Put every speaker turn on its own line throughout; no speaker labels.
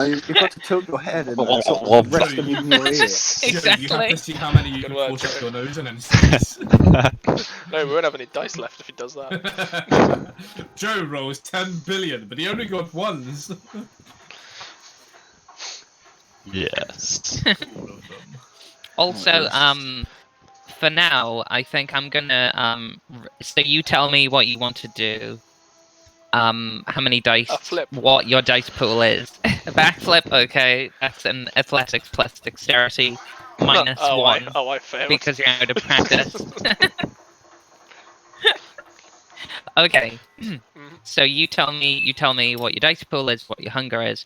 You've got to tilt your head and sort of rest them in your ear.
Exactly.
You have to see how many you can force up your nose and then sneeze.
No, we won't have any dice left if he does that.
Joe rolls 10 billion, but he only got ones.
Yes.
All of them.
Also, for now, I think I'm gonna so you tell me what you want to do. How many dice?
A flip.
What your dice pool is? A backflip. Okay, that's an athletics plus dexterity minus one
I failed.
because you're out of practice. Okay. So you tell me what your dice pool is, what your hunger is,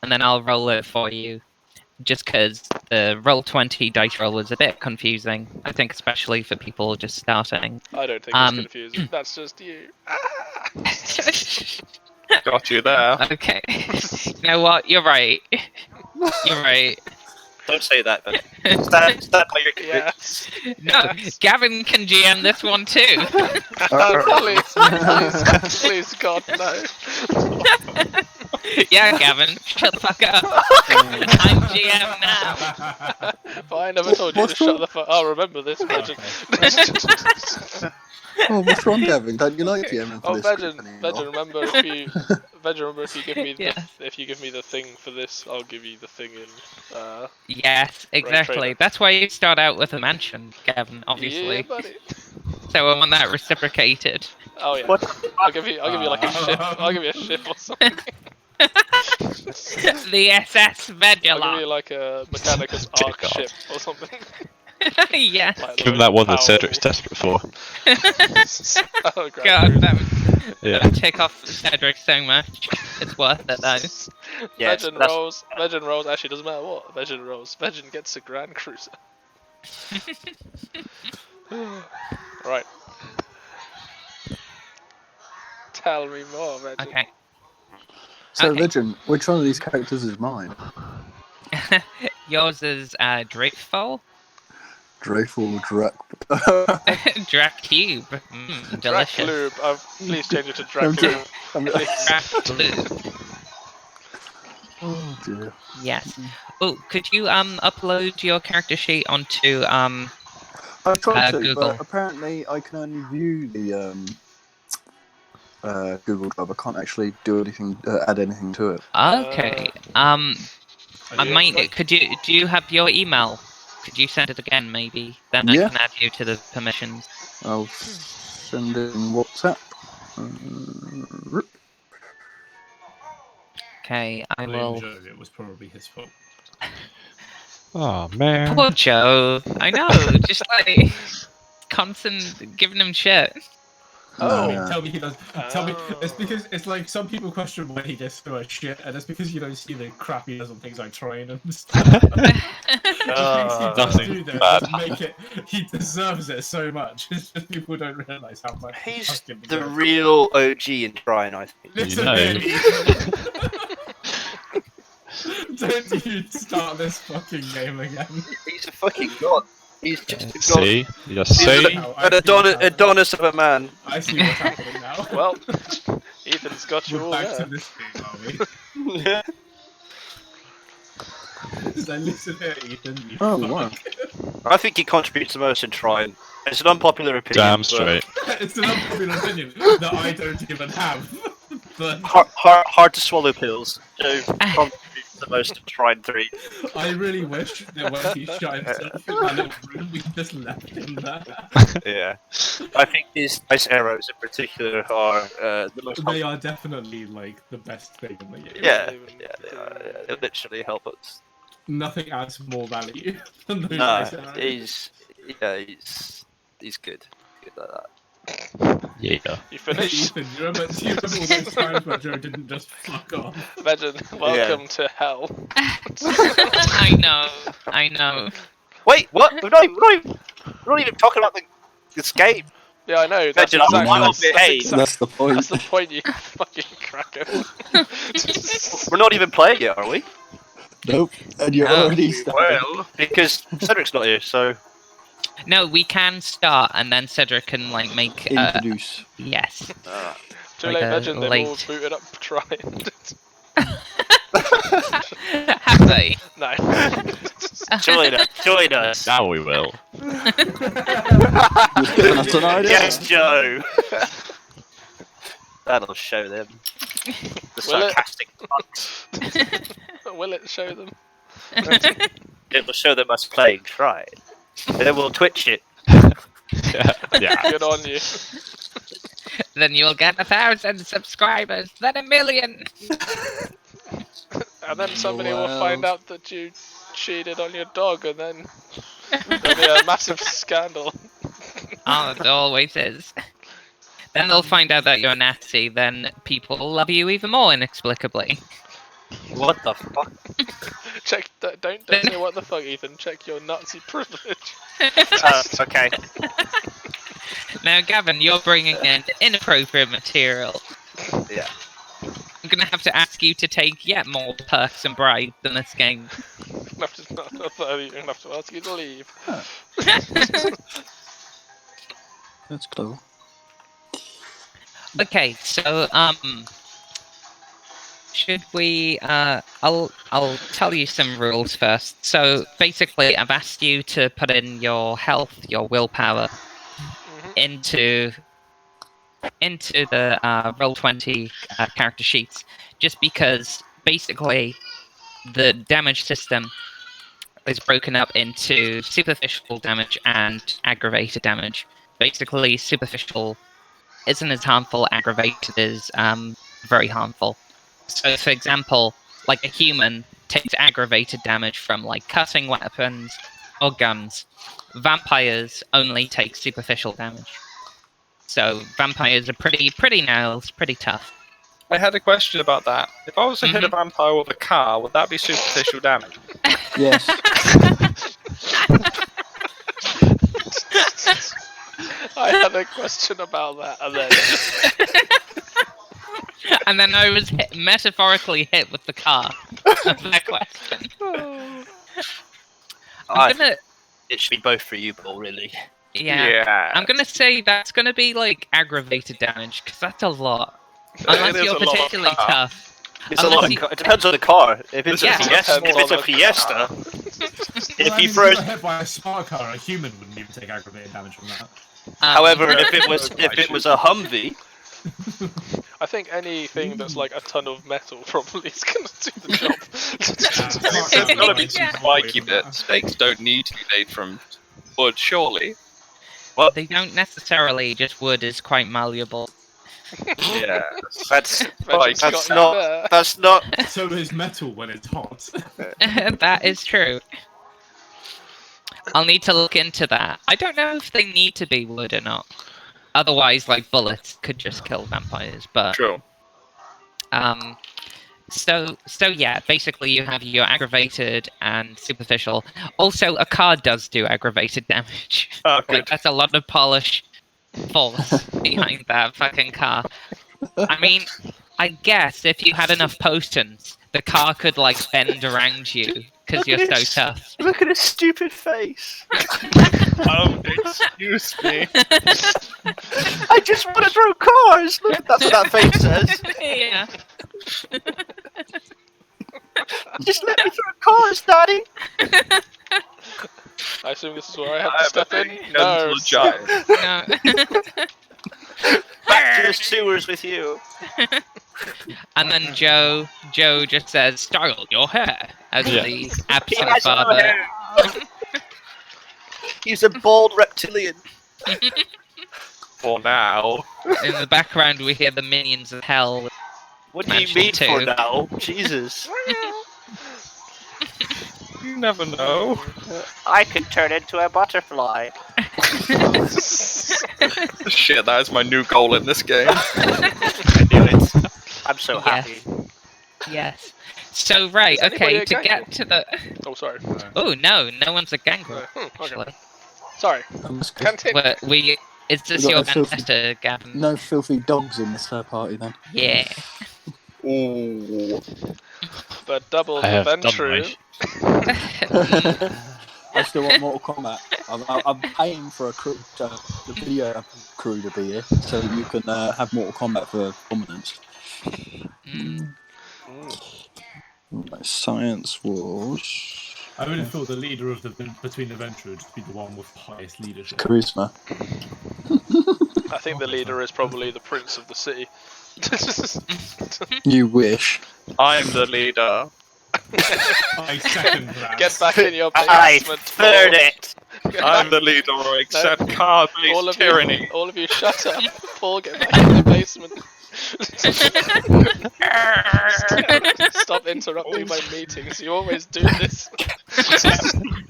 and then I'll roll it for you. Just because the Roll20 dice roll is a bit confusing, I think, especially for people just starting.
I don't think it's confusing. That's just you.
Got you there.
Okay. You know what? You're right. You're right.
Don't say that, but stand by your convictions.
Yeah.
No, Gavin can GM this one too.
Please, God, no.
Yeah, Gavin, shut the fuck up. I'm GM now.
But I never told you to shut the fuck. I'll remember this, Veggan.
Oh, what's wrong, Gavin? Don't you like GMing for
Oh,
this?
Veggan, remember if you give me if you give me the thing for this, I'll give you the thing in.
Yes, exactly.
Trainer.
That's why you start out with a mansion, Gavin. Obviously.
Yeah, buddy.
So I want that reciprocated.
Oh yeah.
What?
I'll give you like a ship. I'll give you a ship or something.
The SS
I'll give you
Vegula.
like a Mechanicus Arc
Take off.
ship or something.
Yeah.
Like
Give him that one that Cedric's desperate for.
Oh, great.
God, that
Yeah.
would take off Cedric so much. It's worth it though.
Yes,
Veggan rolls. Actually, doesn't matter what. Veggan rolls. Veggan gets a Grand Cruiser. Right. Tell me more, Veggan.
Okay.
So,
Okay.
Veggan, which one of these characters is mine?
Yours is Drakefall.
Dreyful Drac.
Dracube. Delicious.
Draclube. Please change it to Draclube.
Draclube.
Oh dear.
Yes. Oh, could you upload your character sheet onto
I tried to,
Google?
but apparently I can only view the Google Drive. I can't actually do anything, add anything to it.
Okay. I might. Could you? Do you have your email? Could you send it again, maybe? Then I
Yeah.
can add you to the permissions.
I'll send it in WhatsApp.
Okay, I
Blame
will.
Joe, it was probably his fault.
Oh man.
Poor Joe. I know. Just like constant giving him shit.
Oh.
Tell me he does. Tell me.
Oh.
It's because it's like some people question why he does so much shit, and it's because you don't see the crap he does on things like train and stuff. The things he does
Nothing
do there
bad.
just make it. He deserves it so much. It's just people don't realise how much.
He's
fucking
the
good.
real OG in Trine, I think.
Listen,
know.
don't you start this fucking game again.
He's a fucking god. He's just a god.
See? You just
He's
see?
an Adonis of a man.
I see what's happening now.
Well, Ethan's got you
We're
all
back to
there.
this game, are we? So listen here, Ethan. You
Oh,
fuck.
wow.
I think he contributes the most in Trine. It's an unpopular opinion.
Damn
but
straight.
It's an unpopular opinion that I don't even have. But
Hard to swallow pills. Joe contributes the most in Trine 3.
I really wish that when he shot himself in that little room, we just left him there.
Yeah. I think his ice arrows in particular are the most.
They are definitely like the best thing in the game.
Yeah, they are. They literally help us.
Nothing adds more value than those
No,
ice arrows.
he's good. Good like that.
Yeah.
You finished?
Ethan, do you remember all those times where Joe didn't just fuck off?
Veggan, welcome to hell.
I know.
Wait, what? We're not even talking about this game.
Yeah, I know. That's
Veggan,
exactly,
I'm on the hay.
That's the point.
that's the point, you fucking cracker.
We're not even playing it, are we?
Nope. And you're
No.
already started.
Well, because Cedric's not here, so.
No, we can start, and then Cedric can like make.
Introduce.
Yes.
Too
Like
late,
a
Veggan. They've all
late-
booted up trying.
say.
No.
Join us.
Now we will.
You've given us an idea.
Yes, Joe. That'll show them the
Will it?
sarcastic parts.
Will it show them?
It will show them us playing Shrine. Then we'll Twitch it.
Yeah.
Good on you.
Then you'll get 1,000 subscribers, then 1,000,000.
And then somebody will
Well.
find out that you cheated on your dog, and then there'll be a massive scandal.
Oh, it always is. Then they'll find out that you're nasty, then people will love you even more inexplicably.
What the fuck?
Check. Don't say what the fuck, Ethan. Check your Nazi privilege.
Okay.
Now, Gavin, you're bringing in inappropriate material.
Yeah.
I'm gonna have to ask you to take yet more perks and bribes in this game.
I'm gonna have to ask you to leave.
That's cool.
Okay, so should we? I'll tell you some rules first. So basically, I've asked you to put in your health, your willpower, into the Roll20 character sheets, just because basically the damage system is broken up into superficial damage and aggravated damage. Basically, superficial isn't as harmful, aggravated is very harmful. So, for example, like a human takes aggravated damage from like cutting weapons or guns. Vampires only take superficial damage. So vampires are pretty nails, pretty tough.
I had a question about that. If I was to hit a vampire with a car, would that be superficial damage?
Yes.
I had a question about that, and then
And then I was metaphorically hit with the car of that question. I'm gonna,
It should be both for you, Paul, really.
yeah. I'm gonna say that's gonna be like aggravated damage, because that's a lot. Unless
is
you're
a lot of
particularly
car.
tough.
It's a
Unless
lot.
you-
It depends on the car. If it's
Yeah.
a Fiesta,
Depends
if it's
on
a
the
Fiesta, if
Well,
he
if you
throws.
got hit by a smart car, a human wouldn't even take aggravated damage from that.
However, if it was a Humvee,
I think anything that's like a ton of metal probably is gonna do the job.
There's gotta be
Yeah.
some spiky bits. Stakes don't need to be made from wood, surely.
they don't necessarily. Just wood is quite malleable.
Yeah.
that's
Vegan's got you
not
there.
that's not.
So is metal when it's hot.
That is true. I'll need to look into that. I don't know if they need to be wood or not. Otherwise, like bullets could just kill vampires. But
True.
so yeah. Basically, you have your aggravated and superficial. Also, a car does do aggravated damage.
Oh,
Like,
good.
that's a lot of polish force behind that fucking car. I mean, I guess if you had enough potence, the car could like bend around you because you're so tough.
Look at his stupid face.
Excuse me.
I just want to throw cars. Look, that's what that face says.
Yeah.
Just let me throw cars, Daddy.
I assume this is where I have
I
to
have a
step in.
big
No.
gentle giant.
No.
Back to the sewers with you.
And then Joe just says, "Style your hair," as
Yeah.
the
He
absent
has no
father.
hair. He's a bald reptilian.
For now.
In the background, we hear the minions of hell.
What do you
Mansion
mean for
2.
now? Jesus.
You never know.
I could turn into a butterfly.
Shit, that is my new goal in this game.
I knew it. I'm so happy.
Yes. So right,
Is anybody
okay,
a
to
gangrel?
get to the.
Oh, sorry.
Oh no one's a gangrel.
Okay.
Actually,
Sorry. Continue.
we. Is this
We got
your
a filthy-
vendetta, Gavin?
No filthy dogs in this third party then.
Yeah.
Ooh.
But double
I have done
Ventru.
I still want Mortal Kombat. I'm paying for a crew, the video crew to be here, so you can have Mortal Kombat for dominance.
Mm.
My science was
I would have thought the leader of the between the venture would be the one with the highest leadership.
charisma.
I think the leader is probably the prince of the city.
You wish.
I'm the leader.
I second that.
Get back in your
I
basement.
third it.
I'm the leader. Accept card-based tyranny.
All of you, shut up. Paul, get back in the basement. Stop interrupting my meetings. You always do this.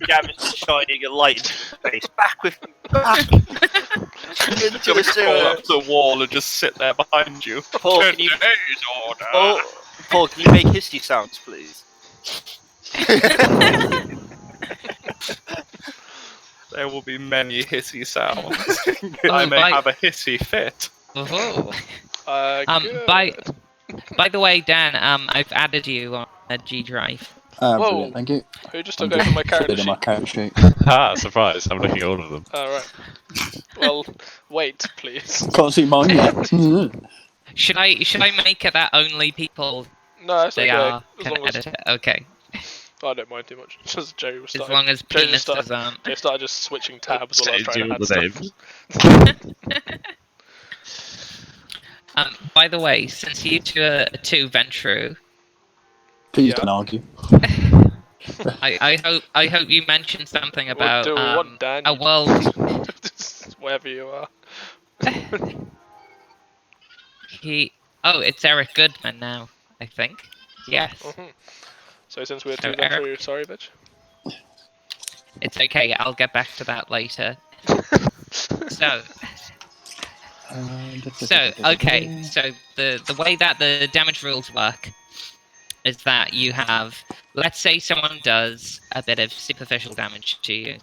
Gavin's shining a light in his face. Back with me. Back. Into the
Crawl
sewer.
up the wall and just sit there behind you.
Paul, can you,
Today's order.
Paul, can you make hissy sounds, please?
There will be many hissy sounds.
Oh,
I may
by-
have a hissy fit.
Oh.
Good.
By the way, Dan, I've added you on a G Drive.
Whoa.
Brilliant, thank you.
Who just
I'm
took over my
just
character
filling my
sheet?
character sheet.
Ah, surprise! I'm looking at all of them.
Alright. Well, wait, please.
Can't see mine yet.
Should I make it that only people
No, it's
they
okay.
are
As
can
long as
edit it? Okay,
I don't mind too much. Just Joe was
as
started.
long as
Joe just
penises aren't.
Joe started just switching tabs while I was
Saves
trying
you
to
all
add
the
stuff.
By the way, since you two are two Ventru,
Please
Yeah.
don't argue.
I hope you mentioned something about
do what, Dan?
a world.
Wherever you are.
It's Eric Goodman now, I think. Yes,
So since we're
So
two Venture, sorry, bitch.
it's okay. I'll get back to that later. So okay. So the way that the damage rules work is that you have, let's say someone does a bit of superficial damage to you.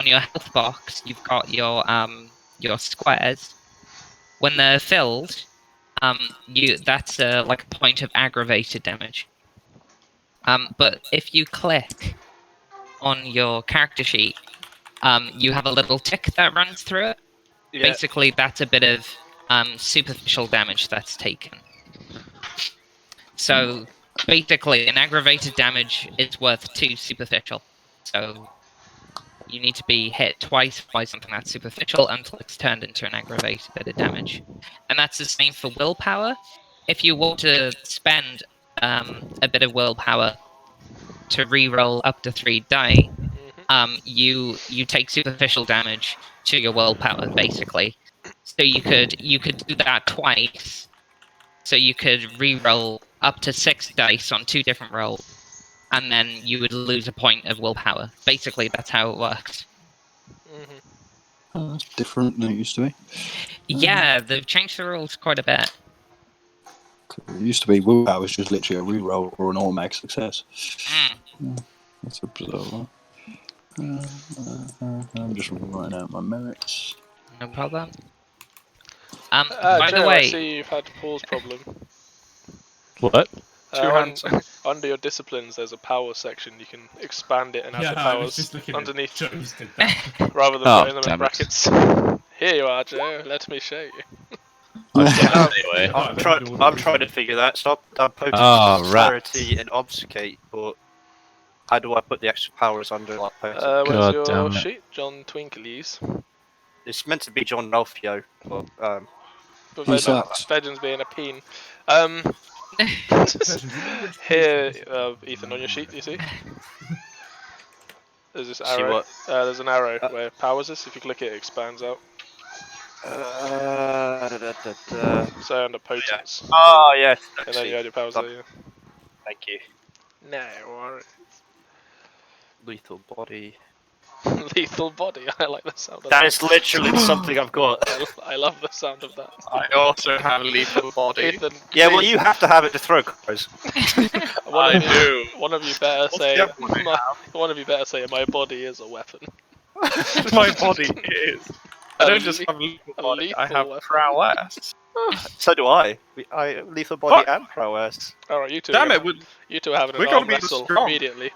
On your health box, you've got your squares. When they're filled, that's like a point of aggravated damage. But if you click on your character sheet, you have a little tick that runs through it.
Yeah.
Basically, that's a bit of superficial damage that's taken. So basically, an aggravated damage is worth 2 superficial. So you need to be hit twice by something that's superficial until it's turned into an aggravated bit of damage. And that's the same for willpower. If you want to spend a bit of willpower to reroll up to 3 die, you take superficial damage to your willpower, basically. So you could do that twice. So you could reroll up to 6 dice on 2 different rolls, and then you would lose a point of willpower. Basically, that's how it works.
Oh, that's different than it used to be.
Yeah, they've changed the rules quite a bit.
It used to be willpower was just literally a reroll or an automatic success.
Mm.
That's a bizarre one. I'm just writing out my merits.
No problem. By
Joe,
the
I
way,
see you've had Paul's problem.
What?
Under your disciplines, there's a power section. You can expand it and add
Yeah,
the
I was
powers
just looking
underneath,
at Joe's did that.
rather than
Oh,
putting them in
damn it.
brackets. Here you are, Joe. Let me show you.
Anyway.
I'm trying to figure that. So I'm posting
Oh,
clarity and obfuscate, but how do I put the extra powers under like post?
Where's
God
your
damn it.
sheet? John Twinkleys.
It's meant to be John Ralphio, but
But
He sucks.
Vegan's being a peen. Here, Ethan, on your sheet, do you see? There's this
See
arrow.
what?
There's an arrow where powers is. If you click it, it expands out. So under potence.
Oh yes.
And then you add your powers there, yeah.
Thank you.
No, alright.
Lethal body.
Lethal body. I like the sound of
That
that.
is literally something I've got.
I love the sound of that.
I also have a lethal body.
Ethan,
Yeah, well,
please,
you have to have it to throw cars.
I do.
one of you better
What's
say.
the other one I
One of you better say my body is a weapon.
My body is. I don't just
le-
have a lethal
a
body, I
lethal
have
weapon.
prowess.
So do I. I lethal body
Fuck.
and prowess.
All right, you two.
Damn
are
it,
you two are having
we
an
gotta
arm
be
wrestle
strong.
immediately.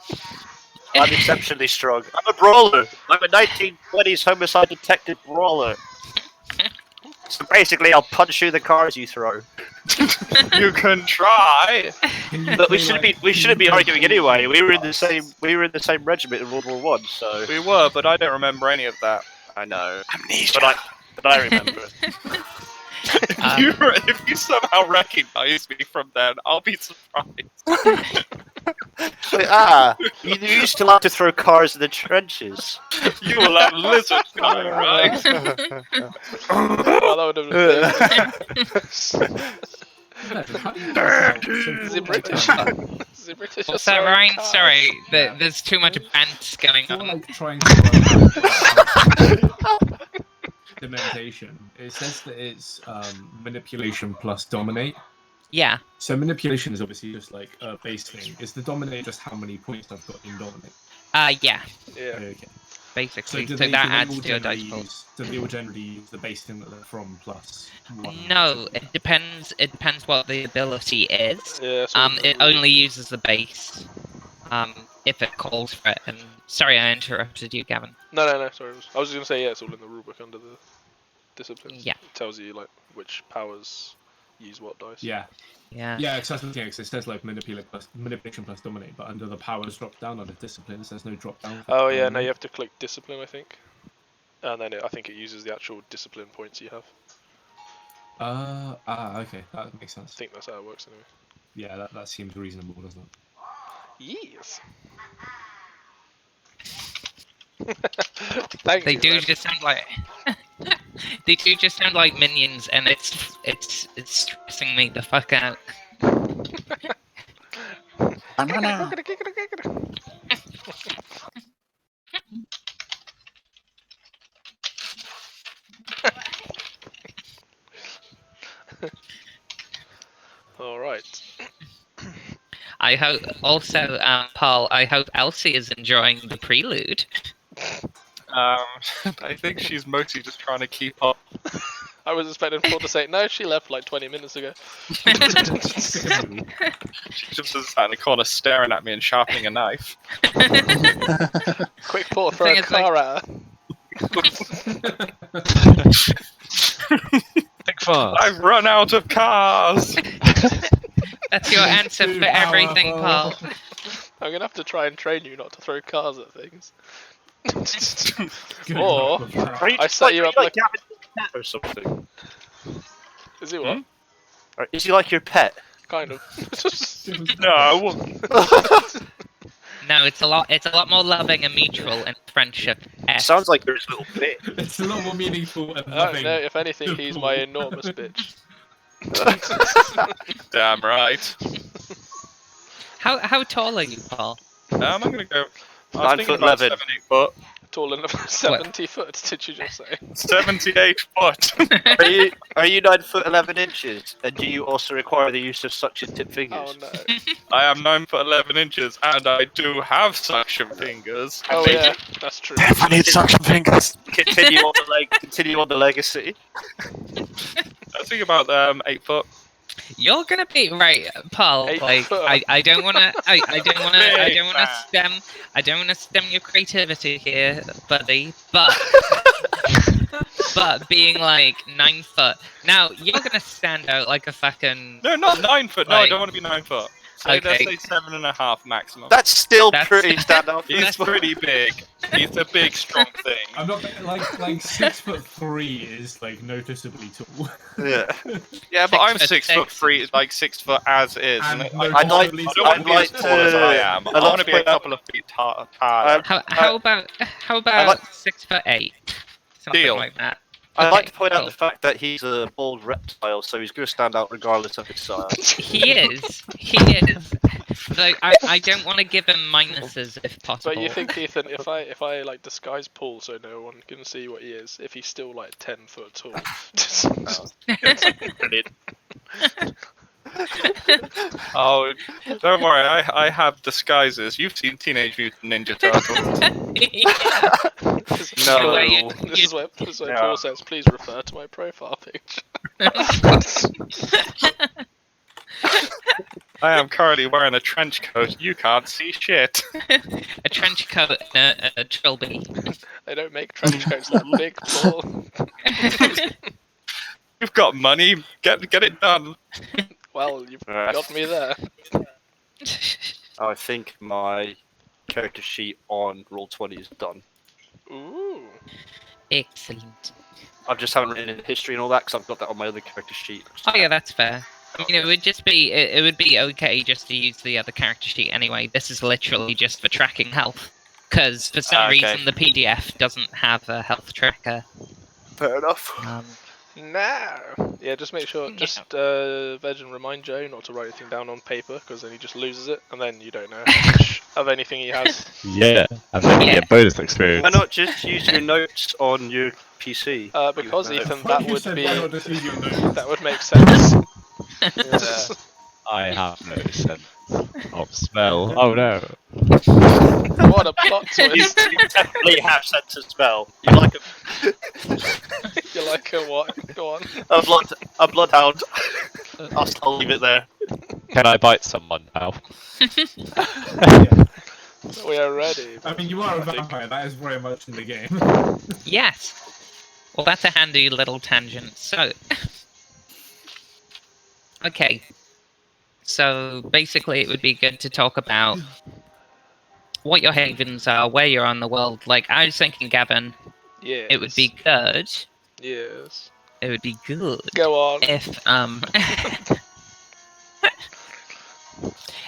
I'm exceptionally strong. I'm a brawler. I'm a 1920s homicide detective brawler. So basically, I'll punch you the cars you throw.
You can try.
But we shouldn't be arguing anyway. We were in the same regiment in World War One, so
We were, but I don't remember any of that.
I know. But I remember.
If you somehow recognise me from then, I'll be surprised.
You used to like to throw cars in the trenches.
You will have lizard guy, right?
Oh, that would have been Is he British? Is he British?
What's that, Ryan? Sorry, there's too much bants going
You're
on.
like trying to work out the meditation. It says that it's manipulation plus dominate.
Yeah.
So manipulation is obviously just like a base thing. Is the dominate just how many points I've got in dominate?
Yeah.
Yeah.
Okay.
Basically,
do
so
they-
that
do they
adds
all
to your
generally
dice pool.
Do they all generally use the base thing that they're from plus one?
No, it depends. It depends what the ability is.
Yeah. So
It only uses the base. If it calls for it. And sorry, I interrupted you, Gavin.
No. Sorry. I was just gonna say yeah. It's all in the rulebook under the disciplines.
Yeah.
It tells you like which powers use what dice.
Yeah.
Yeah.
Yeah, exactly. It says like manipulation plus dominate, but under the powers drop down under disciplines, there's no drop down.
Oh yeah. No, you have to click discipline, I think, and then I think it uses the actual discipline points you have.
Okay, that makes
I
sense.
think that's how it works anyway.
Yeah, that seems reasonable, doesn't it?
Yes. Thank
They
you.
do
man.
just sound like they do just sound like minions, and it's stressing me the fuck out.
Banana.
All right.
I hope also, Paul. I hope Elsie is enjoying the prelude.
I think she's mostly just trying to keep up.
I was expecting Paul to say no. She left like 20 minutes ago.
She just sat in the corner staring at me and sharpening a knife.
Quick, Paul, throw
Thing
a
is, like-
car at her.
Think fast.
I've run out of cars!
That's your answer
Too
for everything, Paul.
powerful.
I'm gonna have to try and train you not to throw cars at things.
Good
Or-
luck with that.
Are you
I set you up
like
like-
Gavin's pet or something?
Is it what?
Hmm?
Or is he like your pet?
Kind of.
No!
No, it's a lot more loving and mutual and friendship.
Sounds like there's a little bit.
It's a lot more meaningful and
Oh,
loving.
no, if anything, he's my enormous bitch.
Damn right.
How tall are you, Paul?
I'm gonna go. I was
9
thinking
foot
about
11.
7, 8 foot.
Tall enough 70 foot, did you just say?
78 foot.
Are you 9 foot 11 inches? And do you also require the use of suction tip fingers?
Oh no.
I am 9 foot 11 inches, and I do have suction fingers.
Oh yeah, that's true.
I need suction fingers.
Continue on the Continue on the legacy.
I think about 8 foot.
You're gonna be right, Paul.
8
Like
foot.
I don't wanna I don't wanna
Big
stem your creativity here, buddy. But but being like 9 foot. Now you're gonna stand out like a fucking
No, not 9 foot. No, I
Like-
don't want to be 9 foot. Let's
Okay.
say 7.5 maximum.
That's still
That's-
pretty standout.
He's pretty big. He's a big, strong thing.
I'm not like 6'3" is like noticeably tall.
Yeah.
Yeah, but I'm
6 foot
6'3", like 6 foot as is.
And
And
no
I
I'd like-
noticeably
don't
tall.
want to be
I'd
as tall as I am. I
like
want to be
to
a
point out-
couple of feet taller.
how about
like-
6'8"? Something
Deal.
like that.
I'd like to
Okay,
point out
cool.
the fact that he's a bald reptile, so he's going to stand out regardless of his size.
He is. He is. So I don't want to give him minuses if possible.
But you think, Ethan, if I like disguise Paul so no one can see what he is, if he's still like 10 foot tall.
Brilliant.
Oh, don't worry, I have disguises. You've seen Teenage Mutant Ninja Turtles.
No.
This is where
Yeah.
Paul says, please refer to my profile picture.
I am currently wearing a trench coat. You can't see shit.
A trench coat and a trilby.
They don't make trench coats that big, Paul.
You've got money. Get it done.
Well, you've
Alright.
got me there.
I think my character sheet on Roll20 is done.
Ooh.
Excellent.
I just haven't written in the history and all that because I've got that on my other character sheet.
Oh yeah, that's fair. I mean, it would just be it would be okay just to use the other character sheet anyway. This is literally just for tracking health, because for some
Okay.
reason the PDF doesn't have a health tracker.
Fair enough.
No. Yeah, just make sure. Just Veggan, remind Joe not to write anything down on paper, because then he just loses it, and then you don't know how much of anything he has.
Yeah, and then you
Yeah.
get bonus experience.
Why not just use your notes on your PC?
Because
You know.
Ethan,
What
that
you
would
said,
be
why not just use your notes?
that would make sense.
I have no sense of smell. Oh no.
What a plot twist!
You definitely have sense of smell. You're like
You're like a what? Go on.
a bloodhound. I'll leave it there.
Can I bite someone now?
We are ready.
I mean, you are a vampire. That is very much in the game.
Yes. Well, that's a handy little tangent. So, okay. So basically, it would be good to talk about what your havens are, where you're on the world. Like I was thinking, Gavin,
Yes.
it would be good.
Yes.
It would be good
Go on.
if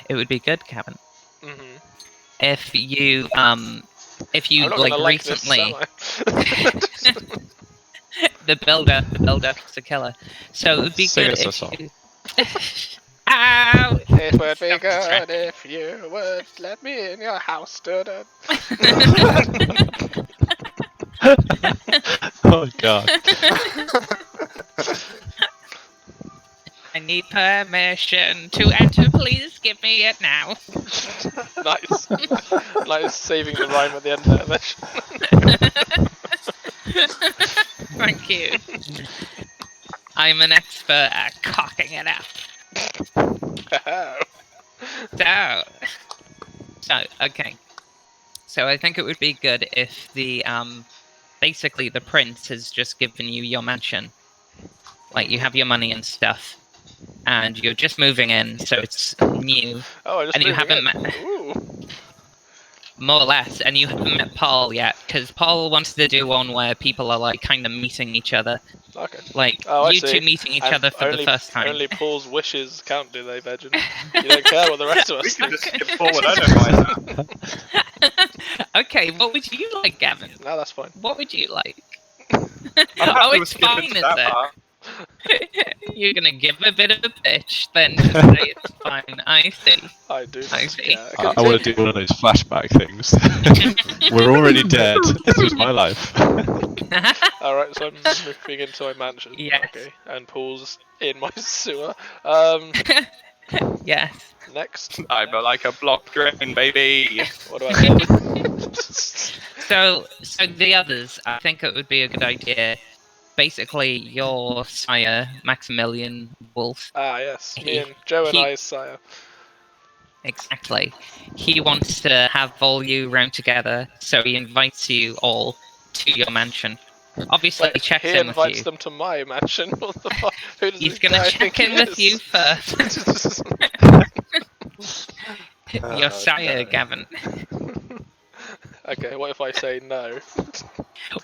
it would be good, Gavin,
Mhm.
if you
I'm not
like
gonna like this,
recently.
am I?
The builder-'s a killer. So it would be
Sing
good
us a
if
song.
you... Ow!
It would be
Stop
good
distracting.
if you would let me in your house, student.
Oh god.
I need permission to enter. Please give me it now.
Nice. Nice saving the rhyme at the end there, Veg.
Thank you. I'm an expert at cocking it up. So okay. So I think it would be good if the basically the prince has just given you your mansion. Like you have your money and stuff, and you're just moving in, so it's new,
Oh, I just
and you
moving
haven't
in.
met,
Ooh.
more or less, and you haven't met Paul yet, because Paul wants to do one where people are like kind of meeting each other,
Okay.
like
Oh, I
you
see.
two meeting each
And
other for the first time.
Only Paul's wishes count, do they, Veggan? You don't care what the rest of
We
us
can
think.
just skip forward. I don't mind that.
Okay, what would you like, Gavin?
No, that's fine.
What would you like?
I'm
Oh,
happy with
it's
skipping
fine,
to
is
that
it?
part.
You're gonna give a bit of a pitch, then just say it's fine. I see.
I do.
I see.
Yeah,
I want to do one of those flashback things. We're already dead. This was my life.
Alright, so I'm moving into my mansion.
Yes.
Okay. And Paul's in my sewer.
Yes.
Next.
I'm like a block drain, baby.
What about
So the others, I think it would be a good idea. Basically, your sire, Maximilian Wolf,
Ah, yes. Me
He-
and Joe and
he-
I's sire.
exactly. He wants to have all you round together, so he invites you all to your mansion. Obviously, he checks
he
in with
invites
you.
them to my mansion. What the fuck? Who does
He's
this
gonna
guy
check
think
in
he
with you
is?
first. Your sire, Gavin.
Okay, what if I say no?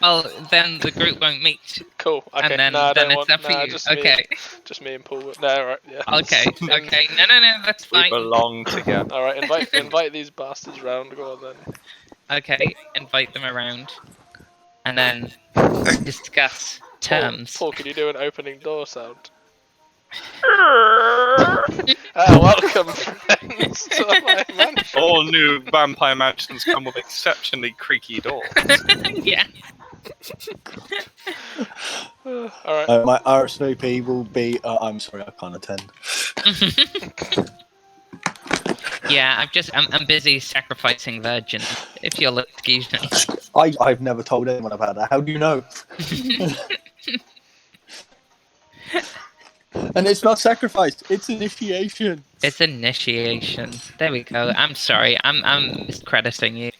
Well, then the group won't meet,
Cool. Okay.
and then,
no, I
then
don't
it's
want.
up for
Nah,
you.
just
Okay.
Just me and Paul. No, right. Yeah.
Okay. Okay. No, that's
We
fine.
belong together.
All right. Invite these bastards round. Go on then.
Okay, invite them around, and then discuss terms.
Paul, can you do an opening door sound? Welcome, friends, to my mansion.
All new vampire mansions come with exceptionally creaky doors.
Yeah.
All right.
My RSVP will be. I'm sorry, I can't attend.
Yeah, I'm busy sacrificing virgins. If you'll excuse me.
I've never told anyone about that. How do you know? And it's not sacrifice; it's initiation.
It's initiation. There we go. I'm sorry. I'm miscrediting you.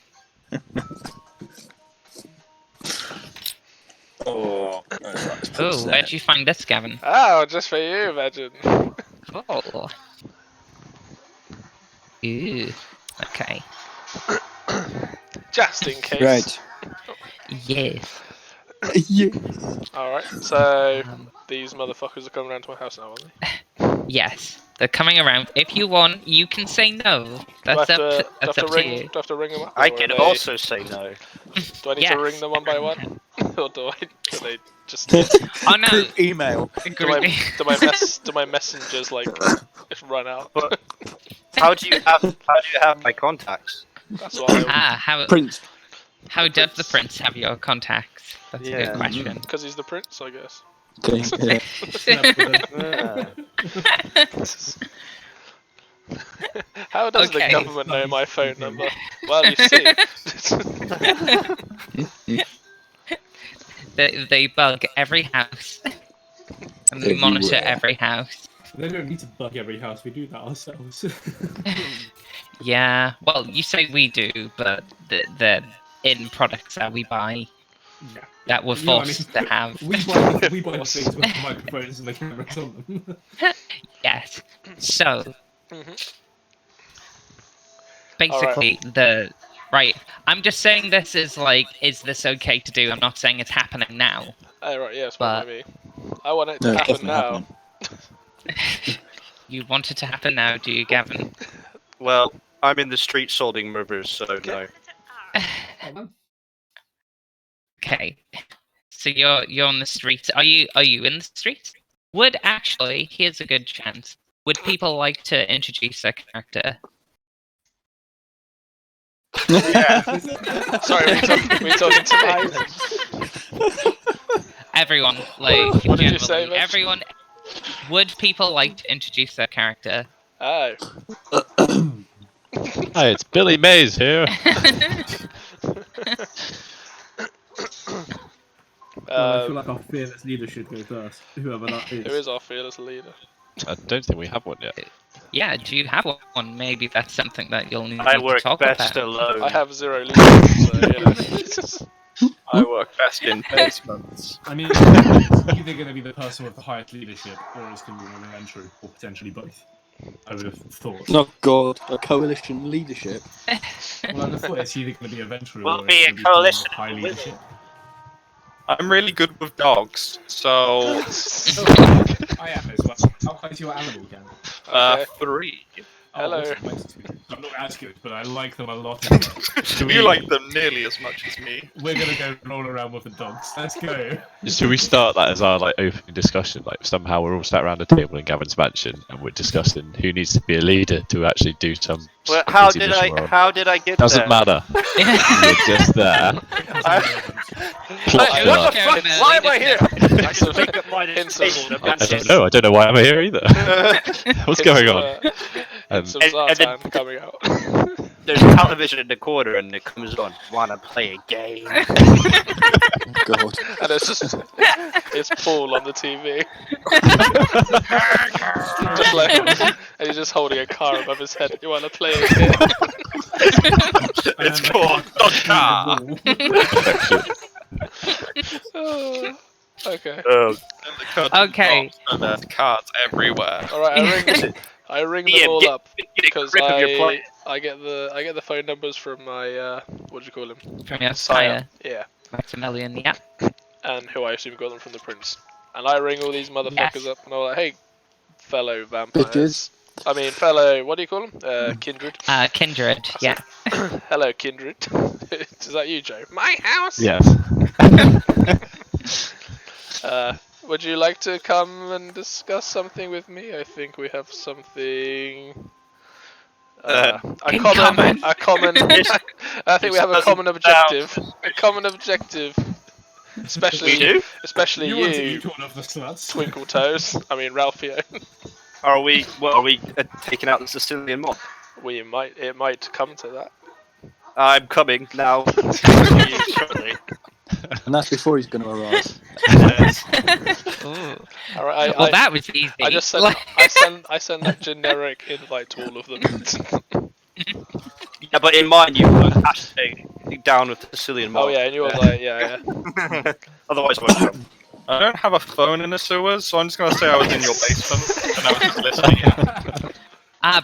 Oh, it's
Oh, where'd you find this, Gavin?
Oh, just for you, Veggan.
Oh. Ooh. Okay.
Just in case.
Right.
Yes.
Yeah.
Alright, so
Um,
these motherfuckers are coming around to my house now, aren't they?
yes. They're coming around. If you want, you can say no. That's
do I
up
have
to
ring,
you.
Do I have to ring them up?
I
or are
can
they-
also say no.
Do I need
Yes,
to ring them one by
everyone
one? Or do they just...
Oh no.
Group email.
do my messengers, like, just run out?
But how do you have my contacts?
That's what I...
How
Prince.
does the prince have your contacts? That's a
Yeah.
good question.
Because he's the prince, I guess.
Okay, yeah.
How does
Okay.
the government know my phone number? Well, you see.
They bug every house. And they monitor
Everywhere.
every house.
They don't need to bug every house, we do that ourselves.
Yeah, well, you say we do, but the in products that we buy
Yeah.
that we're
You know what I
forced
mean?
to have.
We buy the things with the microphones and the cameras on them.
Yes. So
Mhm.
basically, right. I'm just saying this is like, is this okay to do? I'm not saying it's happening now.
Oh, right, yes,
But-
maybe. I want it to
No, it's
happen
definitely
now.
happening.
You want it to happen now, do you, Gavin?
Well, I'm in the street solding movers, so no.
Okay. So you're on the streets. Are you in the streets? Would actually, here's a good chance. Would people like to introduce their character?
Sorry, we talking to me?
Everyone, like
What did you
generally,
say, Mitch?
everyone. Would people like to introduce their character?
Oh.
Hi, it's Billy Mays here.
I feel like our fearless leader should go first, whoever that is.
Who is our fearless leader?
I don't think we have one yet.
Yeah, do you have one? Maybe that's something that you'll need
I
to
work
talk
best
about.
alone.
I have 0 leaders, so, you know.
I work best in basements.
I mean, it's either going to be the person with the highest leadership, or it's going to be an adventurer, or potentially both. I would have thought.
Oh God, a coalition leadership.
Well, I would have thought it's either going to be a venturer
Will
or
be
it's
a
gonna
coalition
someone with high
with
leadership.
I'm really good with dogs, so
I am as well. How high is your animal, Ken?
Okay.
3.
Hello.
awesome, thanks to you. I'm not as good, but I like them a lot.
You like them nearly as much as me.
We're going to go roll around with the dogs. Let's go.
Should we start that as our like opening discussion? Like somehow we're all sat around a table in Gavin's mansion and we're discussing who needs to be a leader to actually do some.
Well,
some
how
busy
did
mission we're on.
I get
Doesn't
there?
matter. You're just there. Plot
What
killer.
the fuck? Why am I here? I
Hints of-
can pick up my
hints of-
table.
I don't know. I don't know why I'm here either. What's going on?
Some
And then-
Zartan coming out.
There's television in the corner and it comes on. Wanna play a game?
God.
And it's Paul on the TV. Just like, and he's just holding a car above his head. You want to play a game?
It's called Dog Car.
Oh, okay.
And the curtain
Okay.
drops and there's cards everywhere.
All right. I ring them
Ian,
all up
get a
because
grip of your plate.
I get the phone numbers from my what do you call him?
From your
Sire.
sire,
Yeah.
Maximilian. Yeah.
And who I assume got them from the prince. And I ring all these motherfuckers
Yes.
up and I'm like, hey, fellow vampires.
Bitches.
I mean, fellow, what do you call them? Kindred.
Kindred. Yeah.
Hello, Kindred. Is that you, Joe? My house?
Yes.
Would you like to come and discuss something with me? I think we have something. A
in
common.
common.
A common. I think we have a common objective. A common objective. Especially,
We do?
especially
You want to
you,
eat one of the sluts?
Twinkle Toes. I mean, Ralphio.
Are we taking out the Sicilian mob?
It might come to that.
I'm coming now. See you shortly.
And that's before he's going to arrive.
Ooh.
All right.
Well, that was easy.
I just send.
Like-
I send that generic invite to all of them.
Yeah, but in mine you put hashtag down with the Sicilian mob.
Oh yeah, and you were like, yeah.
Otherwise, I won't come.
I don't have a phone in the sewers, so I'm just gonna say I was in your basement and I was just listening.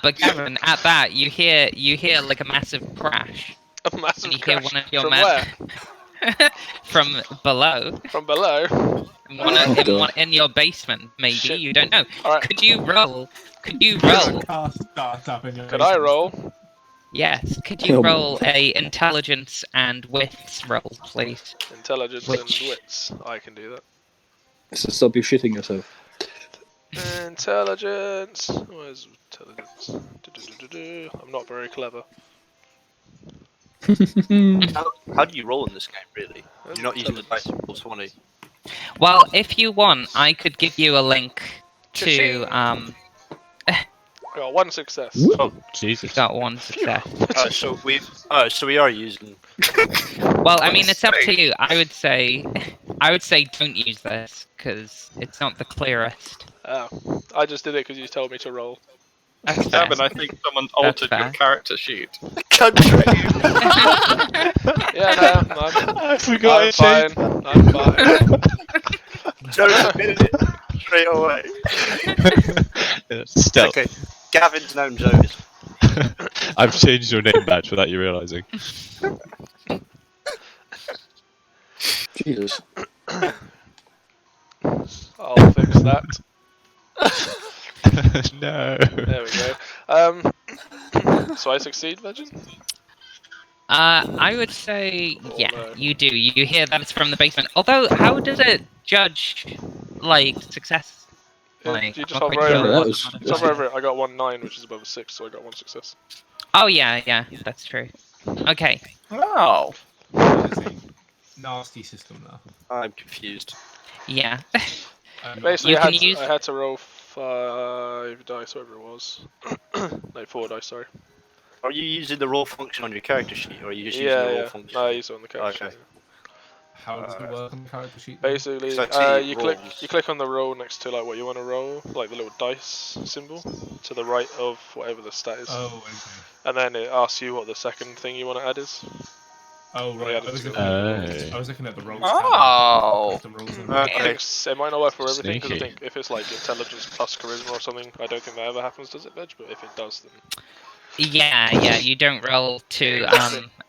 But Gavin, at that you hear like a massive crash.
A massive
And you hear
crash.
one of your
From
men
where?
from below.
From below.
In your basement, maybe.
Shit.
You don't know.
Alright.
Could you roll?
Car start up in your
Could I
basement.
roll?
Yes. Could you roll a intelligence and wits roll, please?
Intelligence
Which-
and wits. I can do that.
So stop you shitting yourself.
Intelligence. Where's intelligence? Do-do-do-do-do. I'm not very clever.
How do you roll in this game, really? You're not using the dice
Intelligence.
roll 20.
Well, if you want, I could give you a link to
Cha-ching. I got one success.
Oh, Jesus.
got one success.
So we are using.
Well, I mean, it's up to you. I would say don't use this because it's not the clearest.
Oh, I just did it because you told me to roll.
That's fair.
Gavin, I think someone altered your
fair.
character sheet.
Country!
Yeah, no,
I
I'm
forgot
fine. I'm fine.
Joe admitted it straight away.
Stealth.
Okay, Gavin's known Joe's.
I've changed your name badge without you realising.
Jesus.
I'll fix that.
No.
There we go. So I succeed, Veggan?
I would say,
Oh,
yeah,
no.
you do. You hear that it's from the basement. Although, how does it judge, like, success? Like,
You just
I'm not
hover
quite
over
sure
it.
that was-
Just hover over it. I got 1-9, which is above a 6, so I got 1 success.
Oh, yeah, that's true. Okay.
Oh.
It's a nasty system now.
I'm confused.
Yeah.
Basically,
You
I
can use-
had to roll 5 dice, whatever it was. No, 4 dice, sorry.
Are you using the roll function on your character sheet, or are you just using the roll
Yeah.
function?
No, I use it on the character.
Okay.
sheet.
How does it work on the character sheet? then?
Basically,
'Cause I see
you
rolls.
click on the roll next to like what you want to roll, like the little dice symbol to the right of whatever the stat is,
Oh, okay.
and then it asks you what the second thing you want to add is.
Oh, right.
Yeah,
I was
that's
looking at the rolls.
good.
I was looking at the rolls.
Oh.
Custom rolls and-
I
Okay.
think it might not work for everything because I
Sneaky.
think if it's like intelligence plus charisma or something, I don't think that ever happens, does it, Veg? But if it does, then
Yeah, you don't roll to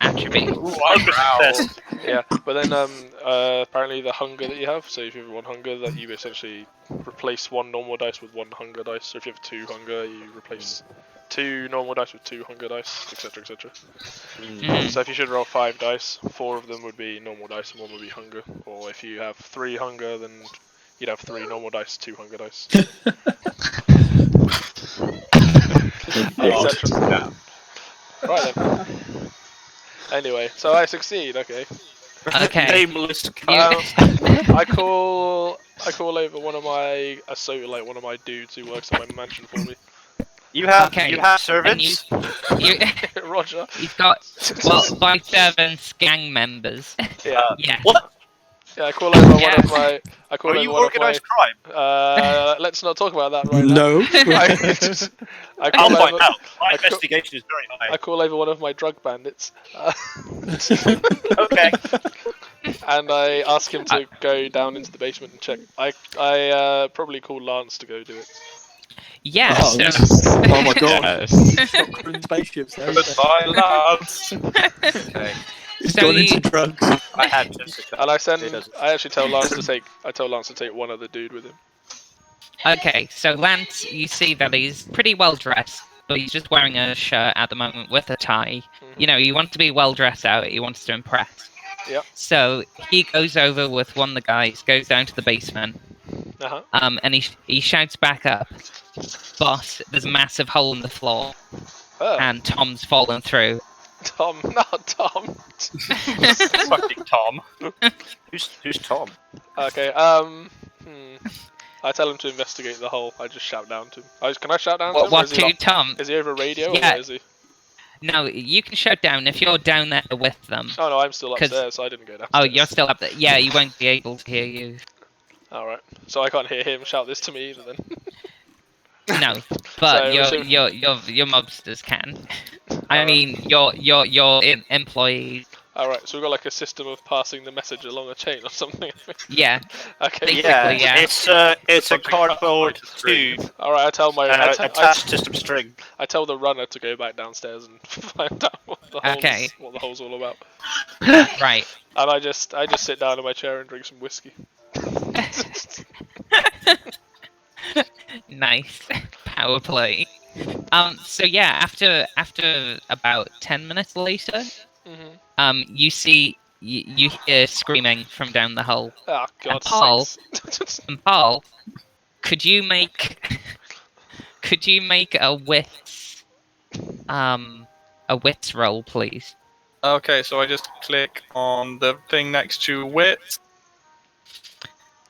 attributes.
Success.
yeah. But then apparently the hunger that you have. So if you have 1 hunger, that you essentially replace 1 normal dice with 1 hunger dice. So if you have 2 hunger, you replace 2 normal dice with 2 hunger dice, etc., etc.
Mhm.
So if you should roll 5 dice, 4 of them would be normal dice and 1 would be hunger. Or if you have 3 hunger, then you'd have 3 normal dice, 2 hunger dice, etc. Right then. Anyway, so I succeed. Okay.
Okay.
Nameless
You-
car.
I call over one of my one of my dudes who works at my mansion for me.
You have
Okay,
you have
and
servants.
you,
Roger.
you've got, well, by servants, gang members.
Yeah.
Yeah.
What?
Yeah. I call over
Yeah.
one of my. I call
Are
over
you
one
organised crime?
of my. Let's not talk about that right now.
No.
I
I'll
call
find
over,
out. My
I call-
investigation is very
I
high.
call over one of my drug bandits.
Okay.
And I ask him to go down into the basement and check. I probably call Lance to go do it.
Yeah,
Oh,
so,
yes. Oh my god.
Yes.
Stop crewing spaceships. There.
Goodbye, lads.
Okay.
He's
So
gone
you-
into drugs.
I had Jessica.
And I
It doesn't.
I actually tell Lance to take. I tell Lance to take one other dude with him.
okay, so Lance, you see that he's pretty well dressed, but he's just wearing a shirt at the moment with a tie. You know, he wants to be well dressed out, he wants to impress.
Yep.
So he goes over with one of the guys, goes down to the basement,
Uh huh.
and he shouts back up, "Boss, there's a massive hole in the floor,
Oh,
and Tom's fallen through."
Tom, not Tom.
Fucking Tom.
Who's Tom?
Okay. I tell him to investigate the hole. I just shout down to him. Can I shout down to him? or
What
is he
to Tom?
Is he over radio or
Yeah.
what is he?
No, you can shout down if you're down there with them.
Oh no, I'm still
'Cause-
upstairs, so I didn't go down.
Oh, you're still up there. Yeah, he won't be able to hear you.
Alright. So I can't hear him shout this to me either then.
No, but
So,
your mobsters can. I mean, your employees.
Alright, so we've got like a system of passing the message along a chain or something.
Yeah.
Okay.
Basically, yeah.
It's a cardboard tube
Alright, I tell my
attached to some string.
I tell the runner to go back downstairs and find out what the hole's all about.
Right.
And I just sit down in my chair and drink some whiskey.
Nice. Power play. So yeah, after about 10 minutes later, you see you hear screaming from down the hole.
Oh God!
And Paul, could you make a wits roll, please?
Okay, so I just click on the thing next to wit.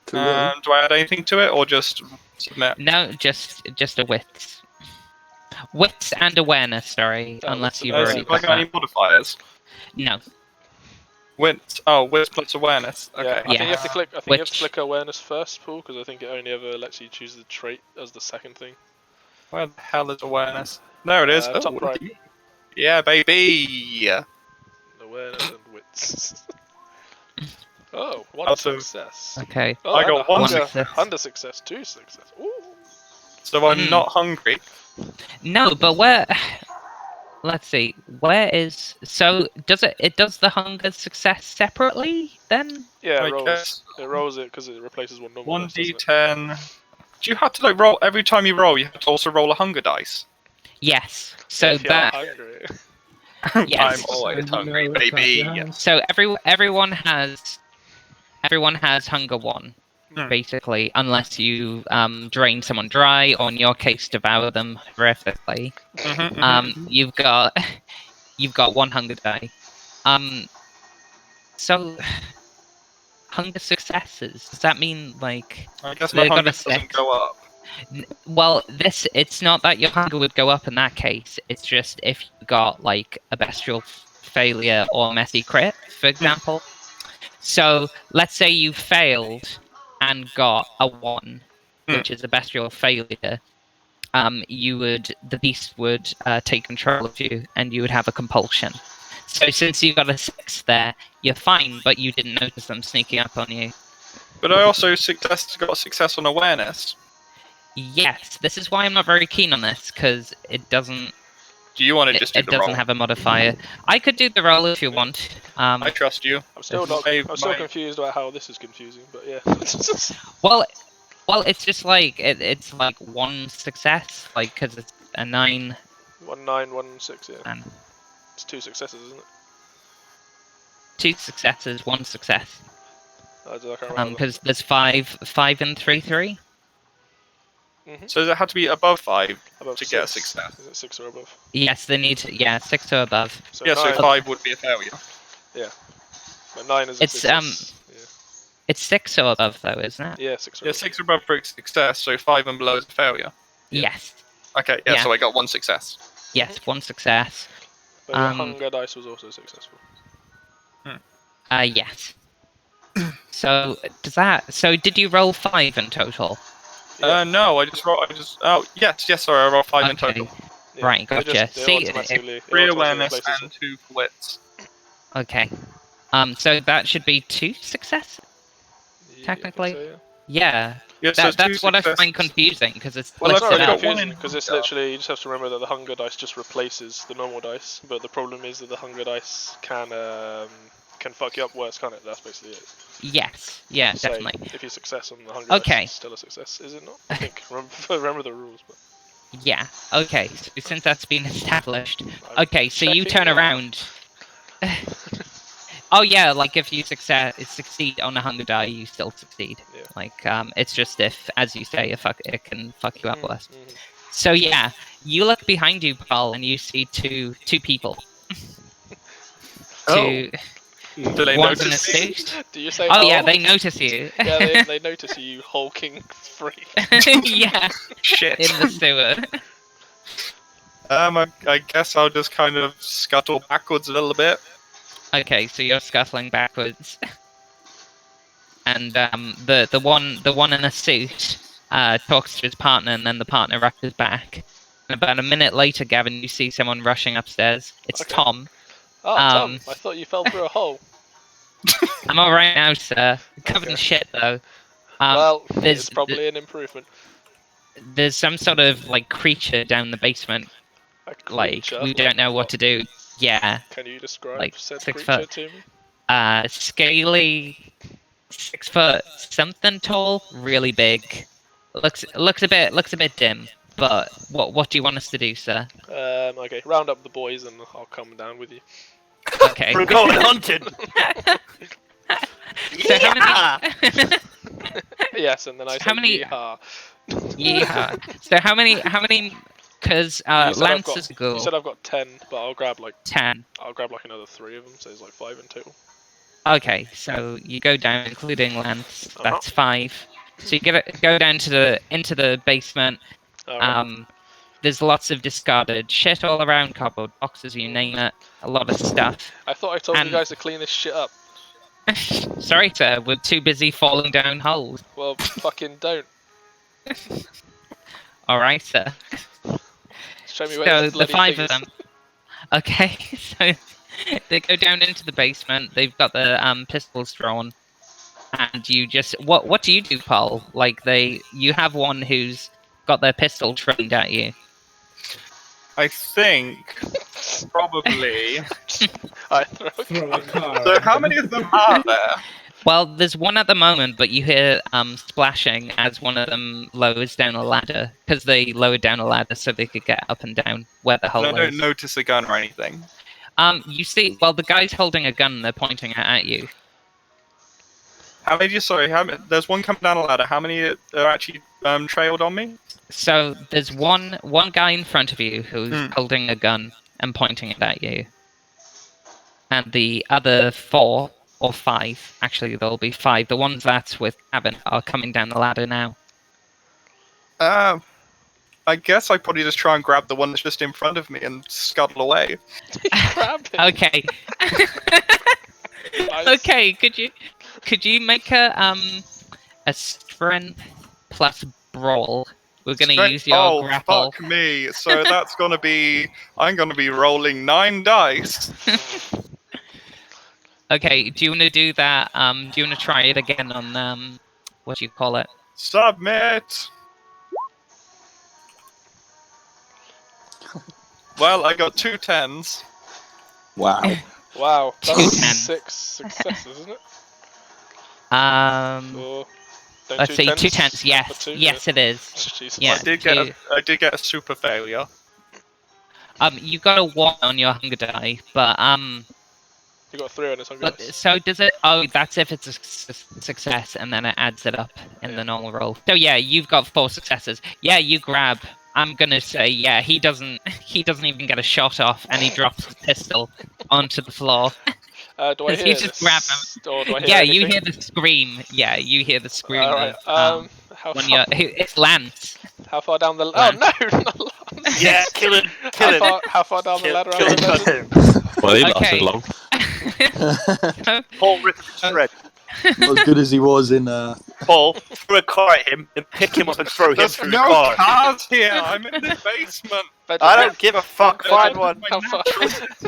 Do I add anything to it, or just submit?
No, just a wits. Wits and awareness, sorry, unless you've already
Have I got any modifiers?
No.
Wits plus awareness. Okay.
Yeah, I think you have to click. I think you have to
Which-
click awareness first, Paul, because I think it only ever lets you choose the trait as the second thing.
Where the hell is awareness? There it is.
Top right.
Yeah, baby.
Awareness and wits. Oh, one
Also-
success.
Okay.
Oh,
I
and
got
a
one
hunger,
success.
Under success, 2 success. Ooh.
So I'm not hungry.
No, but where? Let's see. Where is? So does it does the hunger success separately then?
Yeah,
I
it rolls.
guess.
It rolls it because it replaces one normal. dice, doesn't it?
1d10. Do you have to like roll every time you roll? You have to also roll a hunger dice.
Yes. So
If you're
that.
hungry.
Yes.
I'm always
And you
hungry,
know what's at
baby.
your hands.
So everyone has hunger 1, basically, unless you drain someone dry, or in your case, devour them horrifically. You've got 1 hunger die. So hunger successes. Does that mean like?
I guess
They
my
got
hunger
a
doesn't
6.
go up.
Well, it's not that your hunger would go up in that case. It's just if you got like a bestial failure or messy crit, for example. So let's say you failed and got a 1, which is a bestial failure. The beast would take control of you, and you would have a compulsion. So since you got a 6 there, you're fine, but you didn't notice them sneaking up on you.
But I also got a success on awareness.
Yes, this is why I'm not very keen on this, because it doesn't.
Do you want to just do
It
the
doesn't
roll?
have a modifier. I could do the roll if you want.
I trust you.
I'm still not.
Save
I'm still
my-
confused about how this is confusing, but yeah.
Well, it's just like it's like 1 success, like because it's a 9.
1 9 1 6. Yeah.
And
It's 2 successes, isn't it?
2 successes, 1 success.
I can't remember.
Because there's 5 and 3 3.
So does it have to be above 5
Above
to get a
6.
success?
Is it 6 or above?
Yes, they need 6 or above.
So
Yeah, so
9,
5 would be a failure.
But 9 is a
It's,
success.
It's 6 or above though, isn't it?
Yeah, 6 or
Yeah,
above.
6 or above for success, so 5 and below is a failure.
Yes.
Okay, yeah,
Yeah.
so I got 1 success.
Yes, 1 success.
But your hunger dice was also successful.
Yes. So did you roll 5 in total?
No, I just rolled. Oh, yes, sorry, I rolled 5 in
Okay.
total.
Yeah,
Right,
they
gotcha.
just- they
See,
automatically- it
3
automatically
awareness
replaces
and
it.
2 for wits.
Okay. So that should be 2 success?
Yeah, I
technically.
think so,
Yeah.
Yeah, so it's 2
That's what I
successes.
find confusing because it's
Well,
Well,
it's
listed
not
I've
really
out.
got one
confusing
in
because it's
hunger.
literally you just have to remember that the hunger dice just replaces the normal dice, but the problem is that the hunger dice can fuck you up worse, can't it? That's basically it.
Yes. Yeah,
So,
definitely.
if you success on the hunger
Okay.
dice, it's still a success, is it not? I think remember the rules, but
Yeah. Okay. So since that's been established.
I'm
Okay. So you
checking
turn
now.
around. Oh yeah, like if you succeed on a hunger die, you still succeed.
Yeah.
Like it's just if, as you say, it can fuck you up worse.
Mhm.
So yeah, you look behind you, Paul, and you see two people. Two.
Do they
One's in a
notice me?
suit.
Do you say?
Oh yeah,
"Oh"?
they notice you.
Yeah, they notice you hulking freak.
Yeah,
Shit.
in the sewer.
I guess I'll just kind of scuttle backwards a little bit.
Okay, so you're scuttling backwards, and the one in a suit talks to his partner, and then the partner rushes back. And about a minute later, Gavin, you see someone rushing upstairs. It's
Okay.
Tom.
Oh, Tom, I thought you fell through a hole.
I'm alright now, sir. Covered in
Okay.
shit, though.
Well,
there's
it's probably an improvement.
there's some sort of like creature down the basement.
A
Like
creature?
we don't know what to do. Yeah,
Can you describe
like
said
6
creature
foot.
to me?
Scaly, 6 foot something tall, really big. Looks a bit dim. But what do you want us to do, sir?
Okay, round up the boys and I'll come down with you.
Okay.
We're going hunting.
So how
Yeah!
many?
Yes, and then I
How
say
many-
yeehaw.
Yeah. So how many? Because Lance is a
You
ghoul.
said I've got 10, but I'll grab like
10.
another 3 of them, so it's like 5 in total.
Okay, so you go down, including Lance.
Uh-huh.
That's 5. So you go down into the basement.
Alright.
There's lots of discarded shit all around, cardboard boxes, you name it. A lot of stuff.
I thought I told
and-
you guys to clean this shit up.
Sorry, sir. We're too busy falling down holes.
Well, fucking don't.
All right, sir.
Show me where
So
the
the
bloody
5
thing
of
is.
them. Okay, so they go down into the basement. They've got the pistols drawn, and you just what do you do, Paul? Like you have one who's got their pistol trained at you.
I think probably.
I throw
Throw a car.
So
at
how
them.
many of them are there?
Well, there's one at the moment, but you hear splashing as one of them lowers down a ladder because they lowered down a ladder so they could get up and down where the hole
And I
is.
don't notice a gun or anything.
You see, well, the guy's holding a gun. And they're pointing it at you.
How many? Sorry, there's one coming down a ladder. How many are actually trailed on me?
So there's one guy in front of you who's
Hmm.
holding a gun and pointing it at you, and the other 4 or 5, actually there'll be 5. The ones that's with Gavin are coming down the ladder now.
I guess I probably just try and grab the one that's just in front of me and scuttle away.
Grab him.
Okay.
Nice.
Okay. Could you make a strength plus brawl? We're gonna use your grapple.
Fuck me. So that's gonna be. I'm gonna be rolling 9 dice.
Okay. Do you want to do that? Do you want to try it again on what do you call it?
Submit. Well, I got 2 10s.
Wow.
Wow,
Two
that's
tens.
6 successes, isn't it? Or don't
Let's see, 2
10s10s. for
Yes,
2?
yes, it is.
Jesus.
Yeah.
I did get a super failure.
You got a 1 on your hunger die, but
You got 3 on this, I'm
but
guessing.
so does it? Oh, that's if it's a success, and then it adds it up in
Yeah.
the normal roll. So yeah, you've got 4 successes. Yeah, you grab. I'm gonna say yeah. He doesn't even get a shot off, and he drops his pistol onto the floor.
Do I
Does
hear
he
this?
just grab him?
Or do I hear
Yeah,
anything?
you hear the scream. Yeah, you hear the scream.
Alright,
of,
how
when
far,
it's Lance.
how far down the... Oh,
Lance.
no! Not Lance.
Yeah, kill him. Kill him.
How far down the ladder
Kill
am I
him.
measuring?
Well, he
Okay.
lasted long.
Paul, rip him to shreds.
Not as good as he was in.
Paul, throw a car at him and pick him up and throw him
There's
through the
no
car.
cars here. I'm in the basement.
I don't give a fuck. Find one.
How far,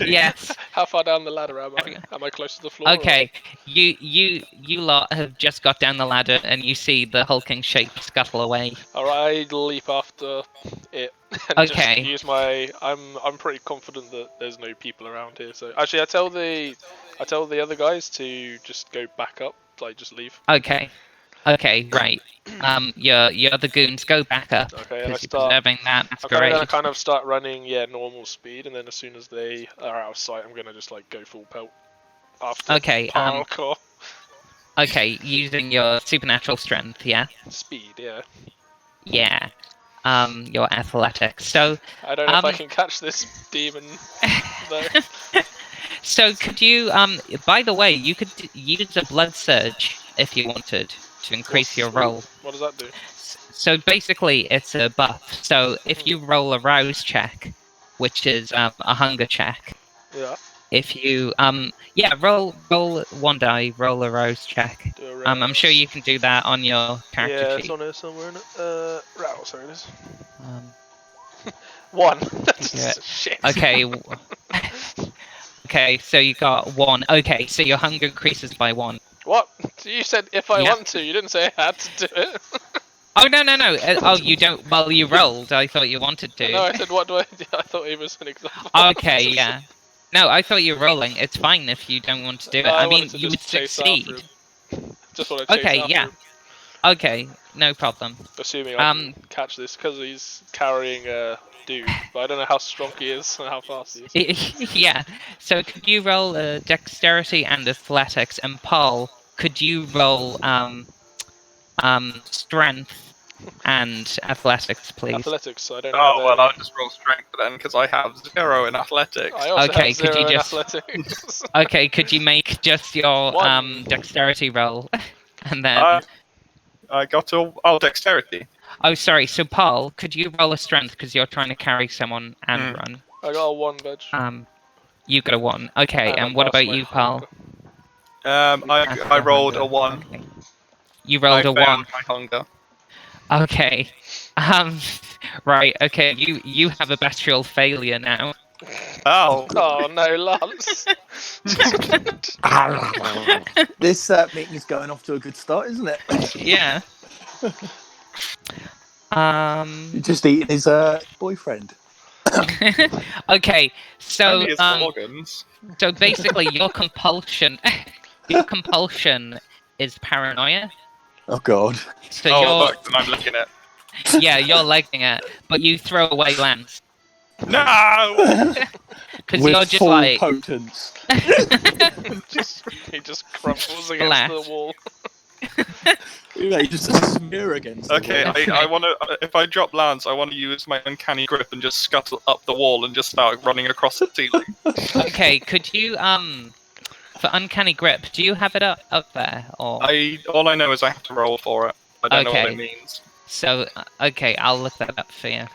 Yes.
how far down the ladder am I? Am I close to the floor? or-
Okay. You lot have just got down the ladder, and you see the hulking shape scuttle away.
Alright, I leap after it and
Okay.
just use my... I'm pretty confident that there's no people around here, so... Actually, I tell the other guys to just go back up, like, just leave.
Okay. Okay. Right. Your other goons go back up
Okay, and I
because you're
start...
preserving that
I'm
masquerade.
gonna kind of start running, normal speed, and then as soon as they are out of sight, I'm gonna just like go full pelt after
Okay,
parkour.
Okay, using your supernatural strength. Yeah.
Speed, yeah.
Yeah. Your athletics. So,
I don't know if I
Um,
can catch this demon. though.
so could you? By the way, you could use a blood surge if you wanted to increase your roll.
What does that do?
So basically, it's a buff. So if you roll a rouse check, which is a hunger check,
Yeah.
if you roll 1 die, roll a rouse check.
Do a
I'm sure
rouse.
you can do that on your character
Yeah, it's
sheet.
on here somewhere. Rouse, there it is.
Um,
1.
Yeah.
Shit.
okay. Okay, so you got 1. Okay, so your hunger increases by 1.
What? You said if I
Yeah.
want to. You didn't say I had to do it.
Oh, no. Oh, you don't. Well, you rolled. I thought you wanted to.
No, I said what do I do? I thought it was an example.
Okay, yeah. No, I thought you were rolling. It's fine if you don't want to do it.
No,
I
wanted
mean,
to
you would
just chase
succeed.
after him. Just want to chase
Okay,
after
yeah.
him.
Okay, no problem.
Assuming I can catch this because he's carrying a dude, but I don't know how strong he is and how fast he is.
Yeah. So could you roll dexterity and athletics, and Paul, could you roll strength and athletics, please?
Athletics, I don't have
Oh, well,
any.
I'll just roll strength then, because I have 0 in athletics.
I also
Okay,
have
could
0
you
in
just-
athletics.
Okay, could you make just your
1.
dexterity roll, and then?
I got to... dexterity.
Oh, sorry. So Paul, could you roll a strength because you're trying to carry someone and run?
I got a 1 veg.
You got a 1. Okay,
And
and
I'm
what
past
about
my
you, Paul?
hunger.
I rolled a
Hunger.
1.
Okay. You rolled
I
a
failed
1.
my hunger.
Okay. Right. Okay. You have a bestial failure now.
Oh.
Oh no, Lance.
This meeting is going off to a good start, isn't it?
Yeah.
You're just eating his boyfriend.
Okay. So
Only his organs.
so basically, your compulsion is paranoia.
Oh God.
So
Look, and I'm looking at...
you're legging it, but you throw away Lance
No!
because
With
you're just
full
like.
potence.
He just crumples against
Splash.
the wall.
Yeah, just a smear against.
Okay,
the wall.
I want to... If I drop Lance, I want to use my uncanny grip and just scuttle up the wall and just start running across the ceiling.
Okay, could you for uncanny grip, do you have it up there or?
All I know is I have to roll for it. I don't know what
Okay.
it means.
So okay, I'll look that up for you.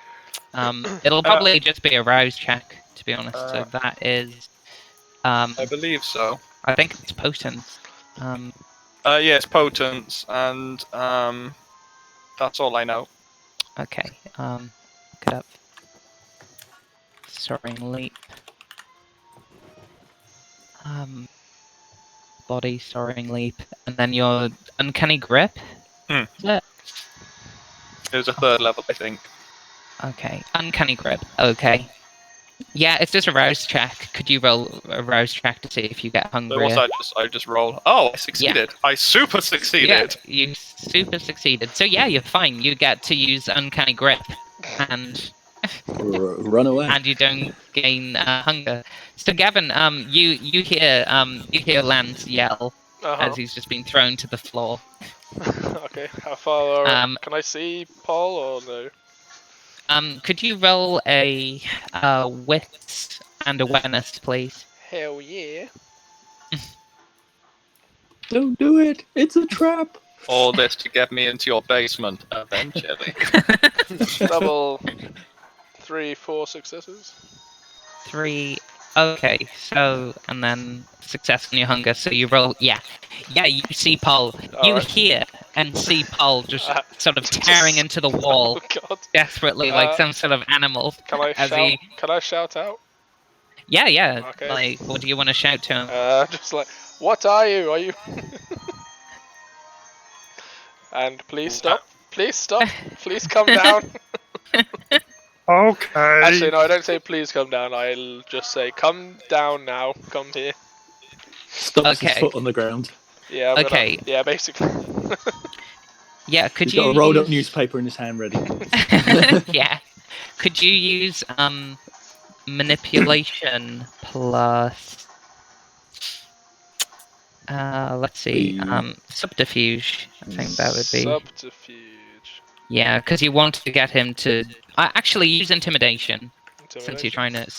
It'll probably just be a rouse check, to be honest. So that is,
I believe so.
I think it's potent.
Yeah, it's potence, and that's all I know.
Okay. Look it up. Soaring leap. Body soaring leap, and then your uncanny grip.
Hmm.
Is it?
It was a 3rd level, I think.
Okay, uncanny grip. Okay. Yeah, it's just a rouse check. Could you roll a rouse check to see if you get
So
hungry?
what's I just roll? Oh, I succeeded. I super succeeded.
Yeah, you super succeeded. So yeah, you're fine. You get to use uncanny grip, and
Run away.
and you don't gain hunger. So Gavin, you hear Lance yell as he's just been thrown to the floor.
Okay, how far can I see Paul or no?
Could you roll a wits and awareness, please?
Hell yeah.
Don't do it. It's a trap.
All this to get me into your basement eventually.
Double 3, 4 successes.
3. Okay, so and then success on your hunger. So you roll. Yeah. You see Paul. You
Alright.
hear and see Paul just sort of tearing into the wall
Oh god.
desperately, like some sort of animal.
Can I
as
shout?
he-
Can I shout out?
Yeah.
Okay.
Like, what do you want to shout to him?
Just like, what are you? Are you? And please stop. Please stop. Please come down.
Okay.
Actually, no, I don't say please come down. I'll just say come down now. Come here.
Stomps his
Okay.
foot on the ground.
Yeah. I'm
Okay.
Gonna, yeah, basically.
Yeah, could
He's
you
got a rolled up
use-
newspaper in his hand ready.
Yeah. Could you use manipulation plus let's see, subterfuge. I think that would be.
Subterfuge.
Yeah, because you want to get him to actually use intimidation since you're
Intimidation.
trying to.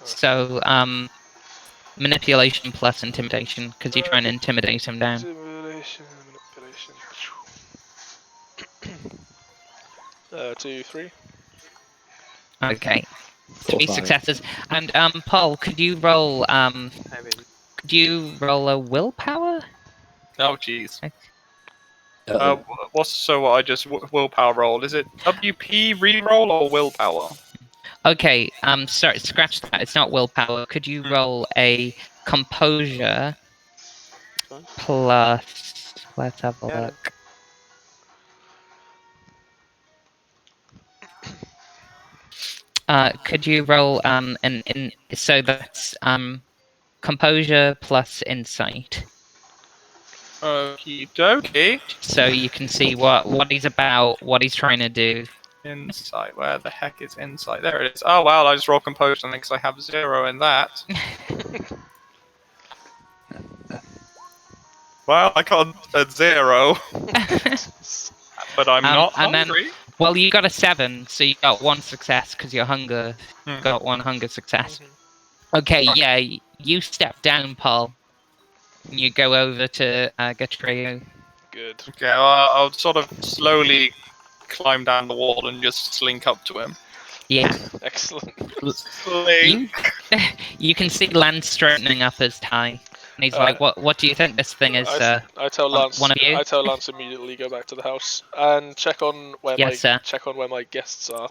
So manipulation plus intimidation because you're trying to intimidate him down.
Manipulation. 2, 3.
Okay,
4,
3
5.
successes. And Paul, could you roll a willpower?
Oh, jeez.
Uh-oh.
What's so? What I just willpower roll? Is it WP reroll or willpower?
Okay, sorry, scratch that. It's not willpower. Could you roll a composure plus? Let's have a
Yeah.
look. Could you roll so that's composure plus insight,
Okie dokie.
so you can see what he's about, what he's trying to do.
Insight. Where the heck is insight? There it is. Oh wow! I just roll composure because I have 0 in that. Well, I got a 0, but I'm not
and then-
hungry.
Well, you got a 7, so you got 1 success because your hunger
Hmm.
got 1 hunger success. Okay, yeah, you step down, Paul. And you go over to Gatrio.
Good.
Okay, well, I'll sort of slowly climb down the wall and just slink up to him.
Yeah,
Excellent.
Slink.
you can see Lance straightening up his tie, and he's like, "What do you think this thing is?"
I tell Lance.
one of you?
I tell Lance immediately go back to the house and check on where
Yes, sir.
my guests are.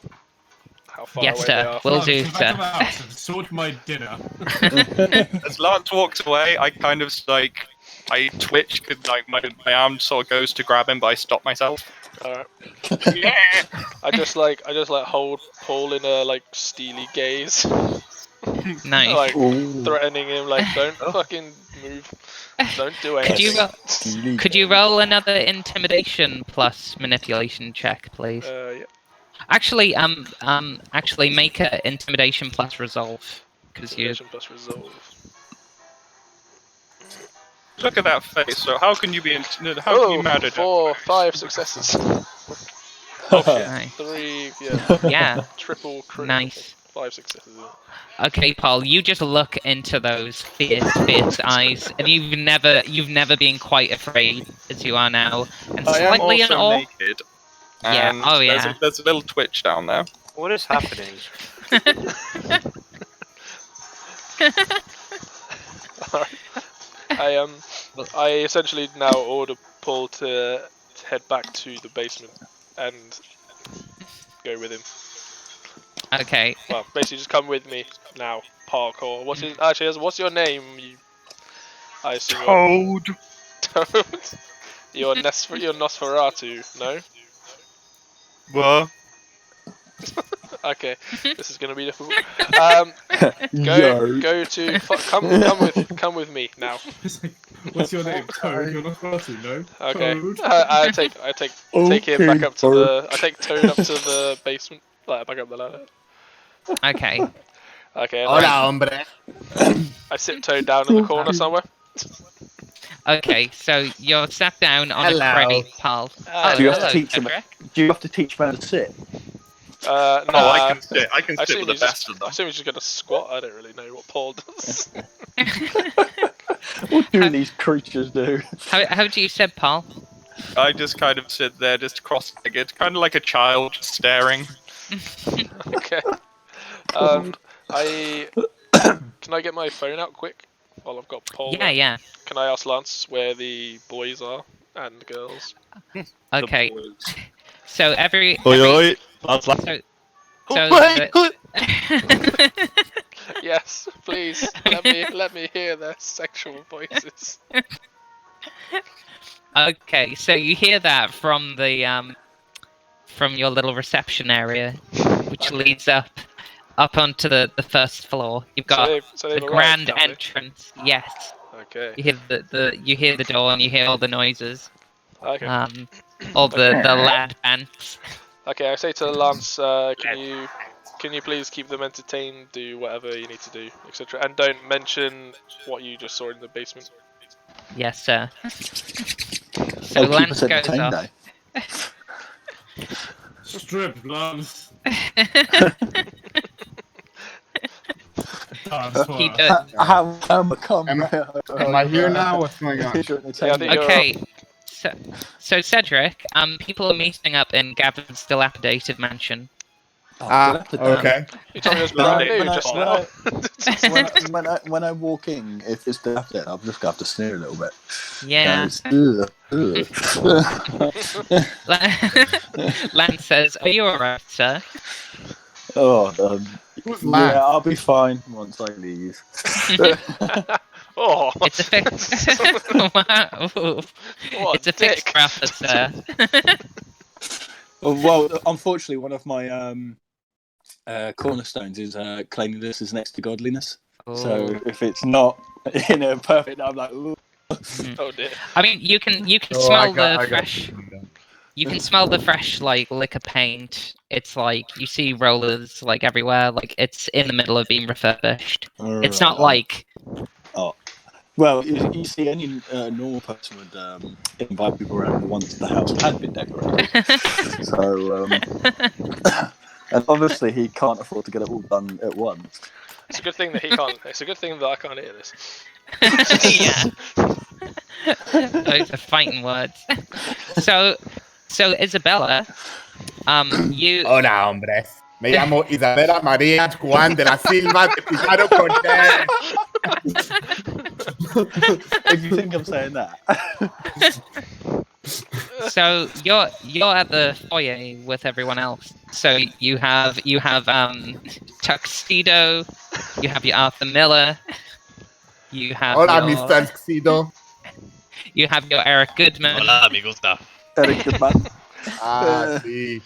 How far
Yes,
away
sir.
they are.
Will
Lance,
do,
come back
sir.
to my house and sort my dinner.
As Lance walks away, I kind of like I twitch because like my arm sort of goes to grab him, but I stop myself.
Alright.
Yeah.
I just like hold Paul in a like steely gaze,
Nice.
like
Ooh.
threatening him, like don't fucking move, don't do
Could you
anything.
could you roll another intimidation plus manipulation check, please?
Yeah.
Actually, make a intimidation plus resolve, because you.
Intimidation plus resolve.
Look at that face. So how can you be how can you mad at
5 successes.
Nice.
3, yeah.
Yeah.
Triple crit.
Nice.
5 successes.
Okay, Paul, you just look into those fierce eyes, and you've never been quite afraid as you are now, and
I am
slightly in
also
awe.
naked.
Yeah,
And
oh,
there's
yeah.
there's a little twitch down there.
What is happening?
I essentially now order Paul to head back to the basement and go with him.
Okay.
Well, basically just come with me now. Parkour. What's your name? I assume
Toad.
Toad. You're Nosferatu, no?
What?
Okay, this is gonna be difficult.
Yo.
Go to come with me now.
It's like, what's your name? Toad. You're not Flotty, no?
Okay.
Toad.
I take him back up to the. I take Toad up to the basement, like back up the ladder.
Okay.
Okay. And
Hola, hombre.
I sit Toad down in the corner somewhere.
Okay. So you're sat down on
Hello.
a crate, Paul.
Do you have
hello,
to teach him?
Cedric.
Do you have to teach man to sit?
No,
Oh, I can sit. I can
I
sit
assume
with the
he's
best of
I
them.
assume he's just gonna squat. I don't really know what Paul does.
What do these creatures do?
How do you say, Paul?
I just kind of sit there, just cross-legged, kind of like a child, just staring.
Okay. Can I get my phone out quick while I've got Paul?
Yeah,
there?
yeah.
Can I ask Lance where the boys are and girls?
Okay. So every.
Oi,
every
oi. Lads, lads.
so
Wait,
the-
Yes, please let me hear their sexual voices.
Okay, so you hear that from the from your little reception area, which leads up onto the first floor. You've got
So they've
the
arrived,
grand
have they?
entrance. Yes,
Okay.
you hear the door and you hear all the noises.
Okay.
All the lad bands.
Okay. I say to Lance, can you please keep them entertained, do whatever you need to do, etc. And don't mention what you just saw in the basement.
Yes, sir. So
Keep
Lance
us
goes
entertained,
off.
Strip, Lance.
He
Transfer.
does.
How come?
Am I here now? What's going on?
Yeah, I think you're
Okay. So Cedric, people are meeting up in Gavin's dilapidated mansion.
Okay.
You told me it was brand new
When
just now.
when I walk in, if it's dilapidated, I'm just gonna have to sneer a little bit.
Yeah.
Guys,
Lance says, "Are you alright, sir?"
Oh,
Who's
yeah,
Lance?
I'll be fine once I leave.
Oh,
It's a fixed. Wow. Ooh.
what
It's a
dick.
fixed officer.
Well, unfortunately, one of my cornerstones is cleanliness is next to godliness. So
Ooh.
if it's not in a perfect, I'm like, ooh.
Oh dear.
I mean, you can
Oh,
smell the fresh. You can smell the fresh like liquor paint. It's like you see rollers like everywhere. Like it's in the middle of being refurbished. It's not like
Well, you see, any normal person would invite people around once the house had been decorated. So, and obviously he can't afford to get it all done at once.
It's a good thing that he can't. It's a good thing that I can't hear this.
yeah. Those are fighting words. So Isabella, you.
Hola, hombres. Me llamo Isabela María Juan de la Silva de Pizarro Cortés.
If you think I'm saying that.
So you're at the foyer with everyone else. So you have Tuxedo, you have your Arthur Miller, you have
Hola,
your,
Mr. Tuxedo.
you have your Eric Goodman,
Hola, me gusta.
Eric Goodman.
Ah, sí.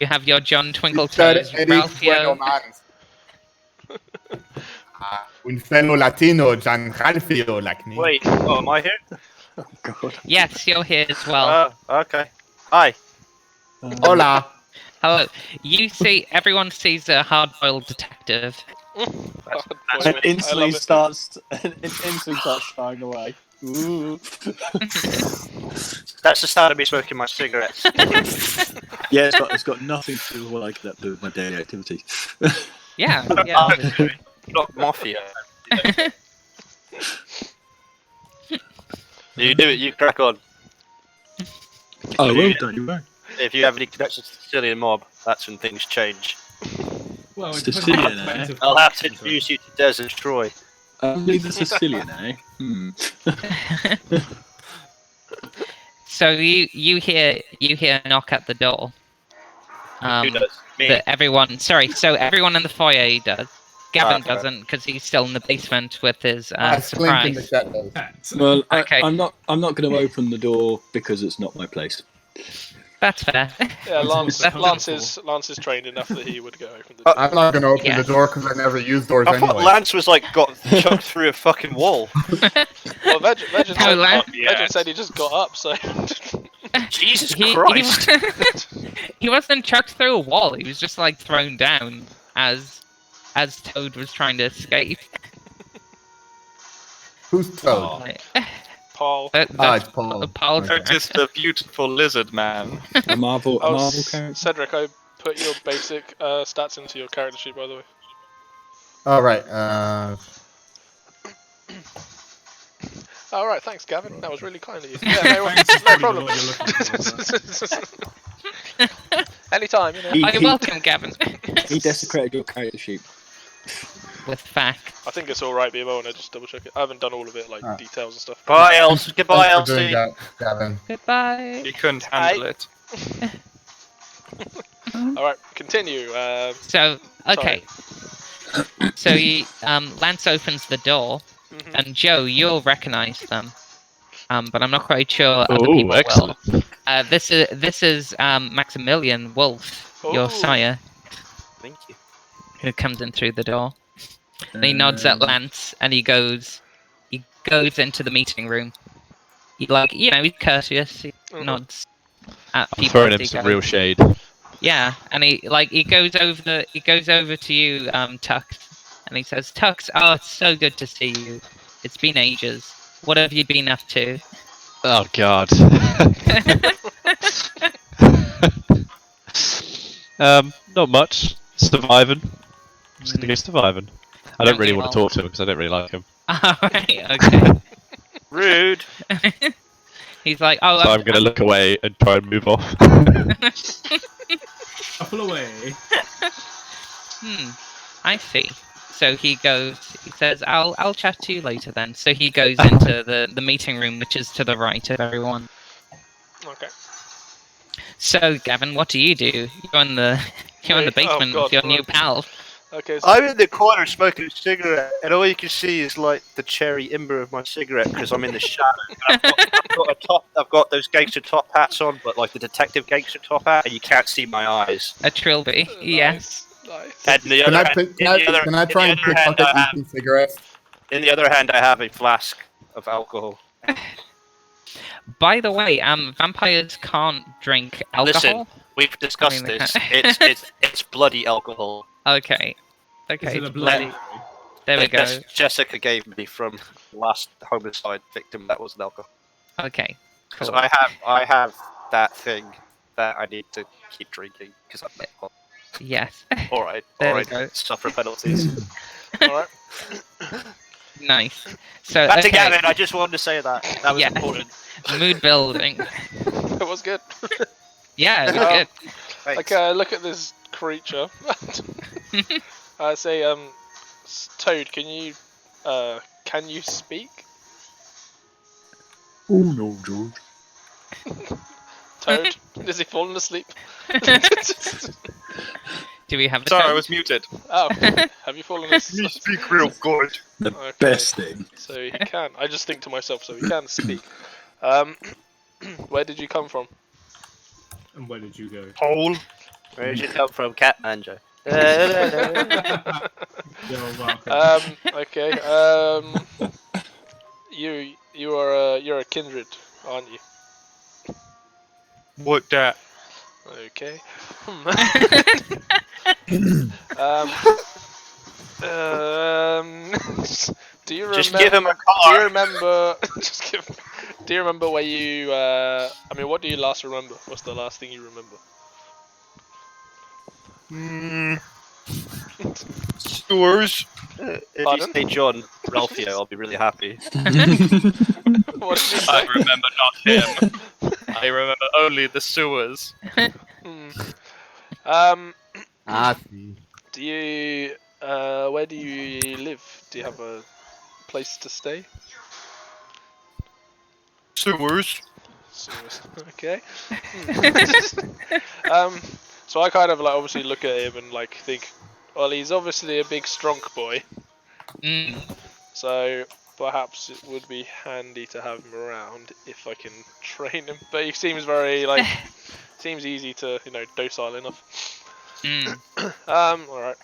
you have your John
Mr.
Twinkletoes,
Eric Bueno
Ralphio.
Man. Un fellow Latino, Gian Ralphio, like me.
Wait, oh, am I here?
Oh, God.
Yes, you're here as well.
Okay. Hi.
Hola.
Hello. You see, everyone sees a hard-boiled detective.
That's
And
I
instantly
love it.
starts shying away. Ooh.
That's the sound of me smoking my cigarettes.
Yeah, it's got nothing to do with what I can do with my daily activities.
Yeah, obviously.
Not mafia. You do it, you crack on.
Oh, well done, you were.
If you have any connections to the Sicilian mob, that's when things change.
Well, it
Sicilian,
depends on
eh?
the point of
I'll have to
contact,
introduce you to Des and Troy.
Only the Sicilian, eh? Hmm.
So you hear a knock at the door.
Who does? Me.
That everyone, sorry, so everyone in the foyer does. Gavin
Okay.
doesn't because he's still in the basement with his
Slink in the
surprise.
shadows.
Pets.
Well,
Okay.
I'm not going to open the door because it's not my place.
That's fair.
Yeah, Lance
That's
is trained enough that he would go open the door.
I'm not gonna open
Yeah.
the door because I never use doors
I thought
anyway.
Lance was like got chucked through a fucking wall.
Well, Veggan
No, Lance-
said he just got up, so.
Jesus
He
Christ!
he wasn't chucked through a wall. He was just like thrown down as Toad was trying to escape.
Who's Toad?
Like,
Paul.
that's
It's Paul.
Paul's
Okay.
Notice the beautiful lizard man.
A Marvel
Oh,
character.
Cedric, I put your basic stats into your character sheet, by the way.
All right.
All right, thanks, Gavin. That was really kind of you. Yeah, no,
Thanks is
no
probably
problem.
what you're looking for,
Anytime, you know.
He-
You're welcome, Gavin.
He desecrated your character sheet.
With facts.
I think it's all right, BMO, and I just double check it. I haven't done all of it, like
Alright.
details and stuff.
Bye, Els. Goodbye,
Thanks for doing
Elsie.
that, Gavin.
Goodbye.
He couldn't handle it.
All right, continue.
So okay. So Lance opens the door,
Mhm.
and Joe, you'll recognise them. But I'm not quite sure other
Oh,
people
excellent.
will. This is Maximilian Wolf, your
Ooh.
sire,
Thank you.
who comes in through the door. And he nods at Lance, and he goes into the meeting room. He's courteous. He
Mhm.
nods at
I'm
people.
throwing
as
him
he
some
goes.
real shade.
Yeah, and he goes over to you, Tux, and he says, "Tux, oh, it's so good to see you. It's been ages. What have you been up to?"
Oh God. Not much. Surviving. Just gonna go surviving. I don't really want to talk to him because I don't really like him.
Alright, okay.
Rude.
He's like, "Oh,
So I'm gonna look away and try and move off.
Shuffle away.
I see." So he says, I'll chat to you later then. So he goes into the meeting room, which is to the right of everyone.
Okay.
So, Gavin, what do? You're in the You're in the
Wait, oh
basement
God,
with your
right.
new pal.
Okay, so
I'm in the corner smoking a cigarette, and all you can see is like the cherry ember of my cigarette because I'm in the shadow. And I've got a top. I've got those gangster top hats on, but like the detective gangster top hat, and you can't see my eyes.
A trilby. Yes.
nice.
And the
Can
other,
I, pick, can, I, can I try and pick up at eating cigarettes?
in the other hand, I have a flask of alcohol.
By the way, vampires can't drink alcohol.
Listen, we've discussed
they
this.
can't.
It's bloody alcohol.
Okay.
Is
Okay.
it a
It's bloody.
bloody?
There we go.
Jessica gave me from the last homicide victim that was an alcohol.
Okay.
Because
Cool.
I have that thing that I need to keep drinking because I'm not hot.
Yes.
All right,
There
all
we
right.
go.
Suffer penalties.
All right.
Nice. So
Back to
okay.
Gavin. I just wanted to say that was
Yeah.
important.
Mood building.
That was good.
Yeah, it was
Oh.
good.
Thanks.
Okay, I look at this creature. I say, Toad, can you speak?
Oh no, George.
Toad, is he falling asleep?
Do we have a
Sorry, I
toad?
was muted.
Oh, have you fallen
You
asleep?
speak real good.
The
Okay.
best thing.
So he can. I just think to myself, so he can speak. Where did you come from?
And where did you go?
Hole.
Where did you come from, Cat Manager?
You're welcome.
Okay. You're a kindred, aren't you?
What that?
Okay. Do you remember?
Just give him a
Do you
car.
remember? Just give. Do you remember where you? I mean, what do you last remember? What's the last thing you remember?
Sewers.
If you
Pardon?
say John Ralphio, I'll be really happy.
What did you
I
say?
remember not him. I remember only the sewers.
See.
Do you? Where do you live? Do you have a place to stay?
Sewers.
Okay. So I kind of like obviously look at him and like think, well, he's obviously a big strong boy,
Mm.
so perhaps it would be handy to have him around if I can train him. But he seems very like, seems easy to, docile enough.
Mm.
All right.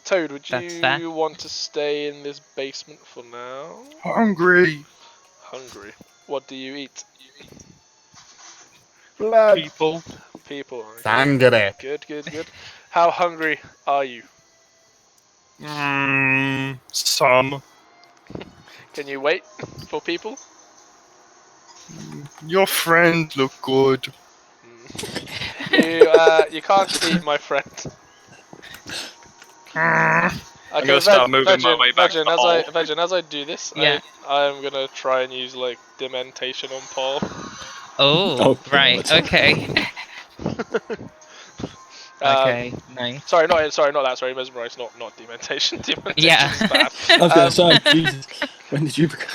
Toad, would
That's
you
fair.
want to stay in this basement for now?
Hungry.
Hungry. What do you eat?
People.
People. Okay.
Sangre.
Good. How hungry are you?
Some.
Can you wait for people?
Your friend look good.
You can't eat my friend. Okay,
gonna start moving my way back to the hole.
Veggan, as I do this,
Yeah.
I'm gonna try and use like dementation on Paul.
Oh,
Oh,
right.
God.
Okay. Okay. Nice.
Sorry, not that. Sorry, mesmerize, not dementation. Dementation
Yeah.
is bad.
I was going to say, Jesus, when did you become...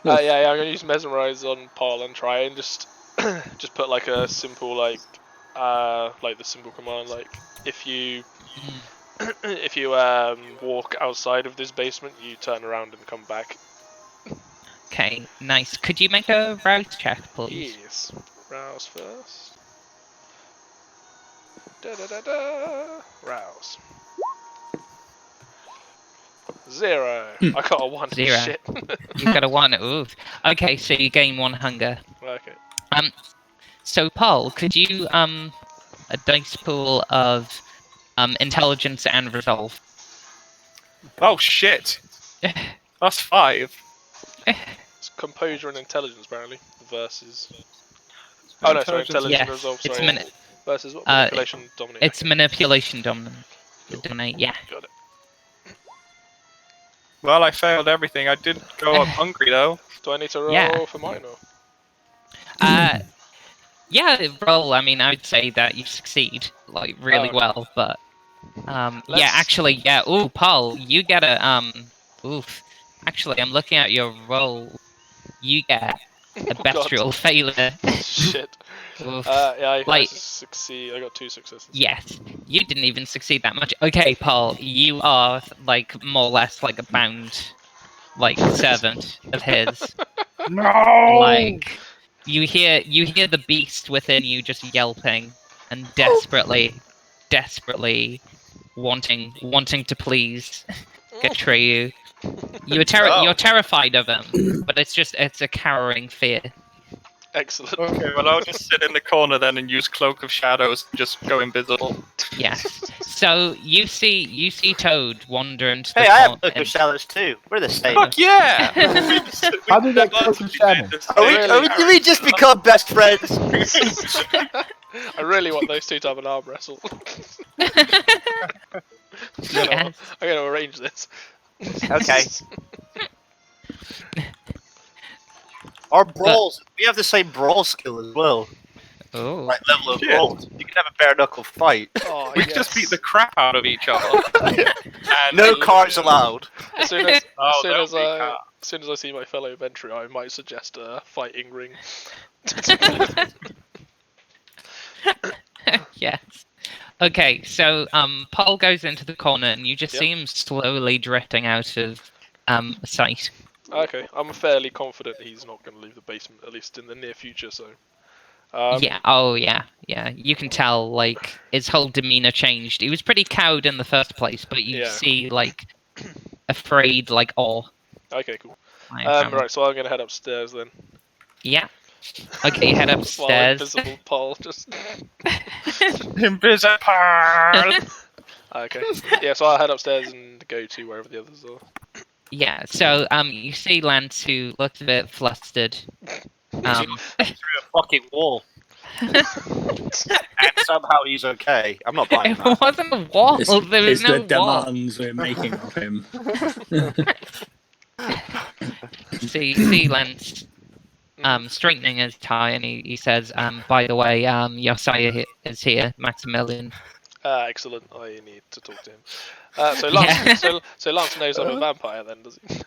Yeah. I'm gonna use mesmerize on Paul and try and just put like a simple like the simple command like if you walk outside of this basement, you turn around and come back.
Okay. Nice. Could you make a rouse check, please?
Yes. Rouse first. Rouse. 0. I got a 1.
0.
Shit.
You've got a 1. Ooh. Okay, so you gain 1 hunger.
Okay.
So Paul, could you a dice pool of intelligence and resolve?
Oh shit. That's 5.
It's composure and intelligence apparently versus. Oh no, sorry, intelligence
Yeah,
and resolve.
it's
Sorry. Versus what?
uh,
Manipulation, dominate.
It's manipulation dominant. Dominate, yeah.
Got it.
Well, I failed everything. I didn't go up hungry though.
Do I need to roll
Yeah.
for mine or?
Yeah, roll. I mean, I would say that you succeed like really
Oh.
well, but yeah,
Let's-
actually, yeah. Ooh, Paul, you get a Oof. Actually, I'm looking at your roll. You get a
God.
bestial failure.
Shit.
Oof.
Yeah, I
Like-
succeed. I got 2 successes.
Yes, You didn't even succeed that much. Okay, Paul, you are like more or less like a bound, like servant of his.
No.
Like you hear the beast within you just yelping and desperately wanting to please betray you. You're terrified of him, but it's a cowering fear.
Excellent.
Okay, well I'll just sit in the corner then and use Cloak of Shadows and just go invisible.
Yes. So you see Toad wander into the
Hey, I have
corner.
Cloak of Shadows too. We're the same.
Fuck yeah!
How did that Cloak of Shadows?
Did we just become best friends?
I really want those two to have an arm wrestle.
Yes.
I'm gonna arrange this.
Okay. Our brawls, we have the same brawl skill as well.
Oh.
Right level of
Yeah.
brawl. You can have a bare knuckle fight.
Oh,
We
yes.
just beat the crap out of each other. And
No cards allowed.
As soon as,
Oh,
as, soon
there'll
as
be
I,
car.
as soon as I see my fellow adventurer, I might suggest a fighting ring.
Yes. Okay, so Paul goes into the corner and you just
Yep.
see him slowly drifting out of sight.
Okay, I'm fairly confident he's not going to leave the basement, at least in the near future. So,
Yeah. Oh, yeah. You can tell, like, his whole demeanor changed. He was pretty cowed in the first place, but you
Yeah.
see, like, afraid, like, awe.
Okay, cool.
flying from him.
Right, so I'm going to head upstairs then.
Yeah. Okay, you head
While
upstairs.
invisible Paul just.
Invisible.
Okay. Yeah, so I'll head upstairs and go to wherever the others are.
Yeah. So you see Lance, who looks a bit flustered.
Through a fucking wall. And somehow he's okay. I'm not buying that.
It wasn't a wall.
It's,
There was
it's
no
the
wall.
demands we're making of him.
So you see Lance straightening his tie, and he says, "By the way, Josiah is here, Maximilian."
Excellent. I need to talk to him. So Lance, so Lance knows I'm a vampire then, does he?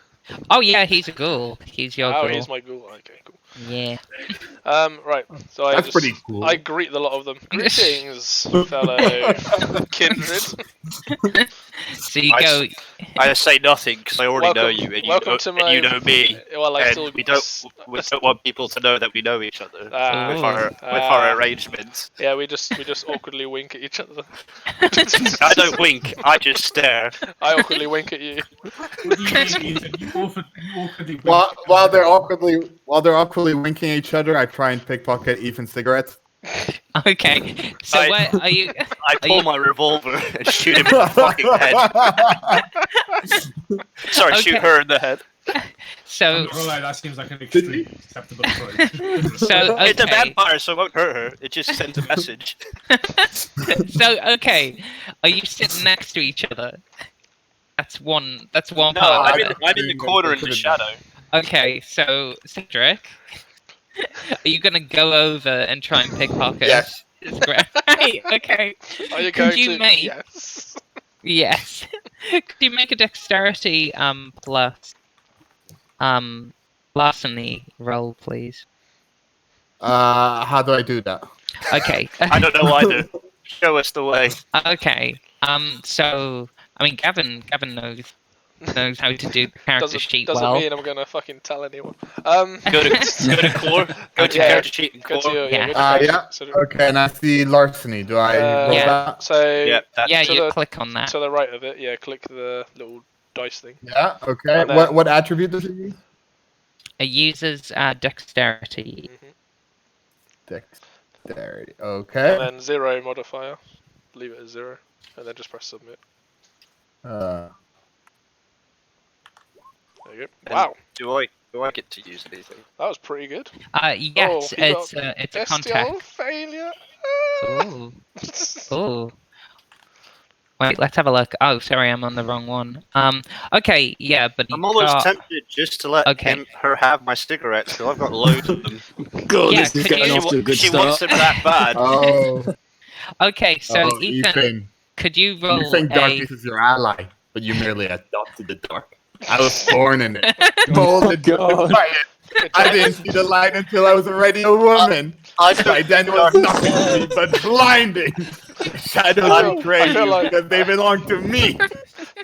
Oh yeah, he's a ghoul. He's your
Oh,
ghoul.
he's my ghoul. Okay, cool.
Yeah.
Right. So
That's pretty cool.
I greet the lot of them. Greetings, fellow kindred.
So you
I
go.
I just say nothing because I already know
Welcome-
you, and
welcome to my-
you know me.
Well, I
And
still.
we don't want people to know that we know each other
Ah,
with our arrangements.
Yeah, we just awkwardly wink at each other.
I don't wink. I just stare.
I awkwardly wink at you.
What do you mean, Ethan? You awkwardly
While they're awkwardly winking at each other, I try and pickpocket Ethan's cigarettes.
Okay. So
I-
where are you?
I pull my revolver and shoot him in the fucking head. Sorry, shoot
Okay.
her in the head.
So
I'm not gonna lie, that seems like an extremely acceptable approach.
so
It's a
okay.
vampire, so it won't hurt her. It just sends a message.
So okay. Are you sitting next to each other? That's one. That's one
No,
part.
I'm
of
in the corner in the shadow.
it. Okay. So Cedric, are you gonna go over and try and pickpocket?
Yes.
It's great. Right, okay.
Are you
Could
going
you
to?
make?
Yes.
Yes. Could you make a dexterity plus larceny roll, please?
How do I do that?
Okay.
I don't know either. Show us the way.
Okay. So I mean, Gavin knows how to do the character sheet
Doesn't
well.
mean I'm gonna fucking tell anyone.
Go to core. Go to
Yeah.
character sheet and
Go
core.
to
Yeah.
go to
Yeah.
so-
Okay, and that's the larceny. Do I roll
Yeah.
that?
So
Yeah, that's
Yeah,
to
you
the-
click on that.
to the right of it, yeah, click the little dice thing.
Yeah. Okay.
And then-
What attribute does it use?
It uses dexterity.
Dexterity. Okay.
And then 0 modifier. Leave it as 0. And then just press submit.
Uh,
There you go.
And-
Wow,
Do I get to use anything?
that was pretty good.
Yes,
he got
it's a
Bestial
contact.
failure.
Ooh. Ooh. Wait, let's have a look. Oh, sorry, I'm on the wrong one. Okay, yeah, but
I'm almost
got-
tempted just to let
Okay.
her have my cigarettes because I've got loads of them.
God,
Yeah,
this is
could
getting
you-
off to a good
She
start.
wants them that bad.
oh.
Okay, so
oh,
Ethan, could you roll
You think darkness
a?
is your ally, but you merely adopted the dark. I was born in it. Molded
God.
by it. I didn't see the light until I was already a woman.
I
By then it was nothing to me but blinding. shadows
I
betray
feel
you
like-
because they belong to me.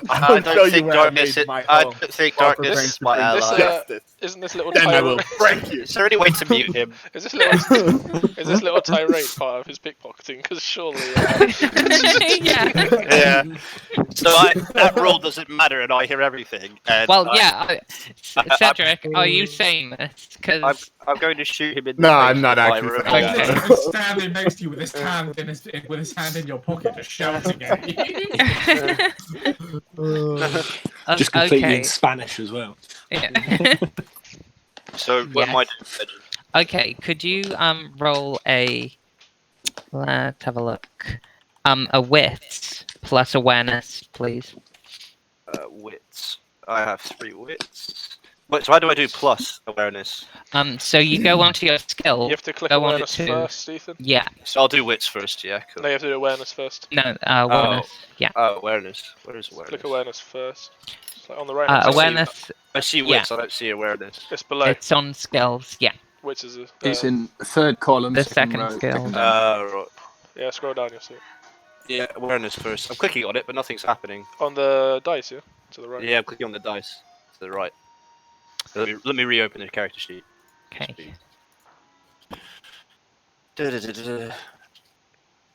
I
I'll show
don't
you
think
where I
darkness.
made my
I
home.
don't think
while
darkness
preparing
is
to
my
bring
ally.
justice.
Isn't this little
Then I will
tirade?
break you.
Is there any way to mute him?
Is this little tirade part of his pickpocketing? Because surely.
Yeah.
Yeah. So that rule doesn't matter, and I hear everything. And
Well,
I-
yeah. Cedric, are you saying this? Because
I'm going to shoot him in the
No,
face
I'm not
if I
actually
reveal
saying
that.
Okay.
Literally just standing next to you with his hand in your pocket, just shouting at you.
Just completely
okay.
in Spanish as well.
Yeah.
So what am I doing? Legend?
Okay, could you roll a let's have a look. A wits plus awareness, please.
Wits. I have 3 wits. Wait, so how do I do plus awareness?
So you go onto your skill.
You have to click
go on
awareness
to
first, Ethan.
Yeah.
So I'll do wits first, yeah? Cool.
No, you have to do awareness first.
No, awareness. Yeah.
Awareness. Where is awareness?
Click awareness first. It's like on the right hand side.
Awareness.
I see
Yeah.
wits, I don't see awareness.
It's below.
It's on skills. Yeah.
Which is a.
It's in the third column.
The
second
second
row,
skill.
second down.
Right.
Yeah, scroll down, you'll see it.
Yeah, awareness first. I'm clicking on it, but nothing's happening.
On the dice, yeah? To the right.
Yeah, I'm clicking on the dice. To the right. Let me reopen the character sheet.
Okay.
Da-da-da-da-da.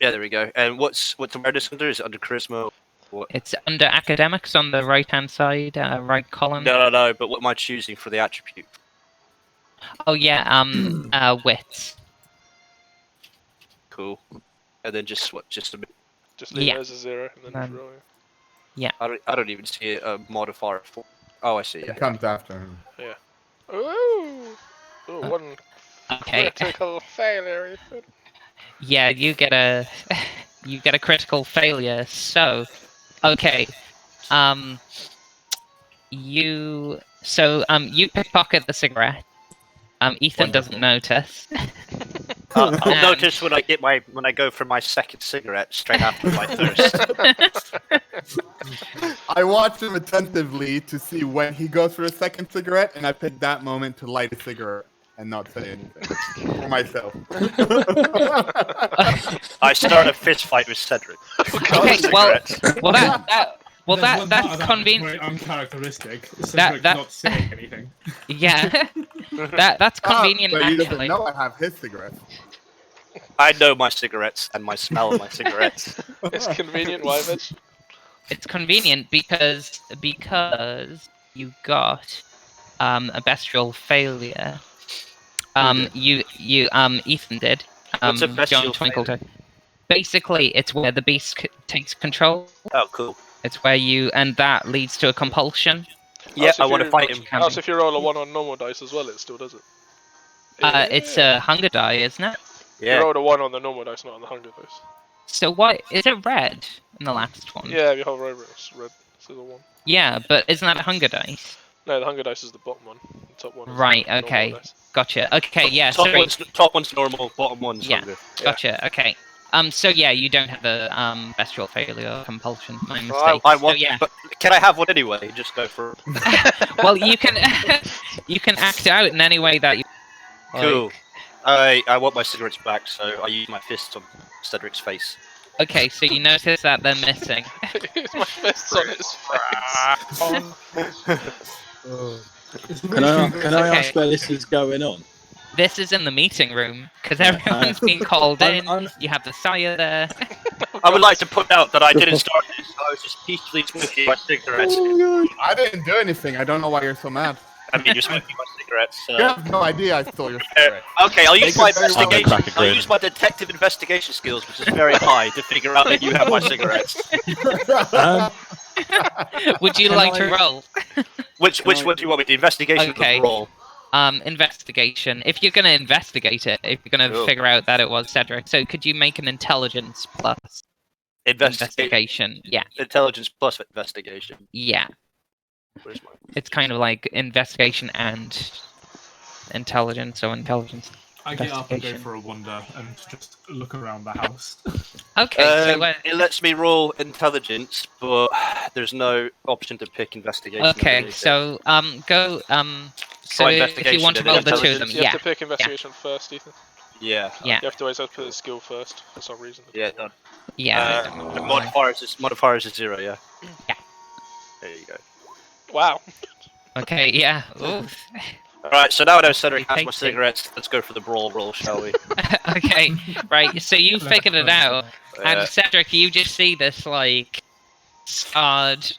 Yeah, there we go. And what's awareness under? Is it under charisma? What?
It's under academics on the right hand side, right column.
No. But what am I choosing for the attribute?
Oh yeah. Wits.
Cool. And then just what? Just a bit.
Just leave
Yeah.
it as a 0 and then just roll it.
I don't even see a modifier for. Oh, I see.
It
Yeah.
comes after him.
Ooh! Ooh, one
Okay.
critical failure, Ethan.
Yeah, you get a you get a critical failure. So, okay. You pickpocket the cigarette. Ethan doesn't notice.
I'll
And-
notice when I go for my second cigarette straight after my first.
I watch him attentively to see when he goes for a second cigarette, and I pick that moment to light a cigarette and not say anything for myself.
I start a fist fight with Cedric.
Okay, well,
There's one
that's
part of that
convenient.
Very uncharacteristic.
That-
Not saying anything.
Yeah, that's convenient
But he doesn't
actually.
know I have his cigarettes.
I know my cigarettes and my smell of my cigarettes.
It's convenient, why, Mitch?
It's convenient because you got a bestial failure. You Ethan did.
What's a bestial
John twinkled her. Basically, it's where the beast takes control.
Oh, cool.
It's where and that leads to a compulsion.
Yeah,
Also,
I
if
want to
you-
fight him.
Also, if you roll a 1 on normal dice as well, it still does it.
It's a hunger die, isn't it?
You
Yeah.
rolled a 1 on the normal dice, not on the hunger dice.
So why is it red in the last one?
Yeah, if you hover over it, it's red. It's the 1.
Yeah, but isn't that a hunger dice?
No, the hunger dice is the bottom one. The top one is
Right,
the normal
okay.
dice.
Gotcha. Okay, yeah, sorry.
Top one's normal, bottom one's
Yeah.
hunger.
Gotcha. Okay. So yeah, you don't have the bestial failure or compulsion. My mistake.
Well, I want,
so, yeah.
but can I have one anyway? Just go for it.
Well, you can you can act out in any way that you.
Cool. I want my cigarettes back, so I use my fist on Cedric's face.
Okay, so you notice that they're missing.
Use my fists on his face.
Can I
Okay.
ask where this is going on?
This is in the meeting room because everyone's been called in. You have the sire there.
I would like to point out that I didn't start this. I was just peacefully smoking my cigarettes.
Oh,
I didn't do anything. I don't know why you're so mad.
I mean, you're smoking my cigarettes.
You have no idea I stole your cigarettes.
Okay, I'll use my
Take it very well.
investigation.
Crack a
I'll
grin.
use my detective investigation skills, which is very high, to figure out that you have my cigarettes.
Would you
Can
like to
I-
roll?
Which one do you want me? The investigation
Okay.
or the roll?
Investigation. If you're gonna investigate it, if you're gonna
Cool.
figure out that it was Cedric, so could you make an intelligence plus investigation? Yeah,
Intelligence plus investigation.
yeah.
Where's my?
It's kind of like investigation and intelligence, or intelligence.
I get up and go
Investigation.
for a wander and just look around the house.
Okay, so
It lets me roll intelligence, but there's no option to pick investigation.
okay,
underneath it.
so go so
Try
if you
investigation
want to
and
roll the two of them,
intelligence.
You
yeah.
have to pick investigation first, Ethan.
Yeah.
Yeah.
You have to always have to put the skill first for some reason.
Yeah, done.
Yeah. I don't know
The
why.
modifiers is 0, yeah?
Yeah.
There you go.
Wow.
Okay, yeah. Oof.
Alright, so now I know
That's
Cedric
pretty
has my
tasty.
cigarettes. Let's go for the brawl roll, shall we?
Okay, right. So you figured it out, and
Yeah.
Cedric, you just see this like scarred,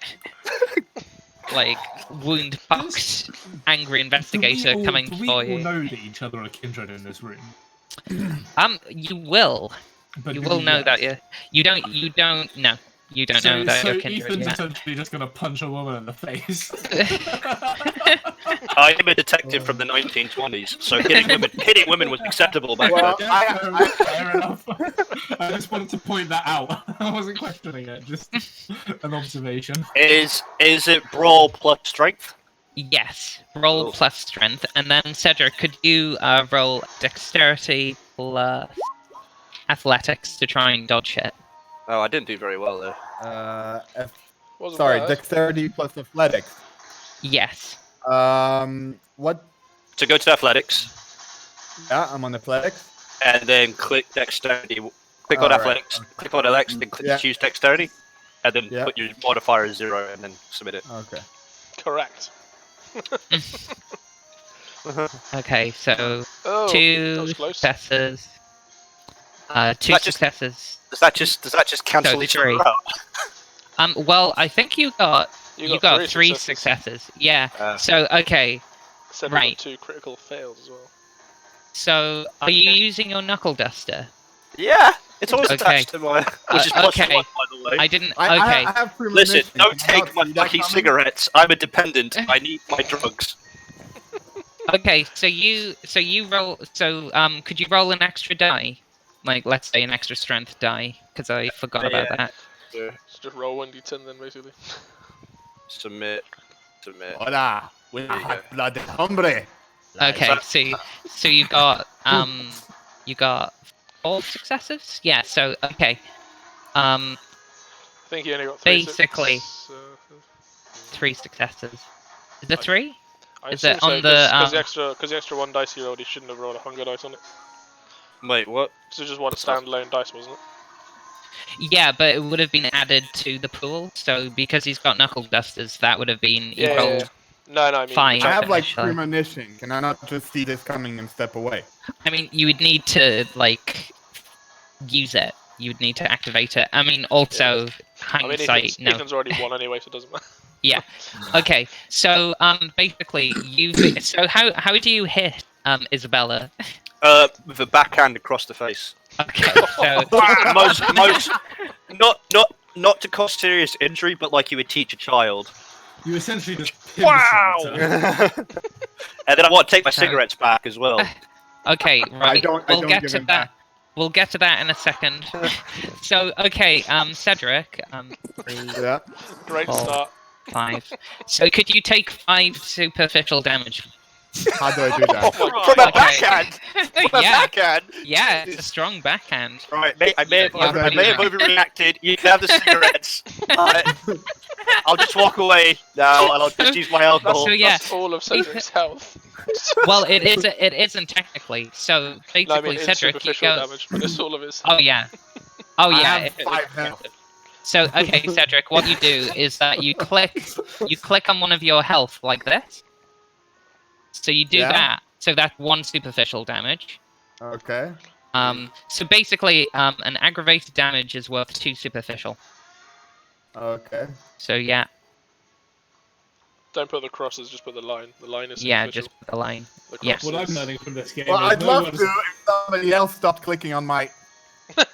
like wound pocked, angry investigator coming
do we
for
all
you.
know that each other are kindred in this room?
You will.
But
You
do
will
we
know
yet?
that you don't. You don't. No, you don't know that
so
you're kindred
Ethan's
yet.
essentially just gonna punch a woman in the face.
I am a detective from the 1920s, so hitting women was acceptable back
Well,
then.
Yeah, fair enough. I just wanted to point that out. I wasn't questioning it, just an observation.
Is it brawl plus strength?
Yes, roll
Cool.
plus strength, and then Cedric, could you roll dexterity plus athletics to try and dodge it?
Oh, I didn't do very well there.
Wasn't
Sorry,
bad.
dexterity plus athletics.
Yes.
What?
So go to athletics,
Yeah, I'm on athletics.
and then click dexterity. Click on
Alright,
athletics,
okay.
click on athletics, then click
Yeah.
choose dexterity, and then
Yeah.
put your modifier as 0, and then submit it.
Okay.
Correct.
Okay, so
Oh, that
two
was close.
successes. Two
That just-
successes.
Does that just cancel
So
each
three.
other out?
Well, I think you got three
successes.
successes. Yeah. So okay.
Cedric
Right.
got 2 critical fails as well.
So are you using your knuckle duster?
Yeah, it's always
Okay.
attached to my. Which is plus
okay.
1, by the way.
I didn't.
I
Okay.
have
Listen,
premonition.
don't
Can I
take my
not see that
fucking
coming?
cigarettes. I'm a dependent. I need my drugs.
Okay. So you roll. So could you roll an extra die? Like, let's say an extra strength die, because I forgot about
Yeah.
that.
So,
So just roll 1d10 then, basically.
submit.
Hola, we
There you
have blood hombre.
Okay. So you got you got 4 successes. Yeah. So okay.
I think he only got 3
Basically.
successes.
3 successes. Is it 3?
I
Is it
assume
on
so,
the,
because the extra 1 dice he rolled, he shouldn't have rolled a hunger dice on it.
Wait, what?
So just one standalone dice, wasn't it?
Yeah, but it would have been added to the pool. So because he's got knuckle dusters, that would have been you
Yeah.
rolled.
No, I mean
5.
I have like
Actually.
premonition. Can I not just see this coming and step away?
I mean, you would need to like use it. You would need to activate it. I mean, also
I mean,
hindsight. No.
Ethan's already won anyway, so it doesn't matter.
Yeah. Okay. So basically, you. So how do you hit Isabella?
With a backhand across the face.
Okay. So
most, not to cause serious injury, but like you would teach a child.
You essentially just
Wow!
pincer.
And then I want to take my cigarettes back as well.
okay, right.
I don't
we'll get
give
to
him
that.
back.
We'll get to that in a second. So okay, Cedric. 3,
Yeah.
Great
4,
start.
5. So could you take 5 superficial damage?
How do I do that?
From a
Okay.
backhand! From a
Yeah.
backhand!
Yeah, it's a strong backhand.
Right, I may have
Yeah,
overreacted. You can have the cigarettes. I'll just walk away now and I'll just use my alcohol.
So yeah,
That's all of Cedric's health.
well, it isn't technically. So basically,
No, I mean, in
Cedric, you
superficial
go.
damage, but it's all of his.
Oh yeah. Oh
I
yeah.
have 5 health.
So okay, Cedric, what you do is that you click on one of your health like this. So you do
Yeah.
that. So that's 1 superficial damage.
Okay.
So basically, an aggravated damage is worth 2 superficial.
Okay.
So yeah,
Don't put the crosses, just put the line. The line is
yeah,
superficial.
just put the line.
The
yeah.
crosses.
What I'm learning from this game
Well,
is
I'd
no
love
one's-
to if somebody else stopped clicking on my.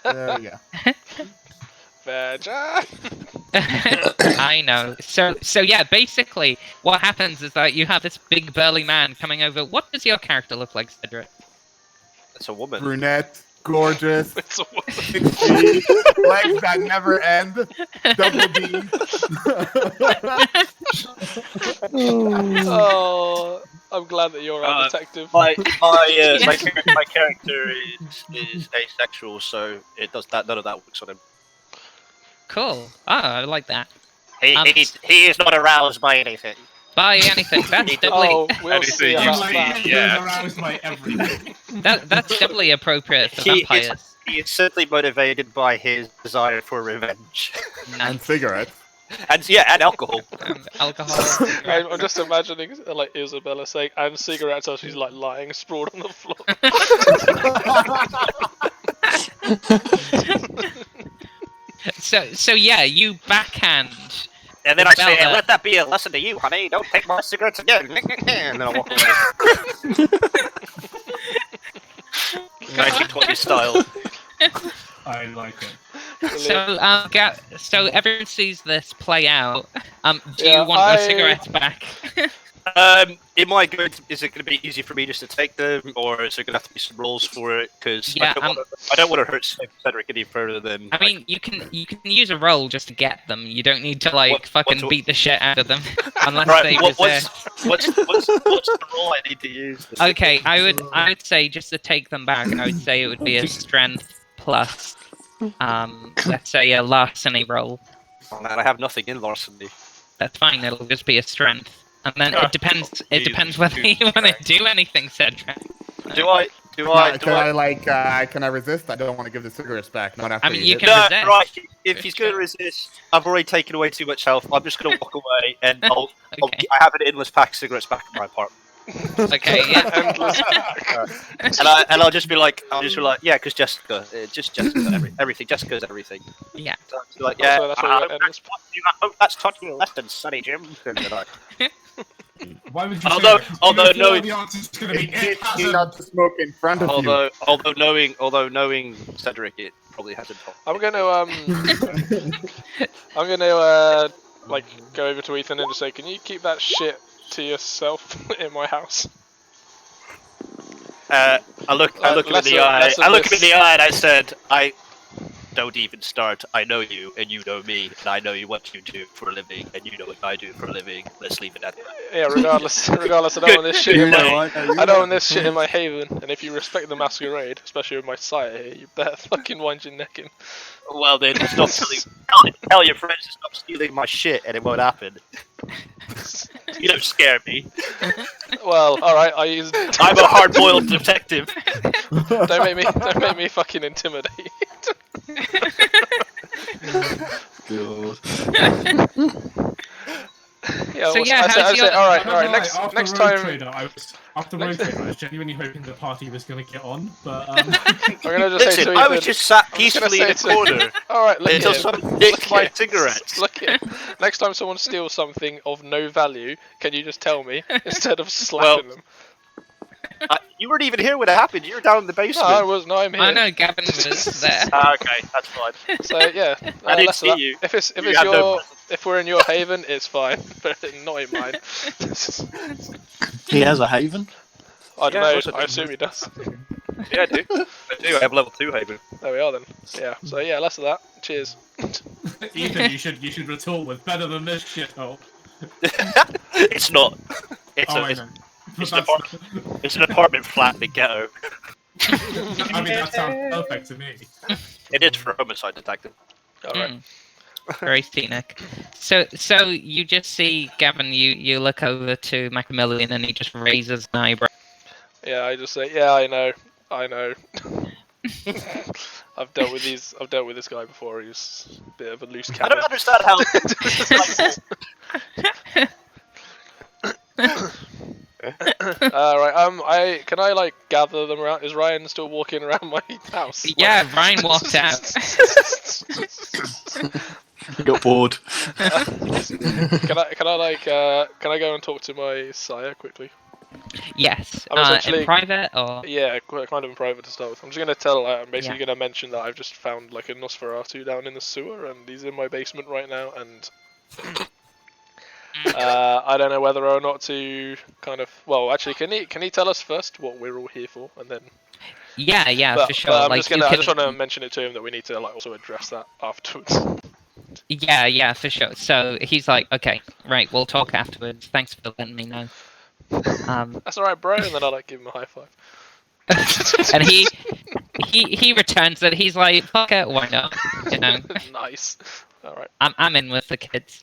There we go.
Veggan!
I know. So yeah, basically, what happens is that you have this big burly man coming over. What does your character look like, Cedric?
It's a woman.
Brunette, gorgeous,
It's a
6 feet, legs that never end, double D.
Oh, I'm glad that you're our detective.
My character is asexual, so it does that. None of that works on him.
Cool. Oh, I like that.
He is not aroused by anything.
Buy anything. That's doubly
Oh, we'll see
Anything
about
you
that.
see. Yeah.
Aroused by everything.
that's doubly appropriate for
He is-
vampires.
He is certainly motivated by his desire for revenge.
And
Nice.
cigarettes.
And and alcohol.
Alcohol.
I'm just imagining like Isabella saying, "and cigarettes," as she's like lying sprawled on the floor.
So yeah, you backhand.
And then I say,
Bella.
let that be a lesson to you, honey. Don't take my cigarettes again. And then I walk away. 1920s style.
I like it.
So everyone sees this play out. Do
Yeah,
you want your cigarettes back?
Is it going to be easy for me just to take them, or is there going to have to be some rules for it? Because
Yeah,
I don't want to hurt Cedric any further than.
I mean, you can use a roll just to get them. You don't need to
What's-
beat the shit out of them unless
Right,
they
what's
resist.
what's the rule I need to use?
Okay, I would say just to take them back, I would say it would be a strength plus, let's say a larceny roll.
Oh, man, I have nothing in larceny.
That's fine. It'll just be a strength, and then it depends. It
Easy.
depends whether you want to do anything, Cedric.
Do I?
Can I resist? I don't want to give the cigarettes back. Not after
I mean,
you
you
hit
can
me.
resist.
Right. If he's going to resist, I've already taken away too much health. I'm just going to walk away, and
Okay.
I have an endless pack of cigarettes back in my apartment.
Okay. Yeah.
Endless.
And I'll just be like, yeah, because Jessica, everything. Jessica's everything.
Yeah.
So I'll just be like, yeah,
That's why you got endless.
I hope that's taught you a lesson, Sonny Jim. And then
Why would you
Although-
say that?
although
You feel
knowing-
the answer's going to be it
Do not to smoke in front of you.
although knowing Cedric, it probably hasn't taught.
I'm gonna like go over to Ethan and just say, "Can you keep that shit to yourself in my house?"
I look him in the eye. I look him in the eye, and I said, "I don't even start. I know you, and you know me, and I know what you do for a living, and you know what I do for a living. Let's leave it at that."
Yeah, regardless, I don't want this shit in my. I don't want this shit in my haven, and if you respect the masquerade, especially with my sire here, you better fucking wind your neck in.
Well, then, tell your friends to stop stealing my shit, and it won't happen. You don't scare me.
Well, all right, I use.
I'm a hard-boiled detective.
Don't make me fucking intimidate.
God.
Yeah,
So
well,
yeah,
I
how's
said,
your-
all right,
After
next
Road
time.
Trader, I was genuinely hoping the party was going to get on, but
I'm gonna just say
Listen,
to
I
Ethan,
was just sat
I'm just gonna
peacefully in a
say to-
corner
all right, look
until
at him.
some dick
Look at my
cigarettes.
Look at next time someone steals something of no value, can you just tell me instead of slapping them?
You weren't even here when it happened. You were down in the
No,
basement.
I was. No, I'm here.
I know Gavin was there.
Okay, that's fine.
So yeah,
I didn't
less of
see
that.
you.
If it's
You had no
if we're in your haven, it's fine, but not in mine.
He has a haven.
I don't
Yeah,
know.
what's it?
I assume he does.
Yeah, I do. I have level 2 haven.
There we are then. Yeah. So yeah, less of that. Cheers.
Ethan, you should retort with better than this shithole.
It's not. It's,
Oh,
a,
I
it's,
know.
it's,
But
an apartment, it's an apartment flat in the ghetto.
I mean, that sounds perfect to me.
It is for a homicide detective.
All right.
Very scenic. So you just see Gavin. You look over to Maximilian, and he just raises an eyebrow.
Yeah, I just say, yeah, I know. I've dealt with this guy before. He's a bit of a loose
I
cannon.
don't understand how.
Right. Can I like gather them around? Is Ryan still walking around my house?
Yeah, Ryan walked out.
He got bored.
Can I go and talk to my sire quickly?
Yes.
I'm essentially-
In private or
Yeah, kind of in private to start with. I'm just gonna tell. I'm basically
Yeah.
gonna mention that I've just found like a Nosferatu down in the sewer, and he's in my basement right now, and I don't know whether or not to kind of. Well, actually, can he tell us first what we're all here for, and then.
yeah,
But,
for sure.
but I'm
like
just gonna. I
you
just
can,
want to mention it to him that we need to like also address that afterwards.
Yeah, for sure. So he's like, okay, right, we'll talk afterwards. Thanks for letting me know.
That's all right, bro. And then I like give him a high five.
And he returns it. He's like, fuck it, why not? You know,
Nice. All right.
I'm in with the kids.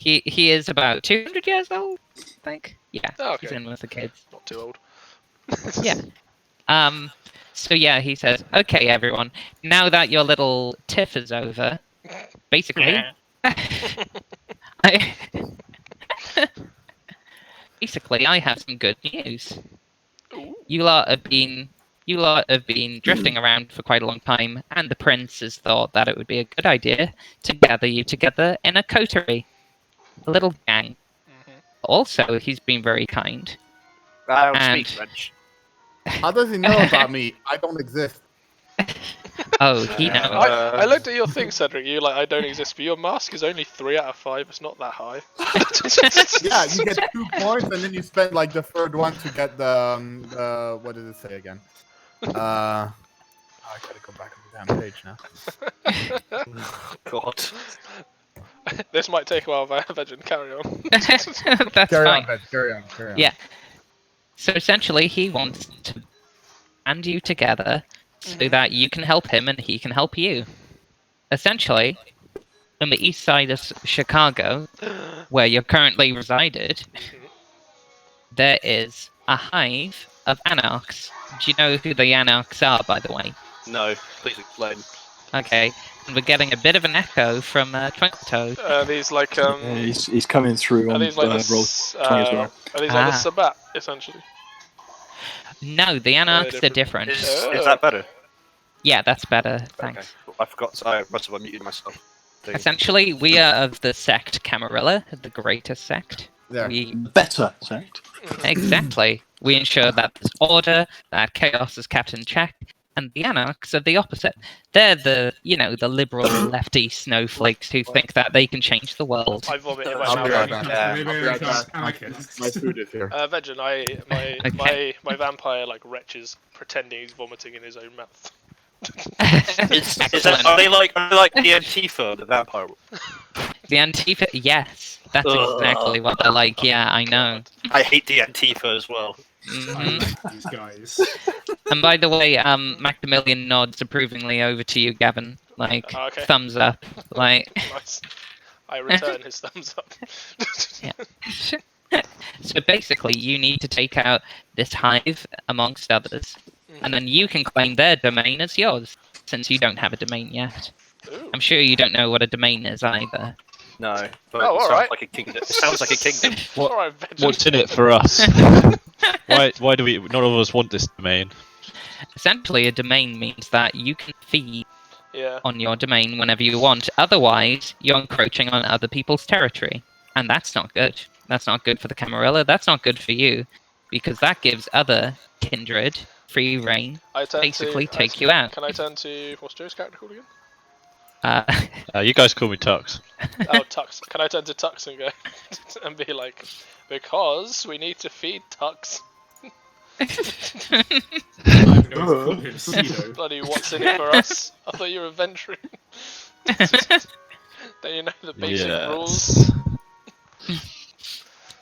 He is about 200 years old, I think. Yeah,
Oh,
he's
okay.
in with the kids.
Not too old.
Yeah. So yeah, he says, "Okay, everyone. Now that your little tiff is over, basically, I basically I have some good news.
Ooh.
You lot have been drifting around for quite a long time, and the prince has thought that it would be a good idea to gather you together in a coterie, a little gang. Also, he's been very kind.
I don't
And-
speak French.
How does he know about me? I don't exist.
Oh, he knows.
I looked at your thing, Cedric. You like I don't exist, but your mask is only 3 out of 5. It's not that high.
Yeah, you get 2 points, and then you spend like the third one to get the what did it say again? I gotta go back on the damn page now.
God.
This might take a while, Veggan. Carry on.
That's
Carry
fine.
on, Ben. Carry on. Carry on.
Yeah. So essentially, he wants to band you together so that you can help him and he can help you. Essentially, on the east side of Chicago, where you're currently resided, there is a hive of anarchs. Do you know who the anarchs are, by the way?
No, please explain.
Okay, and we're getting a bit of an echo from Twinkletoad.
Are these like
Yeah, he's coming through
Are
on
these like
roll 20 as well.
Are these like the Sabat essentially?
No, the anarchs are different.
Is that better?
Yeah, that's better. Thanks.
Okay. I forgot. I must have unmuted myself. There you go.
Essentially, we are of the sect Camarilla, the greatest sect.
There.
We
Better sect.
exactly. We ensure that there's order, that chaos is kept in check, and the anarchs are the opposite. They're the liberal lefty snowflakes who think that they can change the world.
I vomited my
I'll be right
mouth.
back.
Maybe
I'll be right back.
anarchists.
My food is here.
Veggan, my vampire like retches pretending he's vomiting in his own mouth.
Are they like the Antifa, the vampire?
The Antifa, yes, that's exactly what they're like. Yeah, I know.
I hate the Antifa as well.
These guys.
And by the way, Maximilian nods approvingly over to you, Gavin. Like,
Okay.
thumbs up. Like,
Nice. I return his thumbs up.
so basically, you need to take out this hive amongst others, and then you can claim their domain as yours, since you don't have a domain yet.
Ooh.
I'm sure you don't know what a domain is either.
No, but
Oh,
it sounds
alright.
like a kingdom. It sounds like a kingdom.
What-
Alright, Veggan.
What's in it for us? Why do we? None of us want this domain.
Essentially, a domain means that you can feed
Yeah.
on your domain whenever you want. Otherwise, you're encroaching on other people's territory, and that's not good. That's not good for the Camarilla. That's not good for you, because that gives other kindred free reign.
I turn
Basically
to,
take you out.
Can I turn to what's Joe's character called again?
You guys call me Tux.
Oh, Tux. Can I turn to Tux and go and be like, because we need to feed Tux.
I'm going to call him Cedo.
Bloody, what's in it for us? I thought you were venturing. Don't you know the basic rules?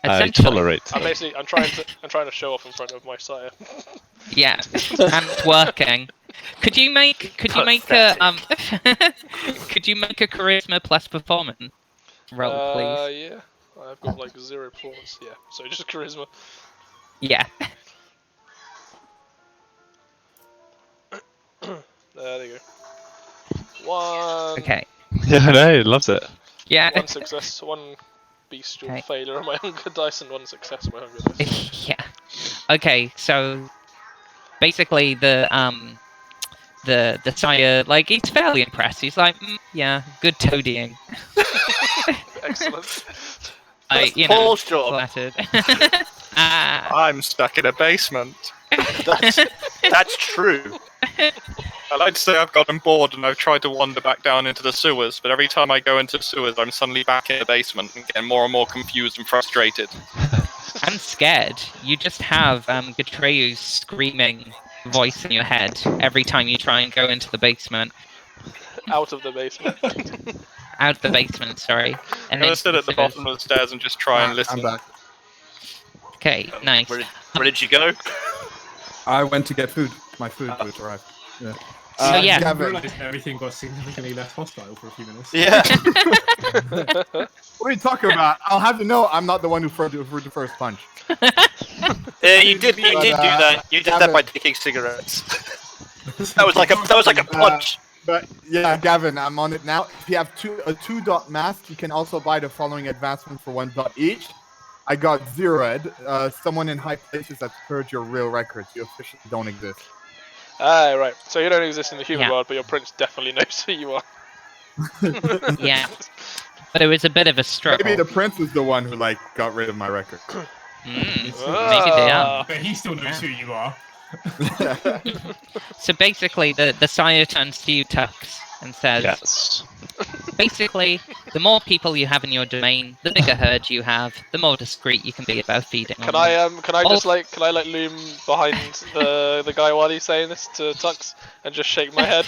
I
Essentially,
tolerate.
I'm trying to show off in front of my sire.
yeah, and it's working. Could you make a could you make a charisma plus performance roll, please?
Yeah. I've got like 0 points. Yeah. So just charisma.
Yeah.
There you go. 1.
Okay.
Yeah, I know. He loves it.
Yeah.
1 success, 1 bestial
Okay.
failure on my hunger dice, and 1 success on my hunger dice.
Yeah. Okay, so basically the sire, like, he's fairly impressed. He's like, yeah, good toadying.
Excellent.
Paul's job.
Flattered.
I'm stuck in a basement.
That's true.
I like to say I've gotten bored and I've tried to wander back down into the sewers, but every time I go into the sewers, I'm suddenly back in the basement and getting more and more confused and frustrated.
I'm scared. You just have Gatreu's screaming voice in your head every time you try and go into the basement.
Out of the basement.
Out the basement, sorry.
I'm gonna sit at the bottom of the stairs and just try and listen.
I'm back.
Okay, nice.
Where did you go?
I went to get food. My food was arrived. Yeah.
So yeah.
I
Gavin,
realised everything got significantly less hostile for a few minutes.
Yeah.
what are you talking about? I'll have to know I'm not the one who threw the first punch.
You did do that. You did that by taking cigarettes. that was like a punch.
But yeah, Gavin, I'm on it now. If you have a 2-dot mask, you can also buy the following advancements for 1 dot each. I got 0 ed. Someone in high places has heard your real records. You officially don't exist.
Ah, right. So you don't exist in the human
Yeah.
world, but your prince definitely knows who you are.
Yeah. But it was a bit of a struggle.
Maybe the prince is the one who got rid of my record.
Maybe they
Ah.
are.
But he still knows who you are.
So basically, the sire turns to you, Tux, and says,
Yes.
basically, the more people you have in your domain, the bigger herd you have, the more discreet you can be about feeding on
Can
them.
I just loom behind the guy while he's saying this to Tux and just shake my head?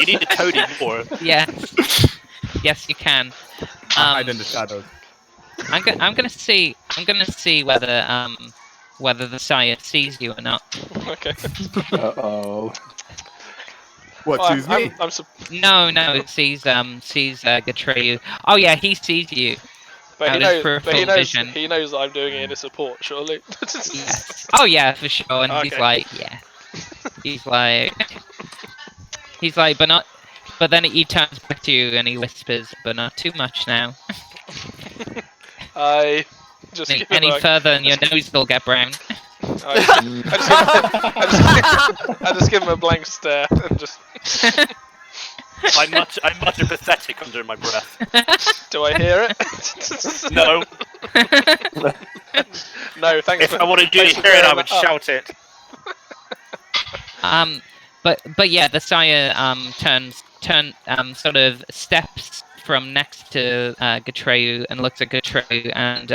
You need to toad him more.
Yes. Yes, you can.
Hide in the shadows.
I'm gonna see whether the sire sees you or not.
Okay.
Uh-oh.
What,
Oh,
choose me?
I'm
No, sees Gatreyu. Oh yeah, he sees you.
but
Out
he
of
knows. But
peripheral vision.
he knows that I'm doing it in his support, surely.
Yes. Oh yeah, for sure. And he's
Okay.
like, yeah. He's like, but not. But then he turns back to you and he whispers, "But not too much now.
I just give him
Any further and your nose will get brown."
I just give him a blank stare and just.
I mutter pathetic under my breath.
Do I hear it?
No.
No, thanks.
If I wanted you to hear it, I would shout it.
But yeah, the sire sort of steps from next to Gatreyu and looks at Gatreyu and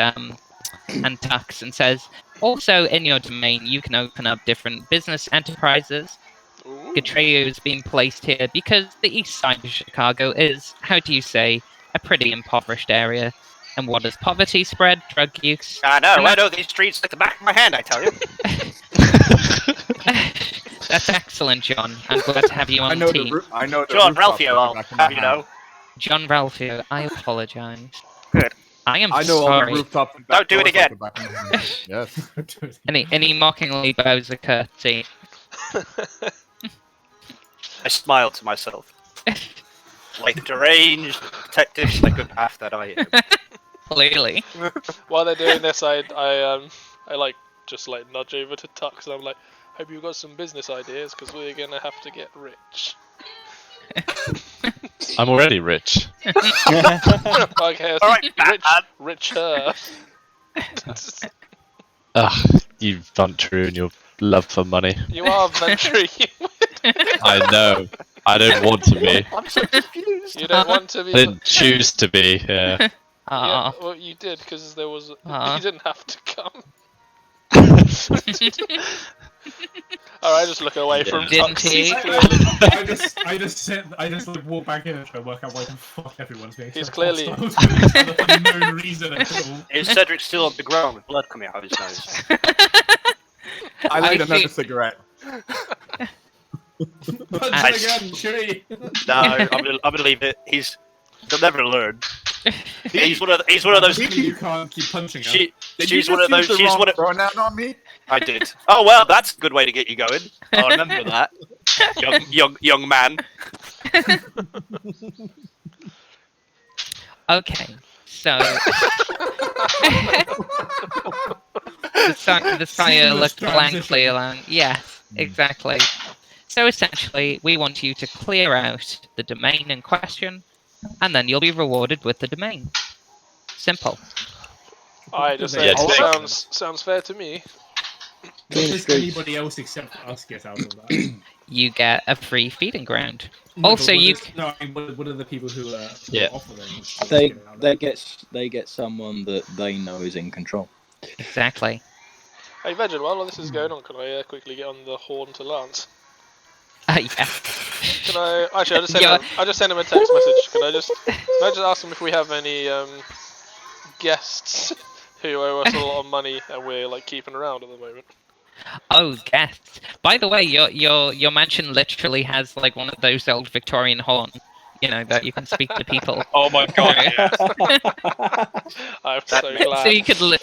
Tux and says, "Also in your domain, you can open up different business enterprises.
Ooh.
Gatreyu is being placed here because the east side of Chicago is, how do you say, a pretty impoverished area. And what does poverty spread? Drug use.
I know these streets like the back of my hand, I tell you.
That's excellent, John. I'm glad to have you on the team.
I know the
John
rooftop
Ralphio,
like the back of my
I'll have you
hand.
know.
John Ralphio, I apologize.
Good.
I am
I know all the
sorry.
rooftops and
Don't
back
do it
doors like
again.
the back of my hand. Yes.
And he mockingly bows a curtsy.
I smile to myself. Like the deranged detective psychopath that I am.
Clearly.
While they're doing this, I just nudge over to Tux and I'm like, hope you've got some business ideas because we're gonna have to get rich.
I'm already rich.
Okay,
Alright, Batman.
richer.
You venture in your love for money.
You are venturing.
I know. I don't want to be.
I'm so confused.
You don't want to be.
I didn't choose to be. Yeah.
Yeah,
Aw.
well, you did because there was.
Aw.
You didn't have to come. Alright, just look away from
Didn't
Tux.
he?
He's clearly,
I just walk back in and try to work out why the fuck everyone's being
He's
so
clearly-
hostile to each other for no reason at all.
Is Cedric still on the ground with blood coming out of his nose?
I light
I
another
think-
cigarette.
Punch
I-
him again, Chewie!
No, I'm gonna leave it. He'll never learn. He's one of those.
You can't keep punching him.
Did you
She's one of
just
those.
use the
She's
wrong
one of.
pronoun on me?
I did. Oh well, that's a good way to get you going. I'll remember that, young man.
Okay, so the sire
Seamless
looked blankly
transition.
along. Yes, exactly. So essentially, we want you to clear out the domain in question, and then you'll be rewarded with the domain. Simple.
I just say
Yeah,
it sounds fair to me.
What does anybody else except us get out of that?
You get a free feeding ground.
No,
Also,
but what
you-
is- No, I mean, what are the people who are
Yeah.
offering?
They get someone that they know is in control.
Exactly.
Hey, Veggan, while all this is going on, can I quickly get on the horn to Lance?
Yeah.
Can I? Actually,
Yeah.
I just send him a text message. Can I just ask him if we have any guests who owe us a lot of money and we're keeping around at the moment?
Oh, guests. By the way, your mansion literally has like one of those old Victorian horns, that you can speak to people.
Oh my god, yeah.
I'm
That
so
makes-
So
glad.
you could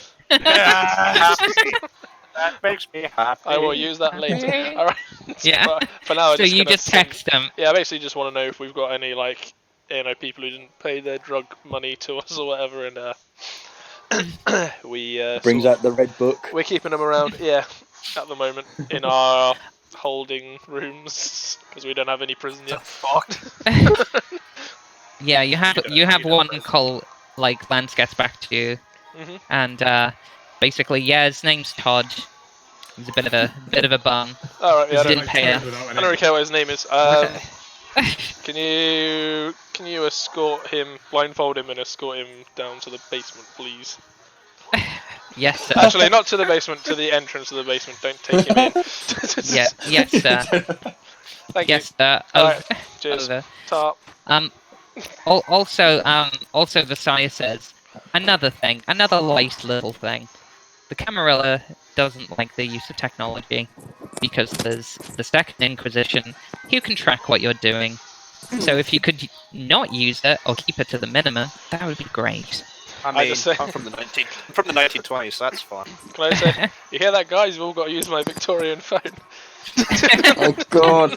That makes me happy.
I will use that later.
Happy.
All right.
Yeah.
But for now, I'm
So
just
you
gonna
just
send-
text them.
Yeah, I basically just want to know if we've got any people who didn't pay their drug money to us or whatever, and we
Brings out the red book.
We're keeping them around, yeah, at the moment in our holding rooms because we don't have any prison yet.
Yeah, you have one call like Lance gets back to you,
Mhm.
and basically, yeah, his name's Todd. He's a bit of a bum.
All right, yeah, I
Didn't
don't,
pay us.
I don't really care what his name is. Can you escort him, blindfold him, and escort him down to the basement, please?
Yes, sir.
Actually, not to the basement, to the entrance of the basement. Don't take him in.
Yeah, yes, sir.
Thank
Yes, sir.
Alright, cheers.
Over.
Top.
Also, the sire says another light little thing. The Camarilla doesn't like the use of technology because there's the Second Inquisition who can track what you're doing. So if you could not use it or keep it to the minimum, that would be great.
I mean, I'm from the 1920s, so that's fine.
Can I say, you hear that, guys? We've all got to use my Victorian phone.
Oh God!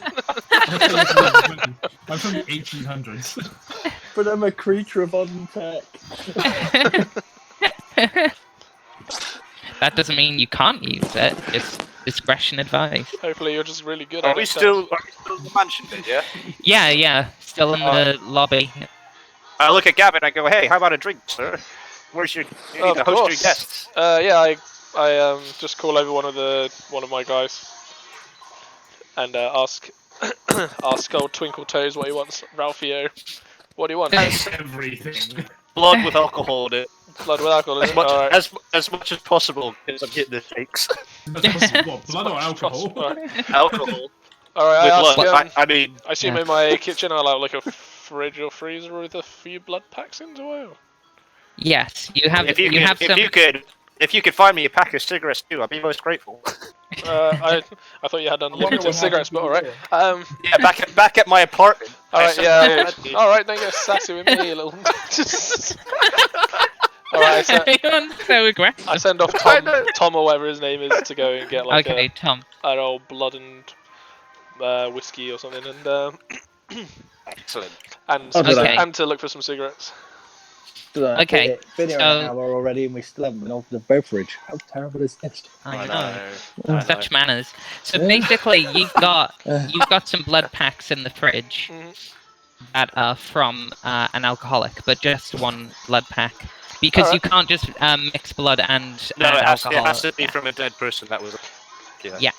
I'm from the 1800s.
But I'm a creature of modern tech.
That doesn't mean you can't use it. Just discretion advised.
Hopefully, you're just really good
Are
at
we
it.
still in the mansion bit, yeah?
Yeah. Still in the lobby.
I look at Gavin, I go, hey, how about a drink, sir? Where's your
Of
the host your
course.
guests?
Yeah, I just call over one of my guys and ask old Twinkle Toes what he wants. Ralphio, what do you want?
That's everything.
Blood with alcohol in it.
Blood with alcohol.
As much,
Alright.
as much as possible, because I'm getting the shakes.
What, blood or alcohol?
Alright,
Alcohol.
I
with
ask.
blood. I mean,
I assume in my kitchen I'll have like a fridge or freezer with a few blood packs in as well.
Yes, you have.
if you
have some.
if you could find me a pack of cigarettes too, I'd be most grateful.
I thought you had unlimited cigarettes, but alright.
Yeah, back at my apartment.
Alright, yeah. Alright, don't get sassy with me, you little. Alright,
Everyone's so aggressive.
I send off Tom or whatever his name is to go and get like
Okay, Tom.
an old blood and whiskey or something, and
Excellent.
Okay.
and to look for some cigarettes.
Okay,
Been here
so-
an hour already, and we still haven't been off the beverage. How terrible is this?
I
know.
know. Such manners. So basically, you've got some blood packs in the fridge
Mhm.
that are from an alcoholic, but just one blood pack because you can't just mix blood and
No, it
alcohol.
has to be from a dead person. That was.
Yeah.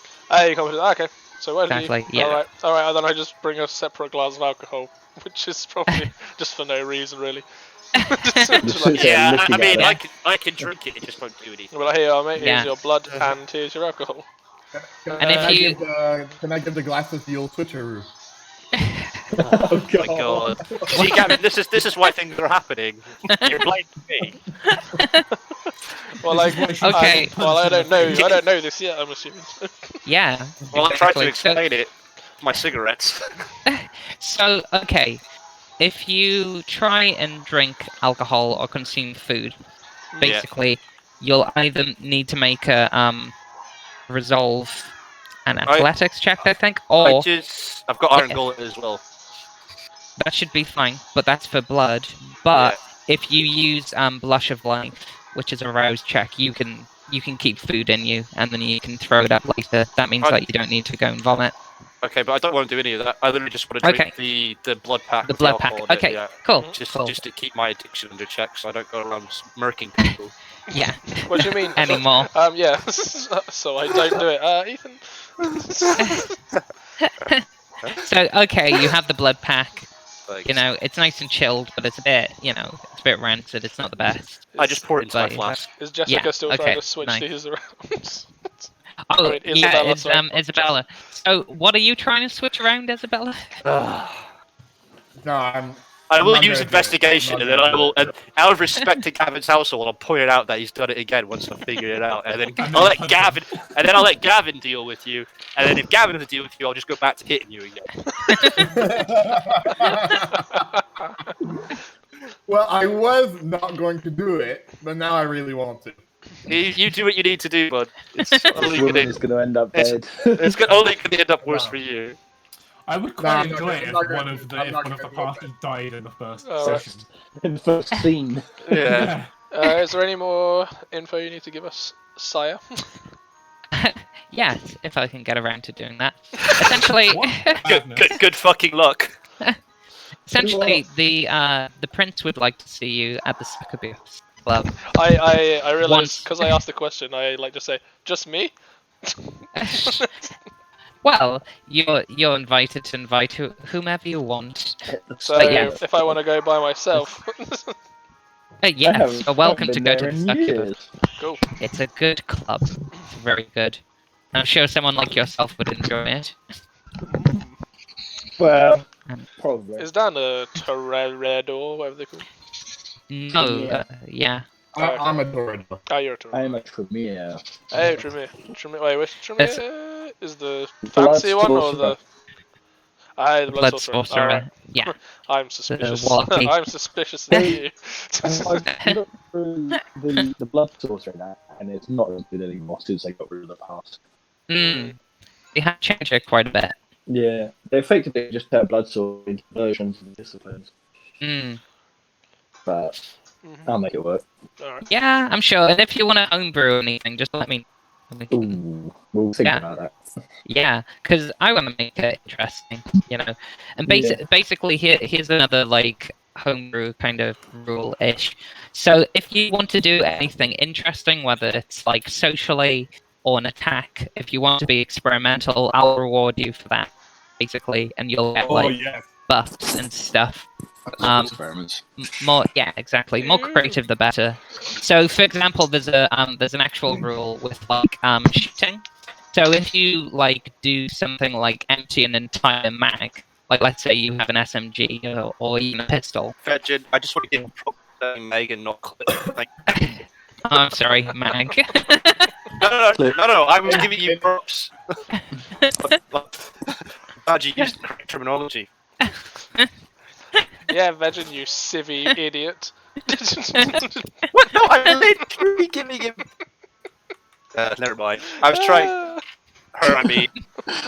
You come with okay. So where do
Exactly,
you?
yeah.
Alright, and then I just bring a separate glass of alcohol, which is probably just for no reason really. Just like,
Yeah,
Yeah,
looking
I mean,
at
I can drink it. It just won't do anything.
well, here you are, mate. Here's
Yeah.
your blood and here's your alcohol.
And if you-
Can I give the glasses the old switcheroo?
Oh
Oh my god. See, Gavin, this is why things are happening. You're blaming me.
Well, like,
Okay.
I don't know this yet. I'm assuming.
Yeah.
Well, I tried to
exactly. So-
explain it. My cigarettes.
So, okay, if you try and drink alcohol or consume food, basically, you'll either need to make a resolve an athletics check, I think, or
I've got iron
Yeah.
gullet as well.
that should be fine, but that's for blood. But if you use blush of life, which is a rouse check, you can keep food in you, and then you can throw it up later. That means that you don't need to go and vomit.
Okay, but I don't want to do any of that. I literally just want to drink the blood pack.
The
with
blood pack.
alcohol in it,
Okay,
yeah.
cool.
Just
cool.
to keep my addiction under check, so I don't go around murking people.
Yeah.
What do you mean?
Anymore.
Yeah. So I don't do it. Ethan.
So, okay, you have the blood pack.
Thanks.
You know, it's nice and chilled, but it's a bit, it's a bit rancid. It's not the best.
I just pour it into my
But-
flask.
Is Jessica
Yeah,
still
okay,
trying to switch
nice.
these around?
Oh,
Wait,
yeah,
Isabella,
it's
sorry.
Isabella. So, what are you trying to switch around, Isabella?
No,
I will
I'm
use
not gonna do it.
investigation,
I'm
and
not
then I
gonna
will,
do
and out of respect to Gavin's household, I'll point it out that he's done it again once I've figured it out, and then
And
I'll
then
let
punch
Gavin,
him.
and then I'll let Gavin deal with you, and then if Gavin doesn't deal with you, I'll just go back to hitting you again.
Well, I was not going to do it, but now I really want to.
You do what you need to do, bud. It's
This
only
woman
gonna,
is going to end up
it's-
dead.
it's only gonna end up worse
Wow.
for you.
I would
No,
quite
I'm not
enjoy
gonna-
it
I'm
if
not gonna
one
do
of
it.
the
I'm
if
not
one of the
gonna do it.
party died in the first
Alright.
session.
In the first scene.
Yeah.
Is there any more info you need to give us, Sire?
Yes, if I can get around to doing that. Essentially,
What?
Good,
Madness.
good fucking luck.
essentially, the prince would like to see you at the Succubus Club.
I realised
Once-
because I asked the question, I like to say, just me?
Well, you're invited to invite whomever you want.
So
But yeah.
if I want to go by myself,
Yes, you're welcome to
been
go to
there
the
in
Succubus.
years.
cool.
It's a good club. It's very good. I'm sure someone like yourself would enjoy it.
Well,
Um,
probably.
Is that a Toreador, whatever they call it?
No,
Yeah.
yeah.
I'm a Toreador.
Oh, you're a
I am
Toreador.
a Tremere.
Hey, Tremere. Wait, which Tremere is the
Blood
fancy one or
sorcerer.
the... the
Blood
Sorcerer.
sorcerer.
Alright.
Yeah.
I'm suspicious.
walkie.
I'm suspicious of you.
I've looked through the blood sorcerer now, and it's not as good anymore since they got rid of the past.
They have changed it quite a bit.
Yeah, they effectively just turn blood sword into versions of the disciplines,
Mm.
but I'll make it work.
Alright.
Yeah, I'm sure. And if you want to homebrew anything, just let me.
Ooh, we'll think
Yeah.
about that.
Yeah, because I want to make it interesting, you know. And
Yeah.
basically, here's another like homebrew kind of rule-ish. So if you want to do anything interesting, whether it's like socially or an attack, if you want to be experimental, I'll reward you for that, basically, and you'll get like
yes.
buffs and stuff.
Experiments.
More, yeah, exactly. More creative, the better. So, for example, there's an actual rule with like shooting. So if you like do something like empty an entire mag, like let's say you have an SMG or even a pistol.
Veggan, I just want to give props to Megan, not Cliff. Like,
Oh, I'm sorry, mag.
no, I was giving you props. Glad you used the correct terminology.
Yeah, Veggan, you civvy idiot.
What? No, I'm literally giving him. Never mind. I was trying. Her, I mean,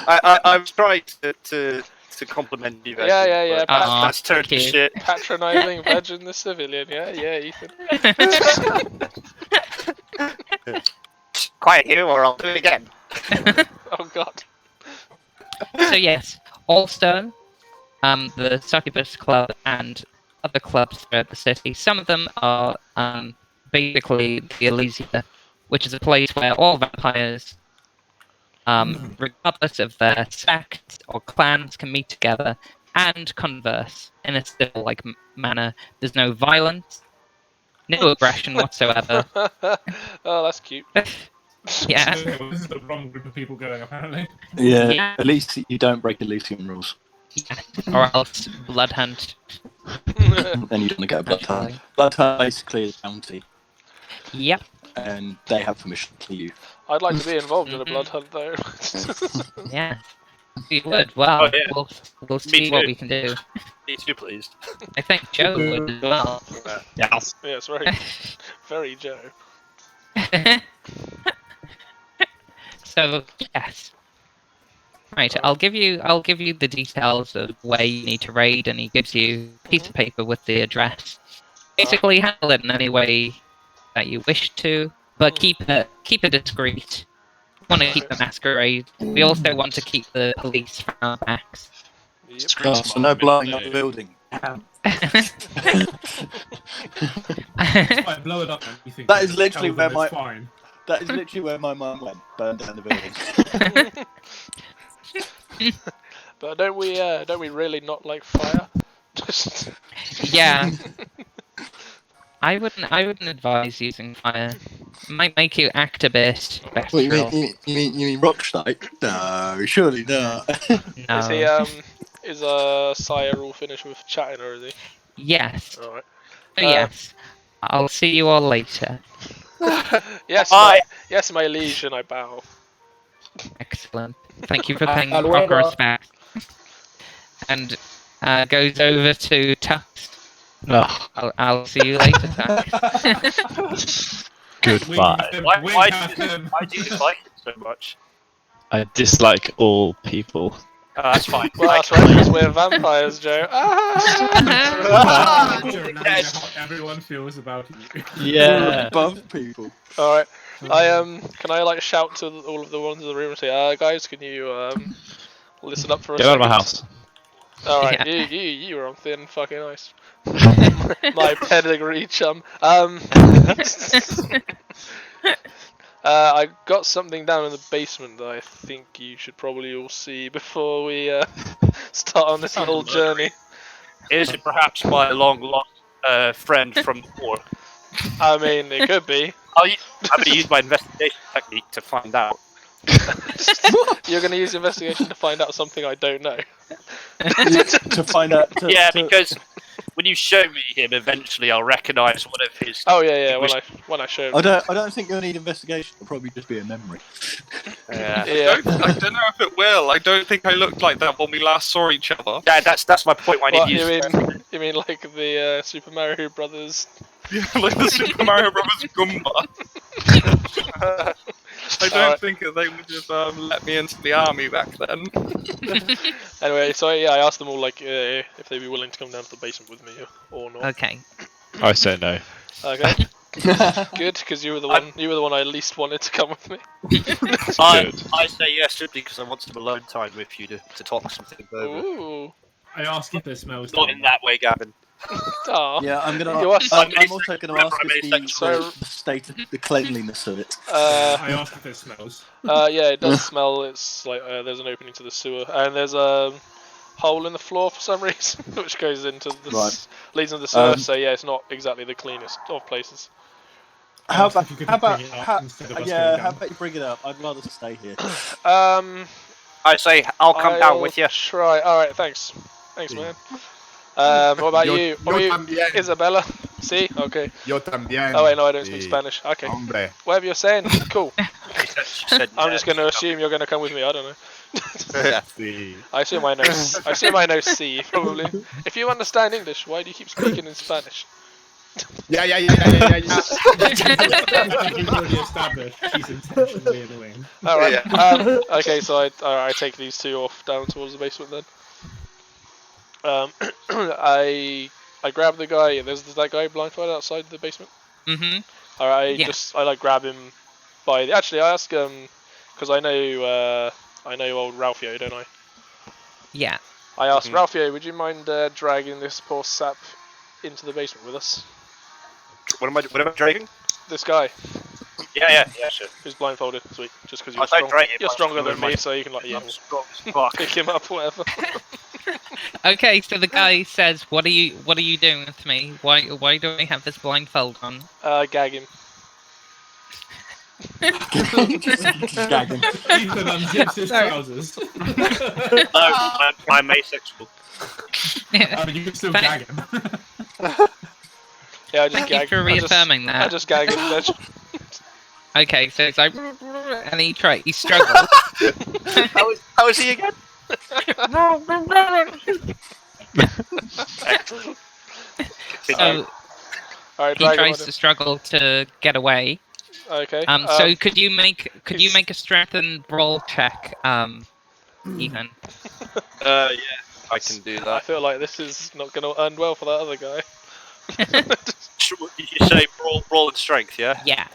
I was trying to compliment you. Veggan,
Yeah.
but
Aw,
that's turned to
thank you.
shit.
Patronising Veggan the civilian. Yeah, Ethan.
Quiet here, or I'll do it again.
Oh God.
So yes, Allstone, the Succubus Club, and other clubs throughout the city. Some of them are basically the Elysia, which is a place where all vampires, regardless of their sect or clans, can meet together and converse in a civil-like manner. There's no violence, no aggression whatsoever.
Oh, that's cute.
Yeah.
Okay, well, this is the wrong group of people going, apparently.
Yeah,
Yeah.
at least you don't break Elysium rules,
Or else blood hunt.
and you don't get a blood hunt. Blood hunt basically is bounty,
Yep.
and they have permission to kill you.
I'd like to be involved in a blood hunt, though.
Yeah. You would. Well,
Oh, yeah.
we'll see what
too.
we can do.
Me too, please.
I think Joe would as well.
Yes.
Yes, very, very Joe.
So yes. Right, I'll give you the details of where you need to raid, and he gives you a piece of paper with the address. Basically, handle it in any way that you wish to, but keep it discreet. We want to keep the masquerade. We also want to keep the police from our backs.
Yep.
Oh, so no blowing up the building.
If I blow it up, you think
That is literally
tell them
where
it's fine.
That is literally where my mum went, burned down the building.
But don't we really not like fire?
Yeah. I wouldn't advise using fire. It might make you act a bit bestial.
you mean Rockstein? No, surely not.
No.
Is he is Sire all finished with chatting, or is he?
Yes.
All right.
Yes. I'll see you all later.
Yes,
Bye.
yes, my liege, and I bow.
Excellent. Thank you for paying
Hasta
proper
luego.
respect. And goes over to Tux.
No.
I'll see you later, Tux.
Goodbye.
Why do you like it so much?
I dislike all people.
That's fine.
Well, that's right, because we're vampires, Joe. Ah!
Joe, now you know how everyone feels about you.
Yeah.
Above people.
All right. Can I like shout to all of the ones in the room and say, guys, can you listen up for a
Get out
second?
of my house.
All right,
Yeah.
you were on thin fucking ice. My pedigree chum. I got something down in the basement that I think you should probably all see before we start on this little journey.
Is it perhaps my long lost friend from the war?
I mean, it could be.
I'm going to use my investigation technique to find out.
You're going to use investigation to find out something I don't know.
To find out.
Because when you show me him, eventually I'll recognise one of his.
Oh yeah. When I show.
I don't think you'll need investigation. It'll probably just be a memory.
Yeah.
I don't know if it will. I don't think I looked like that when we last saw each other.
Yeah, that's my point. I
What,
need to use.
you mean like the Super Mario Brothers?
Yeah, like the Super Mario Brothers Goomba. I don't think that they would have let me into the army back then.
Anyway, so yeah, I asked them all like if they'd be willing to come down to the basement with me or not.
Okay.
I say no.
Okay. Good, because you were the one I least wanted to come with me.
I say yes simply because I want some alone time with you to talk something over.
Ooh.
I ask if it smells.
Not in that way, Gavin.
Oh.
Yeah, I'm gonna.
You are
I'm also gonna ask
I'm
if the
asexual.
state of the cleanliness of it.
I ask if it smells.
Yeah, it does smell. It's like there's an opening to the sewer, and there's a hole in the floor for some reason, which goes into the leads into the sewer. So yeah, it's not exactly the cleanest of places.
How
Ask if you could
about
bring it up
how
instead of us
yeah?
going
How
down.
about you bring it up? I'd rather stay here.
I say I'll come down with you.
Try. All right, thanks, man. What about you? What about you,
también.
Isabella? See? Okay.
Yo también.
Oh wait, no, I don't speak
Sí.
Spanish. Okay.
Hombre.
Whatever you're saying, cool.
She said
I'm
yes.
just going to assume you're going to come with me. I don't know.
Sí.
I assume I know C probably. If you understand English, why do you keep speaking in Spanish?
Yeah.
I think we've already established she's intentionally annoying.
All right. Okay, so I take these two off down towards the basement then. I grab the guy. There's that guy blindfolded outside the basement.
Mhm.
All right.
Yeah.
I like grab him by. Actually, I ask because I know old Ralphio, don't I?
Yeah.
I asked Ralphio, would you mind dragging this poor sap into the basement with us?
What am I dragging?
This guy
Yeah, sure.
who's blindfolded. Sweet. Just because
I don't drag him,
you're
I'm
stronger
stronger
than
than
me, so you can like
I'm strong as fuck.
pick him up, whatever.
Okay, so the guy says, "What are you doing with me? Why do I have this blindfold on?"
Gag him.
Just gagging.
Ethan unzips his trousers.
No, I'm asexual.
I mean, you can still gag him.
Yeah, I just
Thank you
gag.
for reaffirming
I
that.
just gag him.
Okay, so it's like, and he struggles.
How is he again?
So
Alright,
he
drag him
tries
on
to struggle to get away.
him. Okay.
So could you make a strength and brawl check, Ethan?
Yeah, I can do
I
that.
feel like this is not going to end well for that other guy.
Did you say brawl and strength? Yeah.
Yeah.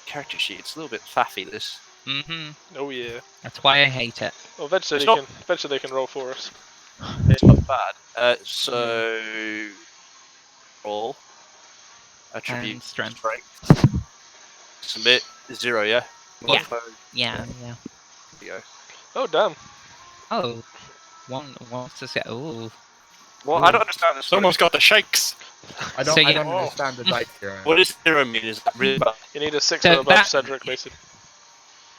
Character sheet. It's a little bit faffy. This.
Mhm.
Oh yeah.
That's why I hate it.
Well, eventually
It's
they
not-
can. Eventually they can roll for us.
It's not bad. So brawl. Attribute
And strength.
Submit 0. Yeah.
Yeah.
Modifier,
Yeah.
There you go.
Oh damn.
Oh, one wants to say. Ooh.
Well, I don't understand this.
Someone's got the shakes.
I don't
So you-
understand the dice here.
What does 0 mean? Is that really bad?
You need a 6
So
or above
that-
Cedric, basically.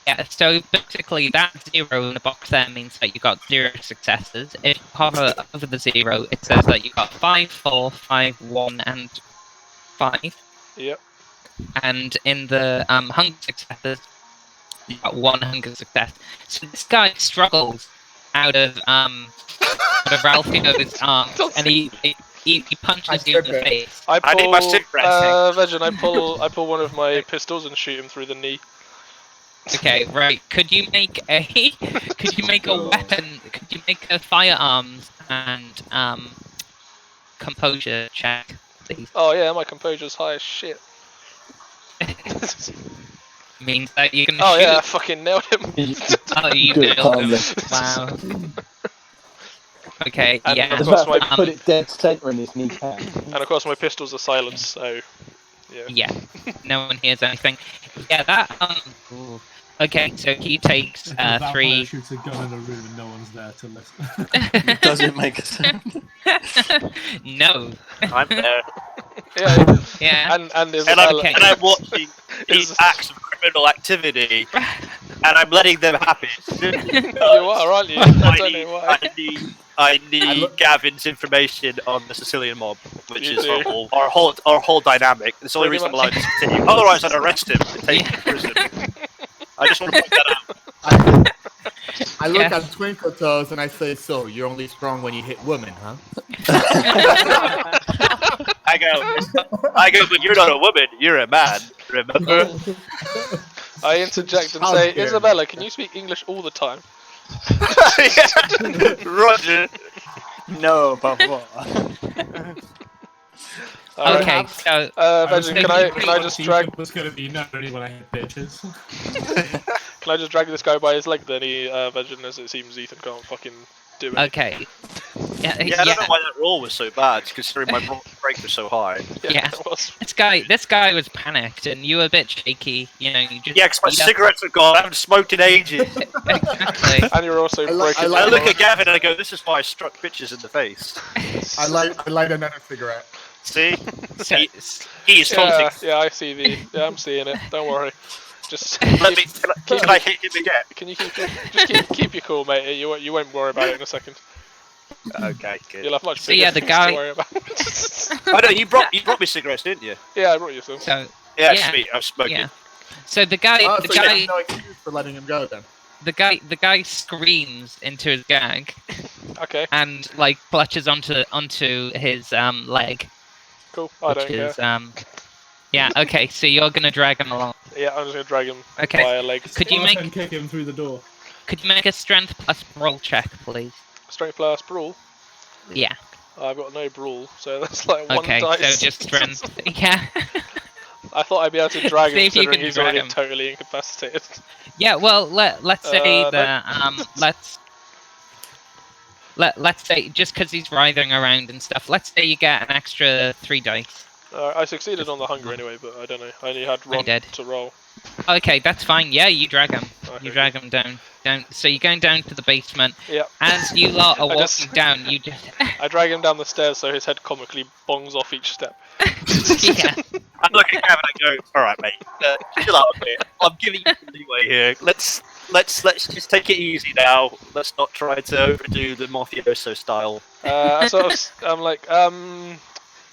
Yeah, so basically that 0 in the box there means that you got 0 successes. If you hover over the 0, it says that you got 5, 4, 5, 1, and 5.
Yep.
And in the hunger successes, you got 1 hunger success. So this guy struggles out of Ralphio's arms, and he punches you in the face.
I
I need
pull,
my cigarette.
Veggan, I pull one of my pistols and shoot him through the knee.
Okay, right. Could you make a weapon? Could you make a firearms and composure check, please?
Oh yeah, my composure's high as shit.
Means that you can
Oh
shoot.
yeah, I fucking nailed him.
Oh, you
Do it
nailed him.
calmly.
Wow. Okay,
And
yeah.
of course
I
my
put it dead center in his kneecap.
and of course my pistols are silenced, so yeah.
Yeah, no one hears anything. Yeah, that ooh. Okay, so he takes
If a vampire
3.
shoots a gun in a room and no one's there to listen.
Does it make a sound?
No.
I'm there.
Yeah,
Yeah.
and there's
And I'm,
Okay.
and I'm watching these
Is-
acts of criminal activity, and I'm letting them happen.
you are, aren't you? I don't know why.
I need
look-
Gavin's information on the Sicilian mob, which
You
is
do.
our whole dynamic. It's the only
Pretty
reason I'm allowed to continue. Otherwise, I'd arrest him and take him to prison. I just want to point that out.
I look
Yes.
at Twinkle Toes and I say, "So you're only strong when you hit women, huh?"
I go, but you're not a woman, you're a man. Remember?
I interject and
How
say,
dare
Isabella, can you speak English all the time?
Roger.
No, but what?
Alright.
Okay, so
Veggan, can I just drag
was going to be not only when I hit bitches.
can I just drag this guy by his leg then? Veggan, as it seems Ethan can't fucking do it.
okay.
Yeah, I don't know why that roll was so bad, considering my break was so high.
Yeah.
it was.
This guy was panicked, and you were a bit shaky. You know, you just
Yeah, because my
beat up-
cigarettes are gone. I haven't smoked in ages.
Exactly.
And you're also breaking
I
the
look
law.
at Gavin and I go, "This is why I struck bitches in the face."
I light another cigarette.
See,
So,
he is taunting.
Yeah, I see the. Yeah, I'm seeing it. Don't worry. Just
Let me. Can I hit him again?
can you keep your cool, mate? You won't worry about it in a second.
Okay, good.
You'll have much
So
bigger
yeah, the
things
guy-
to worry about.
I know you brought me cigarettes, didn't you?
Yeah, I brought you some.
so
Yeah,
Yeah.
sweet. I'm smoking.
yeah. So the guy,
Oh,
the
so you
guy,
have no excuse for letting him go then.
the guy screams into his gag
Okay,
and like clutches onto his leg,
cool. I
which
don't care.
is yeah. Okay, so you're gonna drag him along.
Yeah, I'm just gonna drag him
Okay.
by a leg.
Could you
Spartan
make
kick him through the door?
could you make a strength plus roll check, please?
Strength plus brawl?
Yeah.
I've got no brawl, so that's like one
Okay,
dice.
so just strength. Yeah.
I thought I'd be able to drag
See
him
if you
considering
can
he's
drag
already
him.
totally incapacitated.
Yeah, well, let's say
Uh,
let's say just because he's writhing around and stuff. Let's say you get an extra 3 dice.
I succeeded on the hunger anyway, but I don't know. I only had one
did.
to roll.
Okay, that's fine. Yeah, you drag him.
Okay,
You drag him down. So you're going down to the basement.
Yeah.
As you lot are
I
walking
just-
down, you just
I drag him down the stairs so his head comically bongs off each step.
yeah.
I look at Gavin and I go, "All right, mate, chill out a bit. I'm giving you some leeway here. Let's just take it easy now. Let's not try to overdo the mafioso style."
I'm like,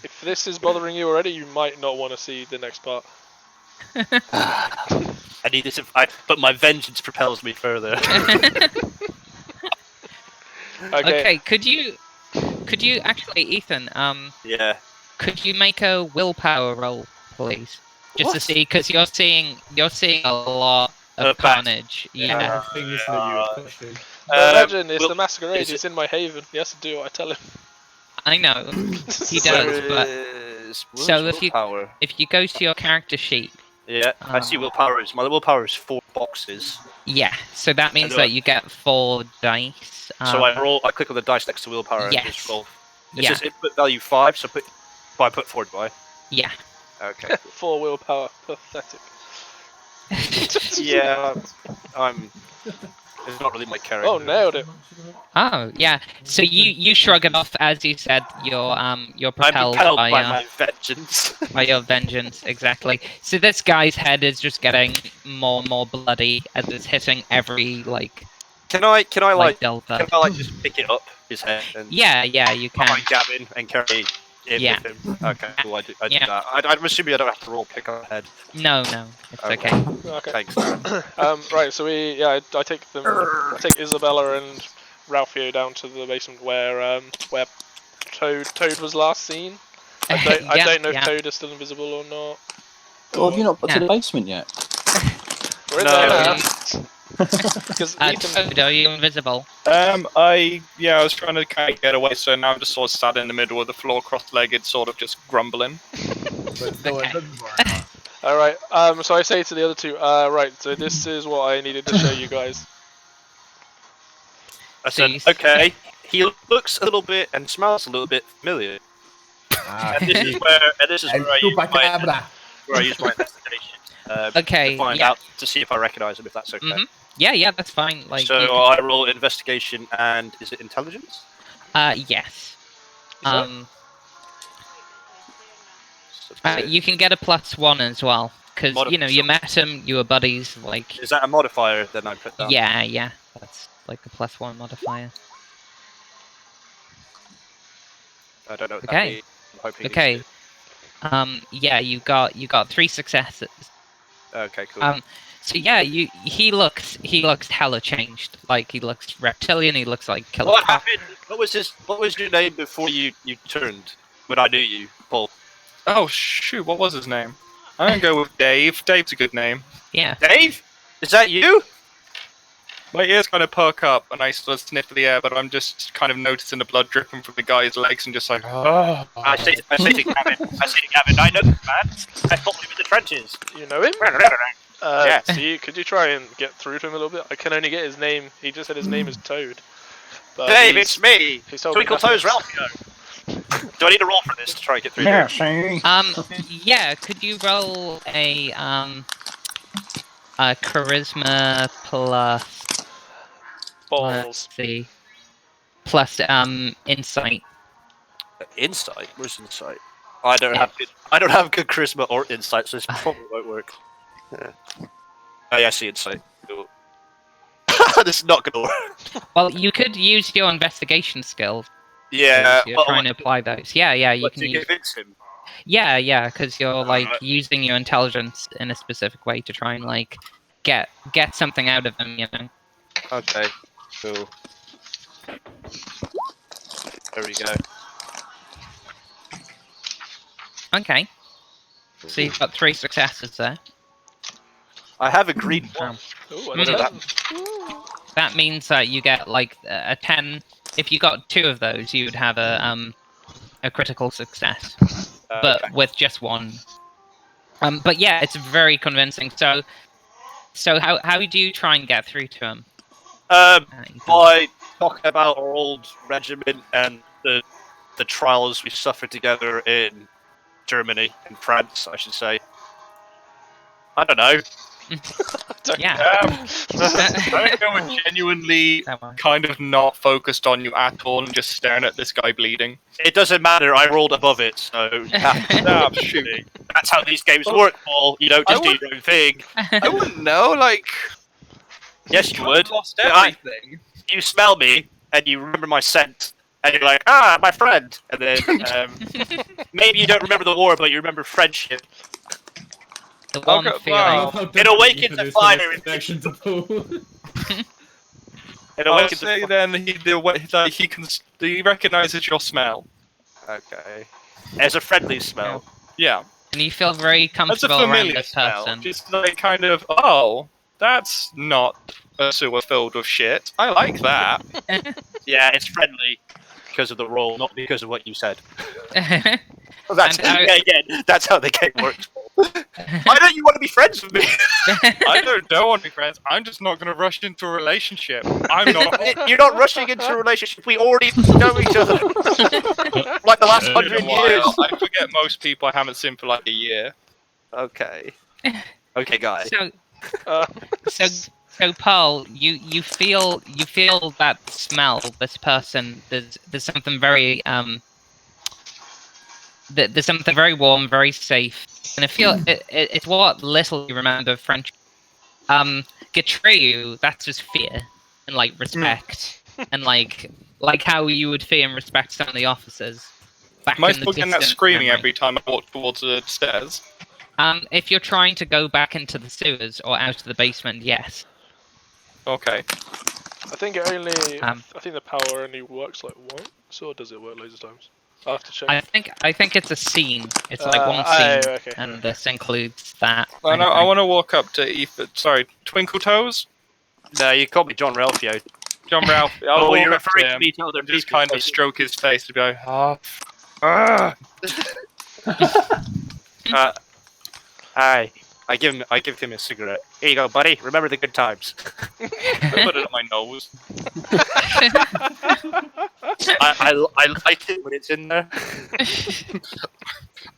if this is bothering you already, you might not want to see the next part.
I need this, but my vengeance propels me further.
Okay. Could you actually, Ethan?
Yeah.
Could you make a willpower roll, please? Just to
What?
see, because you're seeing a lot of
Bad.
carnage. Yeah.
Things that you would question.
Imagine it's
well,
the Masquerade.
is
He's in my haven. He has to do what I tell him.
I know. He does, but so if you-
willpower?
if you go to your character sheet,
Yeah, I see willpower is my willpower is 4 boxes.
yeah, so that means
do
that
it.
you get 4 dice.
So I click on the dice next to willpower and
yes.
just roll. It
Yeah,
says input value 5, so I put 4 by.
yeah.
Okay.
4 willpower. Pathetic.
Yeah, I'm. It's not really my character.
Oh, nailed it.
Oh, yeah. So you shrug it off, as you said. You're
I'm
propelled
repelled
by
my vengeance.
by your vengeance, exactly. So this guy's head is just getting more and more bloody as it's hitting every
Can I
delta.
just pick it up, his head, and
Yeah, you can.
behind Gavin and carry it
Yeah.
with him? Okay, cool. I do
Yeah.
that. I'm assuming I don't have to roll pick up head.
No, it's okay.
Okay.
Thanks.
Right. So I take Isabella and Ralphio down to the basement where Toad was last seen. I don't know if Toad is still invisible or not.
Oh, have you not got to the basement yet?
We're in
No.
there now. Because
Toad, are you invisible?
I was trying to kind of get away, so now I'm just sort of sat in the middle of the floor, cross-legged, sort of just grumbling.
But still,
Okay.
it doesn't work.
all right. So I say to the other two. Right. So this is what I needed to show you guys.
I said,
Please.
okay. He looks a little bit and smells a little bit familiar.
Ah,
And this is
El
where
chupacabra.
I use my investigation.
Okay,
To find
yeah.
out to see if I recognise him, if that's okay.
Mhm. Yeah, that's fine. Like,
So
you
I roll investigation and is it intelligence?
yes.
that-
You can get a +1 as well, because you met him, you were buddies. Like,
Is that a modifier? Then I put down.
yeah, that's like a +1 modifier.
I don't know what that
Okay.
means. I'm hoping it's
Okay. Yeah, you got 3 successes.
good. Okay, cool.
So yeah, he looks hella changed. Like, he looks reptilian. He looks like Killer
What
Croc.
happened? What was your name before you turned? When I knew you, Paul.
Oh shoot, what was his name? I'm gonna go with Dave. Dave's a good name.
Yeah.
Dave? Is that you?
My ears kind of perk up and I sort of sniff the air, but I'm just kind of noticing the blood dripping from the guy's legs and just like, oh.
I say to Gavin, I know this man. I fought him in the trenches.
You know him?
Yeah.
So could you try and get through to him a little bit? I can only get his name. He just said his name is Toad. But
Dave,
he's-
it's me.
he's told me
Twinkle
nothing.
Toes Ralphio. Do I need to roll for this to try and get through there?
Yeah. Could you roll a charisma plus
Balls.
let's see, plus insight.
Insight? Where's insight? I don't have good charisma or insight, so this probably won't work. Yeah. Oh yeah, I see insight. Cool. This is not gonna work.
Well, you could use your investigation skills.
Yeah.
You're trying to apply those. Yeah, you
What,
can
to
use.
convince him.
Yeah, because you're like
Alright.
using your intelligence in a specific way to try and like get something out of them.
Okay. Cool. There we go.
Okay. So you've got 3 successes there.
I have a green one.
Ooh,
Mhm.
I
That means that you get like a 10. If you got 2 of those, you would have a critical success, but
Okay.
with just 1. But yeah, it's very convincing. So how do you try and get through to him?
By talking about our old regiment and the trials we suffered together in Germany, in France, I should say. I don't know.
Yeah.
I think I was genuinely
That one.
kind of not focused on you at all and just staring at this guy bleeding.
It doesn't matter. I rolled above it, so
Ah, shoot.
that's how these games work, Paul. You don't just do your own thing.
I wouldn't know, like...
Yes, you would.
Lost
I-
everything.
You smell me, and you remember my scent, and you're like, ah, my friend. And then maybe you don't remember the war, but you remember friendship.
The one
Okay,
feeling.
wow.
It awakens a fire in
connection to Paul.
It
I'll
awakens
say
a
then he recognizes your smell.
Okay. As a friendly smell.
Yeah.
And you feel very
That's a
comfortable around
familiar
this
smell.
person.
Just like kind of, oh, that's not a sewer filled with shit. I like that.
Yeah, it's friendly because of the roll, not because of what you said.
And
That's again, that's how the game works. Why don't you want to be friends with me?
I don't want to be friends. I'm just not going to rush into a relationship. I'm not.
You're not rushing into a relationship. We already know each other. Like the last 100 years.
I forget most people I haven't seen for like a year.
Okay. Okay, guys.
so So Paul, you feel that smell. This person. There's something very there's something very warm, very safe, and I feel it's what little you remember of French. Getreyu, that's just fear and like respect, and like how you would fear and respect some of the officers. Back
Am I
in the
still getting that
distant
screaming
memory.
every time I walk towards the stairs?
If you're trying to go back into the sewers or out of the basement, yes.
Okay.
I think it only.
Um,
I think the power only works like once, or does it work loads of times? I'll have to check.
I think it's a scene. It's like one
oh,
scene,
okay,
and
okay.
this includes that.
I
kind of
I
thing.
want to walk up to Ethan. Sorry, Twinkle Toes?
No, you called me John Ralphio.
John Ralph. I'll
Oh,
walk
you're
up to
referring to
him
me to other
and just
people.
kind of stroke his face and go, ah.
Hi. I give him a cigarette. Here you go, buddy. Remember the good times.
I put it on my nose.
I like it when it's in there.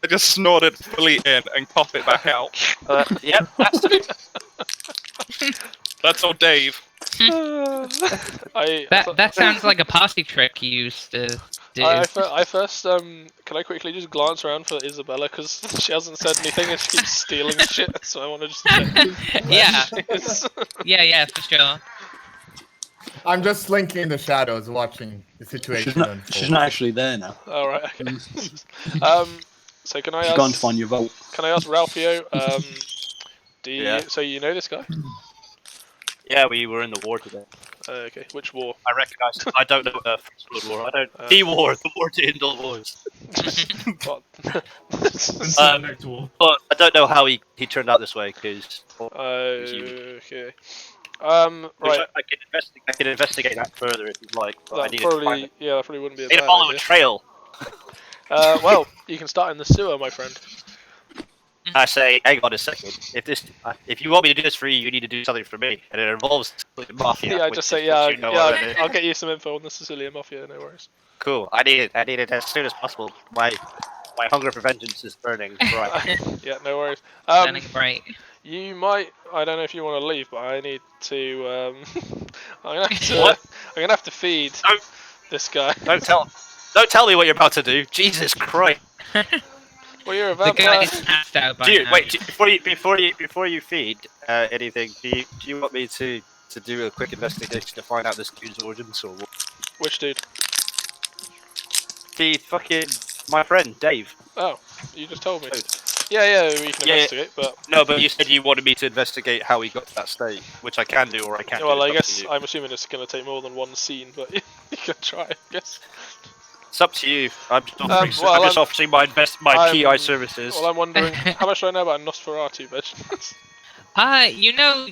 I just snort it fully in and pop it back out.
Yep, that's it.
That's all Dave.
That sounds like a party trick you used to do.
I first can I quickly just glance around for Isabella because she hasn't said anything and she keeps stealing shit, so I want to just check.
Yeah.
Where she is.
Yeah, for sure.
I'm just slinking in the shadows, watching the situation unfold.
She's not actually there now.
All right. Okay. So can I
She's
ask?
gone to find your vote.
Can I ask Ralphio? Do you?
Yeah.
So you know this guy?
Yeah, we were in the war today.
Okay. Which war?
I recognise. I don't know First World War. I don't. The war to end all wars.
What?
Next wall.
But I don't know how he turned out this way because.
Okay.
Right.
Right.
I can investigate that further if you'd like. But I
That
need to find
probably
it.
that probably wouldn't be a
I need
bad
to follow
idea.
a trail.
Well, you can start in the sewer, my friend.
I say, hang on a second. If you want me to do this for you, you need to do something for me, and it involves the mafia.
Yeah, I
which
just
is
say
what you know already.
I'll get you some info on the Sicilian Mafia. No worries.
Cool. I need it as soon as possible. My hunger for vengeance is burning. Right.
Yeah, no worries.
Standing bright.
You might. I don't know if you want to leave, but I need to. I'm gonna have to feed
Don't-
this guy.
Don't tell me what you're about to do. Jesus Christ.
Well, you're a
The guy
vampire.
is passed out by
Dude,
now.
wait. Before you feed anything, do you want me to do a quick investigation to find out this dude's origins or what?
Which dude?
The fucking my friend Dave.
Oh, you just told me.
Dude.
Yeah, we can
Yeah,
investigate, but
No, but you said you wanted me to investigate how he got to that state, which I can do or I can't.
well,
do.
I
It's up
guess
to you.
I'm assuming it's gonna take more than one scene, but you can try, I guess.
It's up to you. I'm just offering my PI services.
Well, I'm wondering how much do I know about Nosferatu vegetables?
You know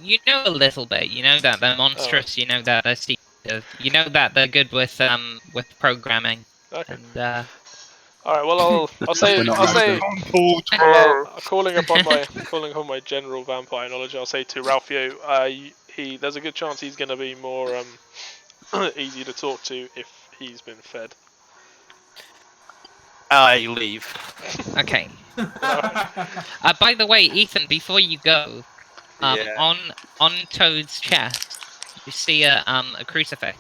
a little bit. You know that they're monstrous. You know that they're secretive. You know that they're good with programming.
Okay.
And
All right. Well, I'll say calling upon my general vampire knowledge. I'll say to Ralphio, there's a good chance he's going to be more easy to talk to if he's been fed.
I leave.
okay. By the way, Ethan, before you go,
Yeah.
on Toad's chest, you see a crucifix,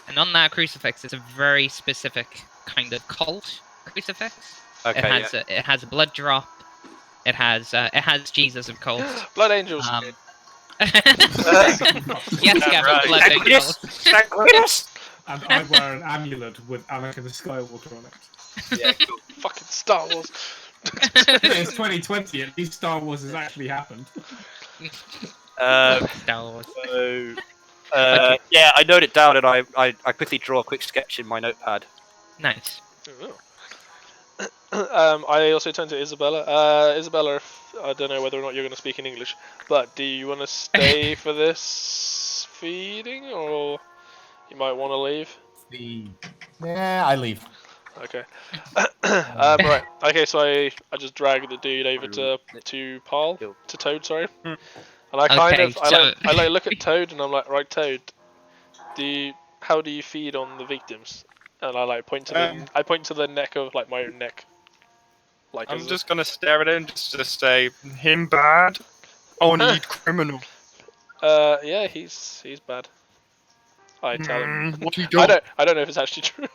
and on that crucifix is a very specific kind of cult crucifix.
Okay.
It has a blood drop. It has Jesus, of course.
Blood angels.
Yes, Gavin,
Right.
blood angels.
And I wear an amulet with Anakin Skywalker on it.
Yeah, cool.
Fucking Star Wars.
It's 2020, at least Star Wars has actually happened.
Star Wars.
So, yeah, I note it down and I quickly draw a quick sketch in my notepad.
Nice.
I also turn to Isabella. Isabella, I don't know whether or not you're going to speak in English, but do you want to stay for this feeding, or you might want to leave?
Yeah, I leave.
Okay. Right. Okay, so I just drag the dude over to Paul, to Toad, sorry. And I I look at Toad and I'm like, right, Toad, how do you feed on the victims? And I point to the neck of my own neck.
I'm just gonna stare at him just to say him bad. Oh, need criminal.
Yeah, he's bad. I tell him.
What are you doing?
I don't know if it's actually true.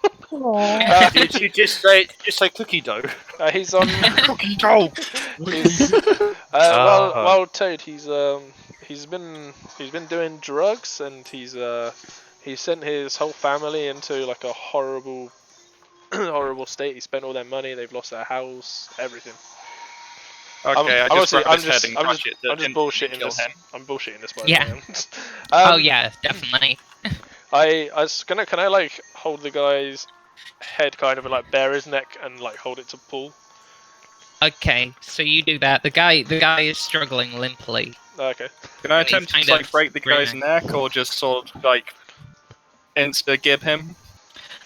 Did you just say cookie dough?
He's on.
Cookie dough.
He's, well, Toad. He's been doing drugs, and he sent his whole family into like a horrible horrible state. He spent all their money. They've lost their house, everything.
Okay, I just grab his head and
I'm
crush it.
just bullshitting this. I'm bullshitting this. By
Yeah.
the way.
Oh yeah, definitely.
I was gonna. Can I like hold the guy's head, kind of, and like bare his neck and like hold it to pull?
Okay, so you do that. The guy is struggling limply.
Okay.
Can I
And he's
attempt to
kind
just, like
of
break the guy's
screaming.
neck, or just sort of like insta-gib him?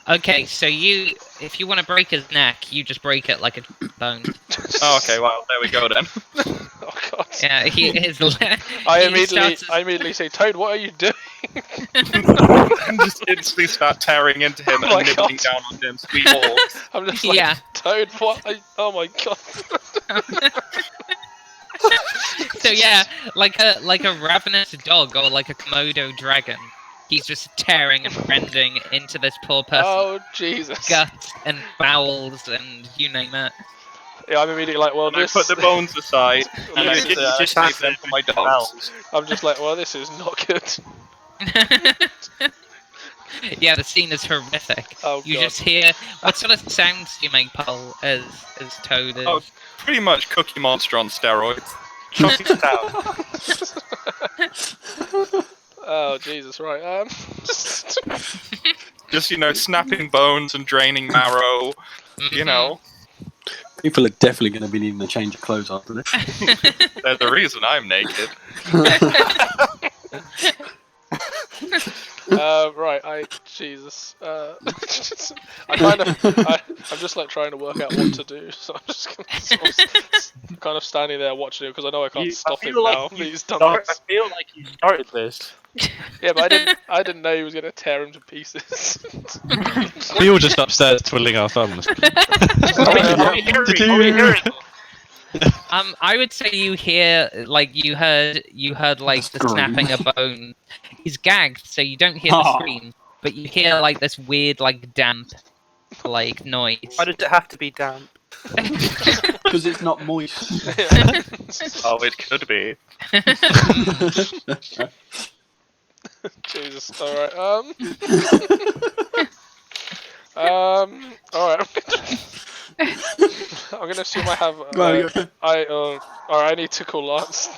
Okay, so if you want to break his neck, you just break it like a bone.
Oh, okay, well there we go then.
Oh god.
Yeah,
I immediately say, Toad, what are you doing?
And just instantly start tearing into him
Oh my
and nibbling
God.
down on him, sweet balls.
I'm just like,
Yeah.
Toad, what? Oh my god.
So yeah, like a ravenous dog or like a Komodo dragon, he's just tearing and rending into this poor person's
Oh Jesus.
guts and bowels and you name it.
Yeah, I'm immediately like, well,
And I
this.
put the bones aside and I
This is,
just save them for my dogs.
I'm just like, well, this is not good.
Yeah, the scene is horrific.
Oh
You
god.
just hear what sort of sounds do you make, Paul, as Toad is?
Oh, pretty much Cookie Monster on steroids.
Chocolate stout.
Oh Jesus, right.
Just, snapping bones and draining marrow, you know.
People are definitely going to be needing a change of clothes after this.
There's a reason I'm naked.
Right. Jesus. I'm just like trying to work out what to do, so I'm just kind of standing there watching it because I know I can't stop him now. He's done
I
this.
feel like you started this.
Yeah, but I didn't know he was gonna tear him to pieces.
We were just upstairs twiddling our thumbs.
Are we hearing?
I would say you hear you heard like the
Scream.
snapping a bone. He's gagged, so you don't hear the
Oh.
scream, but you hear like this weird like damp like noise.
Why does it have to be damp?
Because it's not moist.
Oh, it could be.
Jesus. All right. All right. I'm gonna assume I have. I need to call Lance.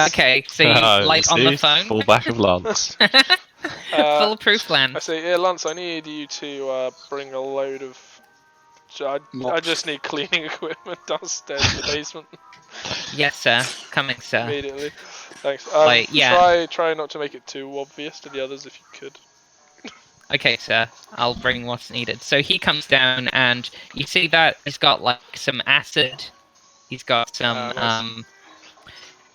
Okay, so you like on the phone.
Fall back of Lance.
Foolproof
I
plan.
say, yeah, Lance, I need you to bring a load of. I just need cleaning equipment downstairs in the basement
Yes, sir. Coming, sir.
immediately. Thanks. Try not to make it too obvious to the others if you could.
Okay, sir. I'll bring what's needed. So he comes down, and you see that he's got like some acid. He's got some
Nice.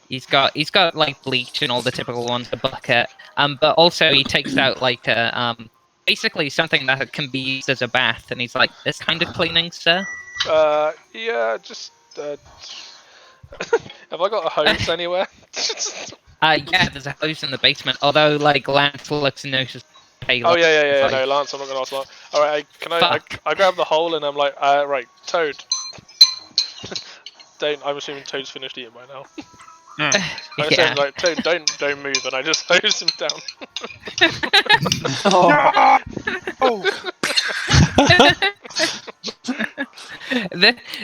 He's got like bleach and all the typical ones, a bucket. But also he takes out like a basically something that can be used as a bath, and he's like, "This kind of cleaning, sir."
Yeah, just. Have I got a hose anywhere?
Yeah, there's a hose in the basement. Although like Lance looks notice pale.
Oh yeah.
It's like,
No, Lance, I'm not gonna ask Lance. All right,
Fuck.
I grab the hole and I'm like, right, Toad. I'm assuming Toad's finished eating by now. I
Yeah.
said like, Toad, don't move, and I just hose him down.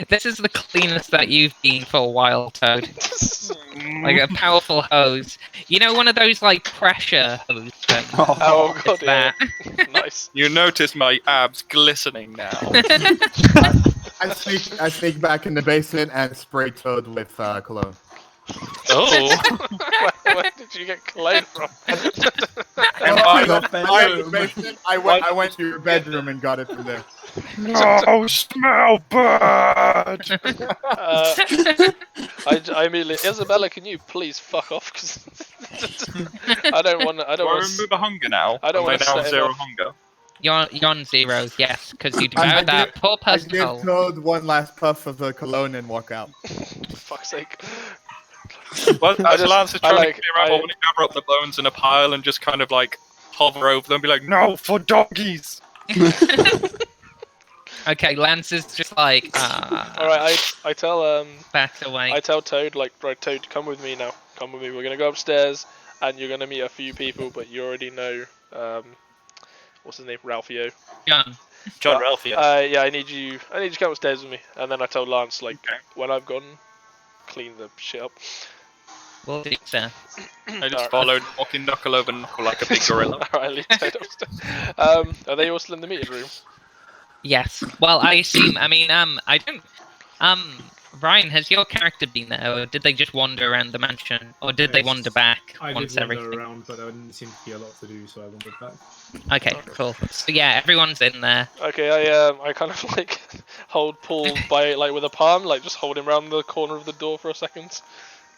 This is the cleanest that you've been for a while, Toad. Like a powerful hose. You know, one of those like pressure hose things.
Oh god,
It's
yeah.
that.
Nice.
You notice my abs glistening now.
I sneak back in the basement and spray Toad with cologne.
Oh.
Where did you get cologne from?
I went to your bedroom and got it from there.
Oh, smell bad!
I immediately, Isabella, can you please fuck off? Because I don't want. I don't
Do I
want.
remove the hunger now?
I don't
Am
wanna
now
set him
zero
off.
hunger.
You're on zeros, yes, because you
I
devoured that
give-
poor
I
person
give
whole.
Toad one last puff of the cologne and walk out.
For fuck's sake.
Well, as Lance is trying
like-
to clear out, I want to gather up the bones in a pile and just kind of like hover over them and be like, no, for doggies!
Okay, Lance is just like,
Alright, I tell
back away.
I tell Toad, like, right, Toad, come with me now. Come with me. We're gonna go upstairs, and you're gonna meet a few people, but you already know, what's his name, Ralphio.
John Ralphio.
Yeah, I need you to come upstairs with me. And then I told Lance, like, when I've gone, clean the shit up.
Will do, sir.
I just followed, walking knuckle over knuckle like a big gorilla.
Alright, leave Toad upstairs. Are they all still in the meeting room?
Yes. Well, I assume. I mean, I don't. Ryan, has your character been there, or did they just wander around the mansion, or did they wander back
I
once
did wander
everything?
around, but there didn't seem to be a lot to do, so I wandered back.
Okay, cool. So yeah, everyone's in there.
Okay, I kind of like hold Paul by like with a palm, like just hold him around the corner of the door for a second.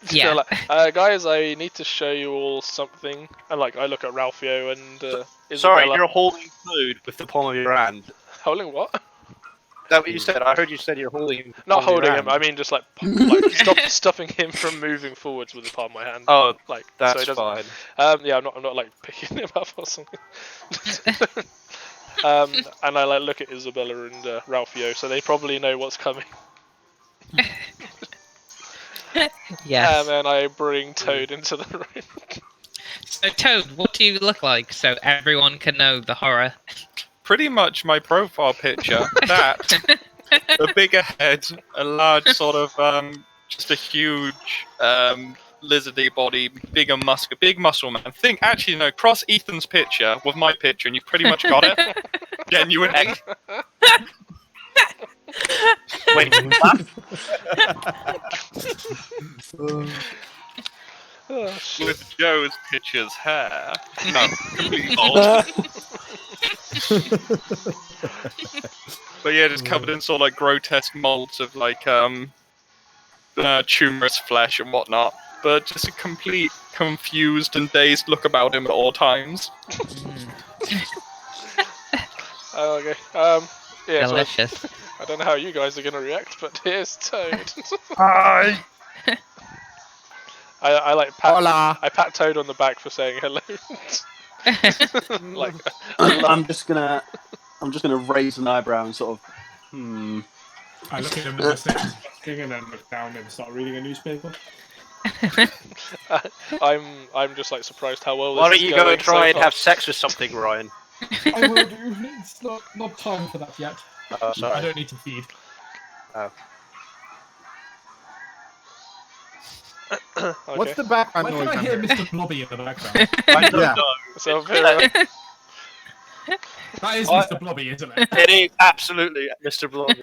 Just
Yeah.
go like, guys, I need to show you all something. And like I look at Ralphio and
Sorry,
Isabella.
you're holding food with the palm of your hand. Is
Holding what?
that what you said? I heard you said you're holding.
Not
palm of your
holding him.
hand.
I mean just like stopping him from moving forwards with the palm of my hand.
Oh,
like
that's
so he doesn't.
fine.
Yeah, I'm not like picking him up or something. And I like look at Isabella and Ralphio, so they probably know what's coming.
Yes.
And then I bring Toad into the room.
So Toad, what do you look like, so everyone can know the horror?
Pretty much my profile picture. That, a bigger head, a large sort of, just a huge, lizardy body, big muscle man. Actually, no, cross Ethan's picture with my picture and you pretty much got it. Genuinely.
Wait,
Oh, shit.
With Joe's picture's hair. No, completely bald. But yeah, just covered in sort of like grotesque molds of like tumorous flesh and whatnot. But just a complete confused and dazed look about him at all times.
Okay. Yeah.
Delicious.
So I don't know how you guys are gonna react, but here's Toad.
Hi.
I like pat.
Hola.
I pat Toad on the back for saying hello. Like
I'm just gonna raise an eyebrow and sort of,
I look at him and say something, and then look down and start reading a newspaper.
I'm just like surprised how well.
why
this
don't
is
you go
going
and try
so
and
far.
have sex with something, Ryan?
I will do. It's not time for that yet.
Oh,
I
sorry.
don't need to feed.
Okay.
What's the background
Why
noise?
can I
I'm
hear
hearing?
Mr. Blobby in the background?
I don't
Yeah.
know.
So
That is Mr. Blobby, isn't it?
It is absolutely Mr. Blobby.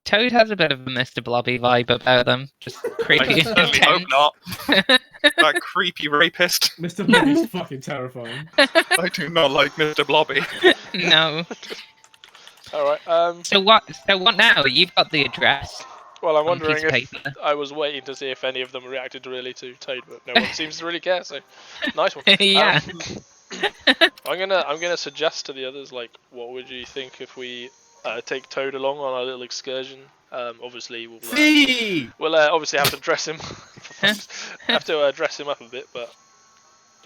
Toad has a bit of a Mr. Blobby vibe about them. Just creepy.
I certainly hope not. That creepy rapist.
Mr. Blobby's fucking terrifying.
I do not like Mr. Blobby.
No.
all right.
So what? So what now? You've got the address.
Well, I'm
on a piece
wondering
of
if
paper.
I was waiting to see if any of them reacted really to Toad, but no one seems to really care. So nice one.
Yeah.
I'm gonna suggest to the others, like, what would you think if we take Toad along on our little excursion? Obviously we'll obviously have to dress him. Have to dress him up a bit, but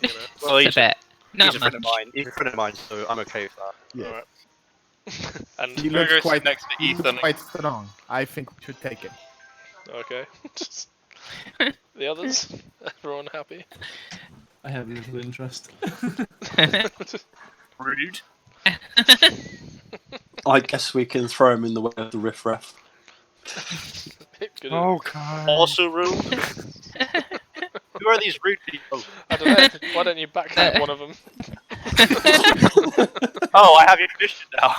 you know.
Well,
a
he's
bit. Not
a
much.
friend of mine. He's a friend of mine, so I'm okay with that.
Yeah.
Alright. And
He
Go
looks
sit
quite,
next to
he looks
Ethan.
quite strong. I think we should take it.
okay. The others, everyone happy?
I have little interest.
Rude.
I guess we can throw him in the way of the riffraff.
Good.
God.
Also rude. Who are these rude people?
I don't know. Why don't you backhand one of them?
Oh, I have your condition now.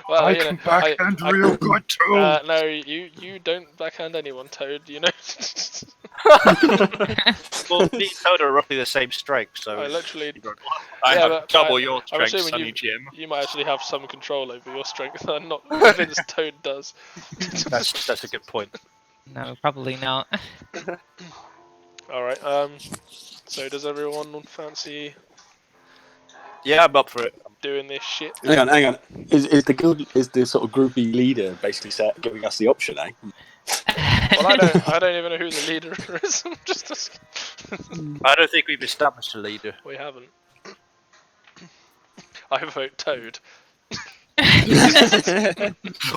Well,
I
you
can
know,
backhand real good too.
no, you don't backhand anyone, Toad. You know.
Well, me and Toad are roughly the same strength, so.
I literally.
I
yeah,
have
but
double your
I'm
strength,
assuming
Sonny Jim.
You might actually have some control over your strength. I'm not convinced Toad does.
That's a good point.
No, probably not.
All right. So does everyone fancy?
Yeah, I'm up for it.
doing this shit.
Hang on. Is the sort of groupie leader basically giving us the option, eh?
Well, I don't even know who the leader is. I'm just asking.
I don't think we've established a leader.
We haven't. I vote Toad.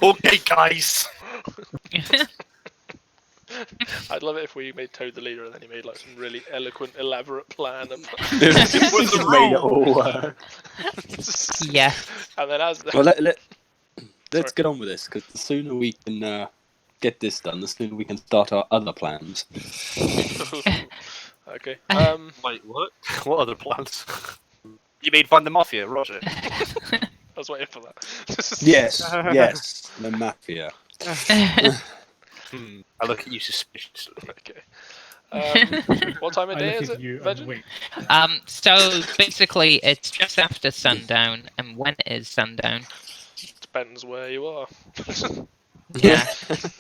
Okay, guys.
I'd love it if we made Toad the leader and then he made like some really eloquent, elaborate plan. And
Just made it all work.
Yeah.
And then as
Well, let's get on with this, because the sooner we can get this done, the sooner we can start our other plans.
Okay.
Wait, what? What other plans? You mean find the mafia, Roger?
I was waiting for that.
Yes, the mafia.
I look at you suspiciously.
Okay. What time of
I
day
look
is
at
it,
you and
Veggan?
wink.
So basically, it's just after sundown, and when it is sundown.
Depends where you are.
Yeah,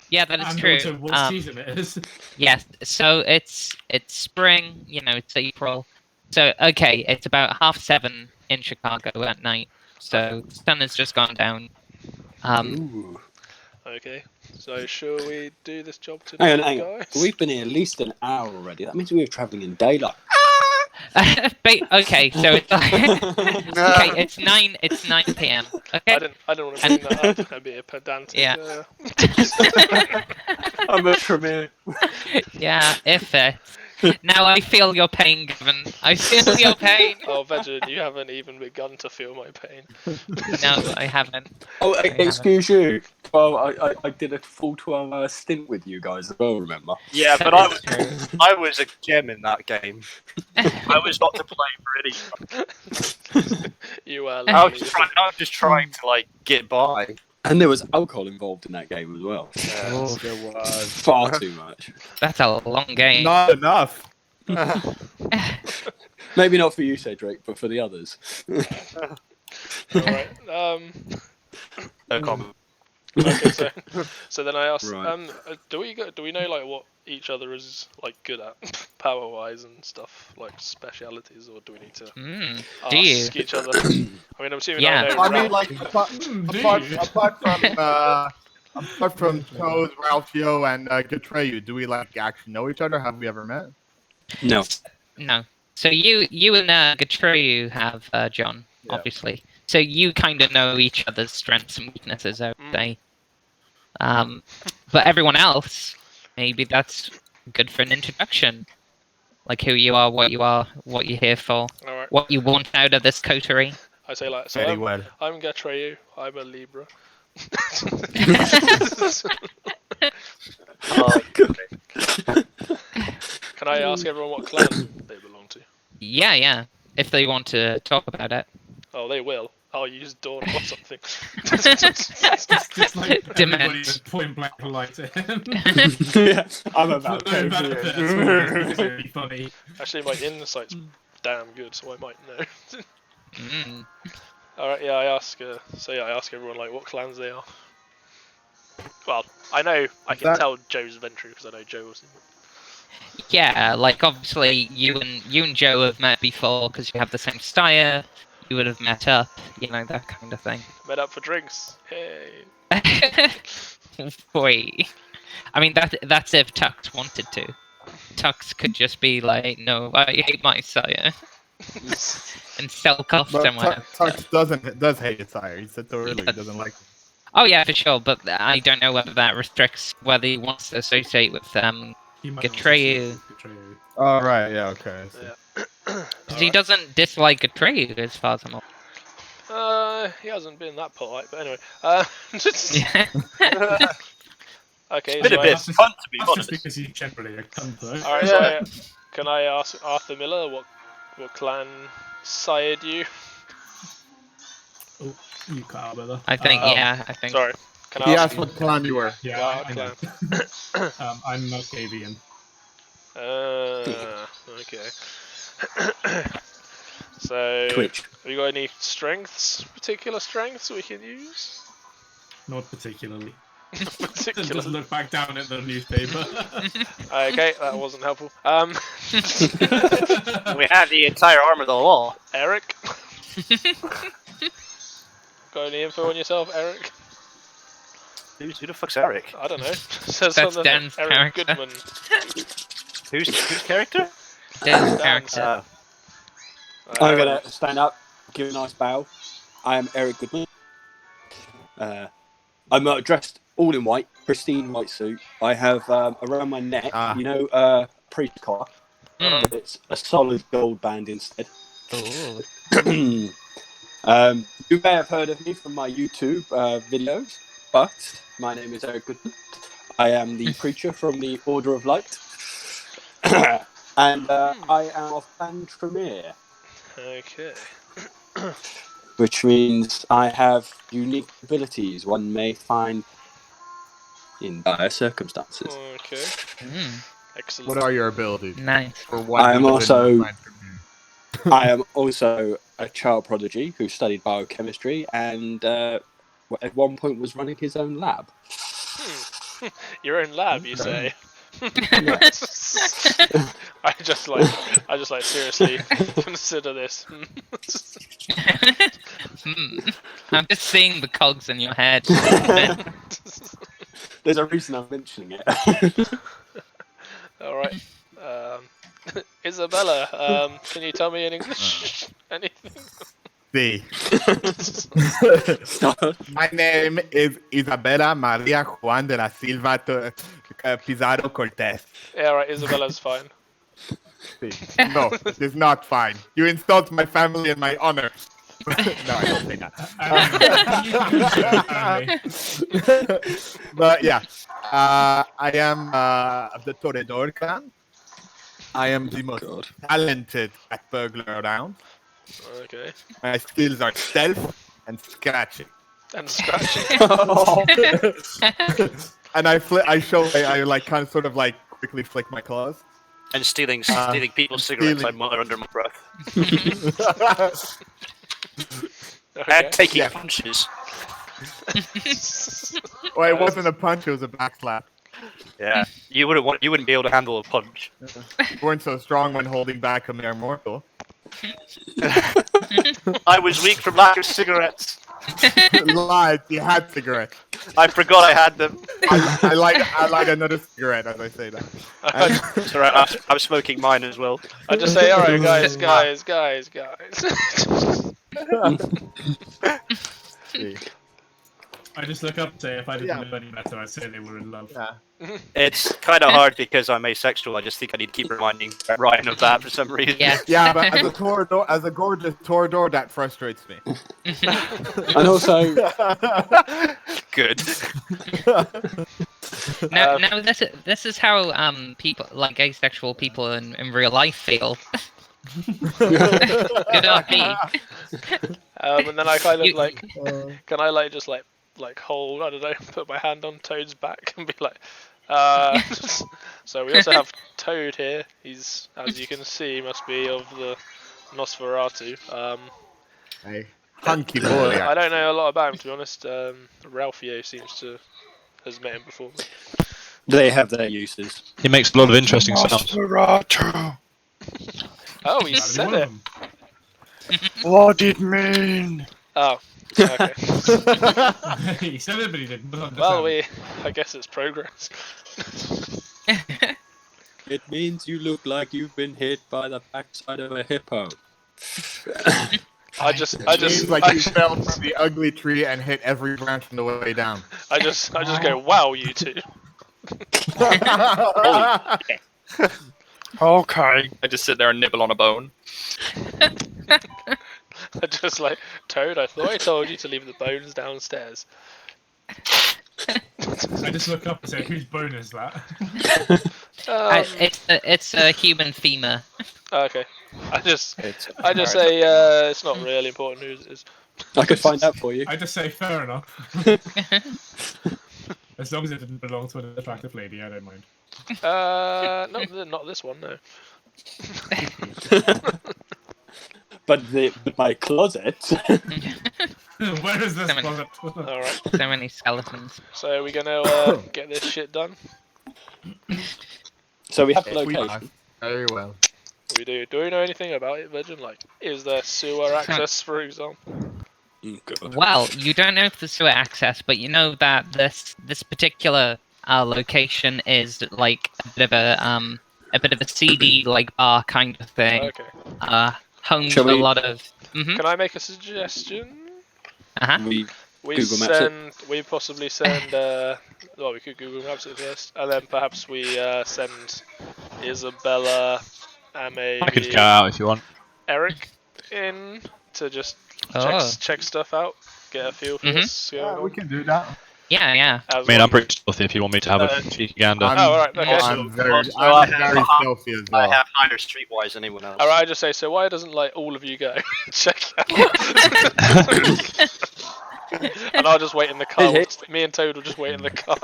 yeah, that is
And
true.
also what season it is.
Yes, so it's spring. You know, it's April. So okay, it's about 7:30 in Chicago at night. So the sun has just gone down.
Ooh.
Okay. So shall we do this job today,
Hang on.
guys?
We've been here at least an hour already. That means we were travelling in daylight.
Okay, so it's okay. It's 9 p.m. Okay.
I didn't want to bring that up. I'd be a pedantic.
Yeah.
I'm a Tremere.
Yeah, if it. Now I feel your pain, Gavin. I feel your pain.
Oh, Veggan, you haven't even begun to feel my pain.
No, I haven't.
Oh,
I
excuse you. Well, I did a full 12-hour stint with you guys as well, remember?
Yeah, but I was a gem in that game. I was not to play for anyone.
You are.
I was just trying to like get by.
And there was alcohol involved in that game as well.
Oh,
There was
Far too much.
that's a long game.
not enough.
Maybe not for you, Cedric, but for the others.
Alright.
No comment.
Okay, so then I asked,
Right.
do we know like what each other is like good at, power wise and stuff, like specialities, or do we need to
Do you?
ask each other? I mean, I'm assuming
Yeah.
I know.
I mean,
Ralph.
like apart from Toad, Ralphio, and Gatreyu, do we like actually know each other? Have we ever met?
No.
No. So you and Gatreyu have John,
Yeah.
obviously. So you kind of know each other's strengths and weaknesses, I would say. But everyone else, maybe that's good for an introduction. Like who you are, what you're here for,
Alright.
what you want out of this coterie.
I say like, so
Very well.
I'm Gatreyu. I'm a Libra. Can I ask everyone what clan they belong to?
Yeah. If they want to talk about it.
Oh, they will. I'll use Dawn or something.
Just like
Dement.
everybody with point blank light at him.
Yeah, I'm about
No,
to.
it's really funny.
Actually, my insight's damn good, so I might know.
Mm.
Alright, yeah, I ask everyone like what clans they are. Well, I know I can tell Joe's Ventry because I know Joe was in it.
Yeah, like obviously you and Joe have met before because you have the same style. You would have met up, you know, that kind of thing.
Met up for drinks. Hey.
Wait, I mean that's if Tux wanted to. Tux could just be like, no, I hate my sire, and sell off
But
somewhere.
Tux does hate his sire. He said so early. He
does.
doesn't like him.
Oh yeah, for sure, but I don't know whether that restricts whether he wants to associate with
He might
Gatreyu.
also say Gatreyu.
Oh, right. Yeah, okay. I see.
Yeah.
Because he doesn't dislike Gatreyu as far as I'm aware.
He hasn't been that polite, but anyway.
Yeah.
Okay.
It's been
So
a bit fun to be
That's
honest.
just because he's generally a cunt, though.
Alright, so can I ask Arthur Miller what clan sired you?
Oh, you cut out, brother.
I think,
Oh,
yeah, I think.
Sorry. Can I
He
ask
asked what clan you were.
Yeah,
what
I know.
clan?
I'm Masquerade.
Okay. So,
Twitch.
have you got any particular strengths we can use?
Not particularly. Just
Particular.
look back down at the newspaper.
Okay, that wasn't helpful.
We have the entire arm of the law.
Eric? Got any info on yourself, Eric?
Who the fuck's Eric?
I don't know. Says
That's
something
Dan's
like Eric
character.
Goodman.
Whose character?
Dan's
Dan's.
character.
I'm gonna stand up, give a nice bow. I am Eric Goodman. I'm dressed all in white, pristine white suit. I have around my neck, priest collar. But it's a solid gold band instead.
Ooh.
You may have heard of me from my YouTube videos, but my name is Eric Goodman. I am the preacher from the Order of Light, and I am of band Tremere.
Okay.
Which means I have unique abilities one may find in dire circumstances.
Okay. Excellent.
What are your abilities?
Nice.
For one
I am
who
also-
doesn't find from you?
I am also a child prodigy who studied biochemistry and at one point was running his own lab.
Your own lab, you say?
Yes.
I just like seriously consider this.
I'm just seeing the cogs in your head.
There's a reason I'm mentioning it.
All right, Isabella, can you tell me in English anything?
See. My name is Isabella Maria Juan de la Silva Pizarro Cortez.
Yeah, right. Isabella's fine.
No, it is not fine. You insult my family and my honor. No, I don't say that. But yeah, I am of the Toreador clan. I am the most talented at burglar around.
Okay.
My skills are stealth and scratching.
And scratching.
And I like kind of sort of like quickly flick my claws.
And stealing people's cigarettes I mutter under my breath.
Okay.
And taking punches.
Well, it wasn't a punch; it was a back slap.
Yeah, you wouldn't be able to handle a punch.
You weren't so strong when holding back a mere mortal.
I was weak from lack of cigarettes.
Lied. You had cigarettes.
I forgot I had them.
I like another cigarette as I say that.
It's alright, I'm smoking mine as well.
I just say, all right, guys.
I just look up and say, if I didn't know any better, I'd say they were in love.
Yeah.
It's kind of hard because I'm asexual. I just think I need to keep reminding Ryan of that for some reason.
Yeah.
Yeah, but as a gorgeous Toreador, that frustrates me.
And also,
Good.
No, this is how people like asexual people in real life feel. Good on me.
And then I kind of like, can I like just like hold, I don't know, put my hand on Toad's back and be like, so we also have Toad here. He's, as you can see, must be of the Nosferatu.
Hey, hunky boy.
I don't know a lot about him, to be honest. Ralphio has met him before.
they have their uses.
He makes a lot of interesting sounds.
Oh, he
That'd be
said
one of
it.
them.
What did it mean?
Oh, okay.
He said it, but he didn't.
Well, I guess it's progress.
It means you look like you've been hit by the backside of a hippo.
I just
Seems like you fell from the ugly tree and hit every branch on the way down.
I just go, wow, you two.
Okay. I just sit there and nibble on a bone.
I just like, Toad, I thought I told you to leave the bones downstairs.
I just look up and say, whose bone is that?
It's a human femur.
Okay. I just say it's not really important whose it is.
I could find out for you.
I just say, fair enough. As long as it didn't belong to an attractive lady, I don't mind.
No, not this one, no.
But my closet.
Where is this
Damn it.
closet?
Alright,
So many skeletons.
so are we gonna get this shit done?
So we have
Yes, we
location.
are. Very well.
We do. Do we know anything about it, Veggan? Like, is there sewer access, for example?
God.
Well, you don't know if there's sewer access, but you know that this particular location is like a bit of a seedy like bar kind of thing.
Okay.
Home
Shall
with a
we-
lot of.
Can I make a suggestion?
We
We
Google Maps it.
we possibly send. Well, we could Google Maps it first, and then perhaps we send Isabella and
I could
maybe
go out if you want.
Eric in to just
Oh.
check stuff out, get a feel for
Mhm.
what's going
Yeah, we
on.
can do that.
Yeah.
As
I mean,
well.
I'm pretty stealthy if you want me to have a cheeky gander.
I'm,
Oh, alright, okay.
I'm very,
Also,
I'm
I
very
have-
stealthy as
I
well.
have higher streetwise than anyone else.
Alright, I just say so. Why doesn't like all of you go check out? And I'll just wait in the car.
Hey,
Me and Toad will just wait in the car.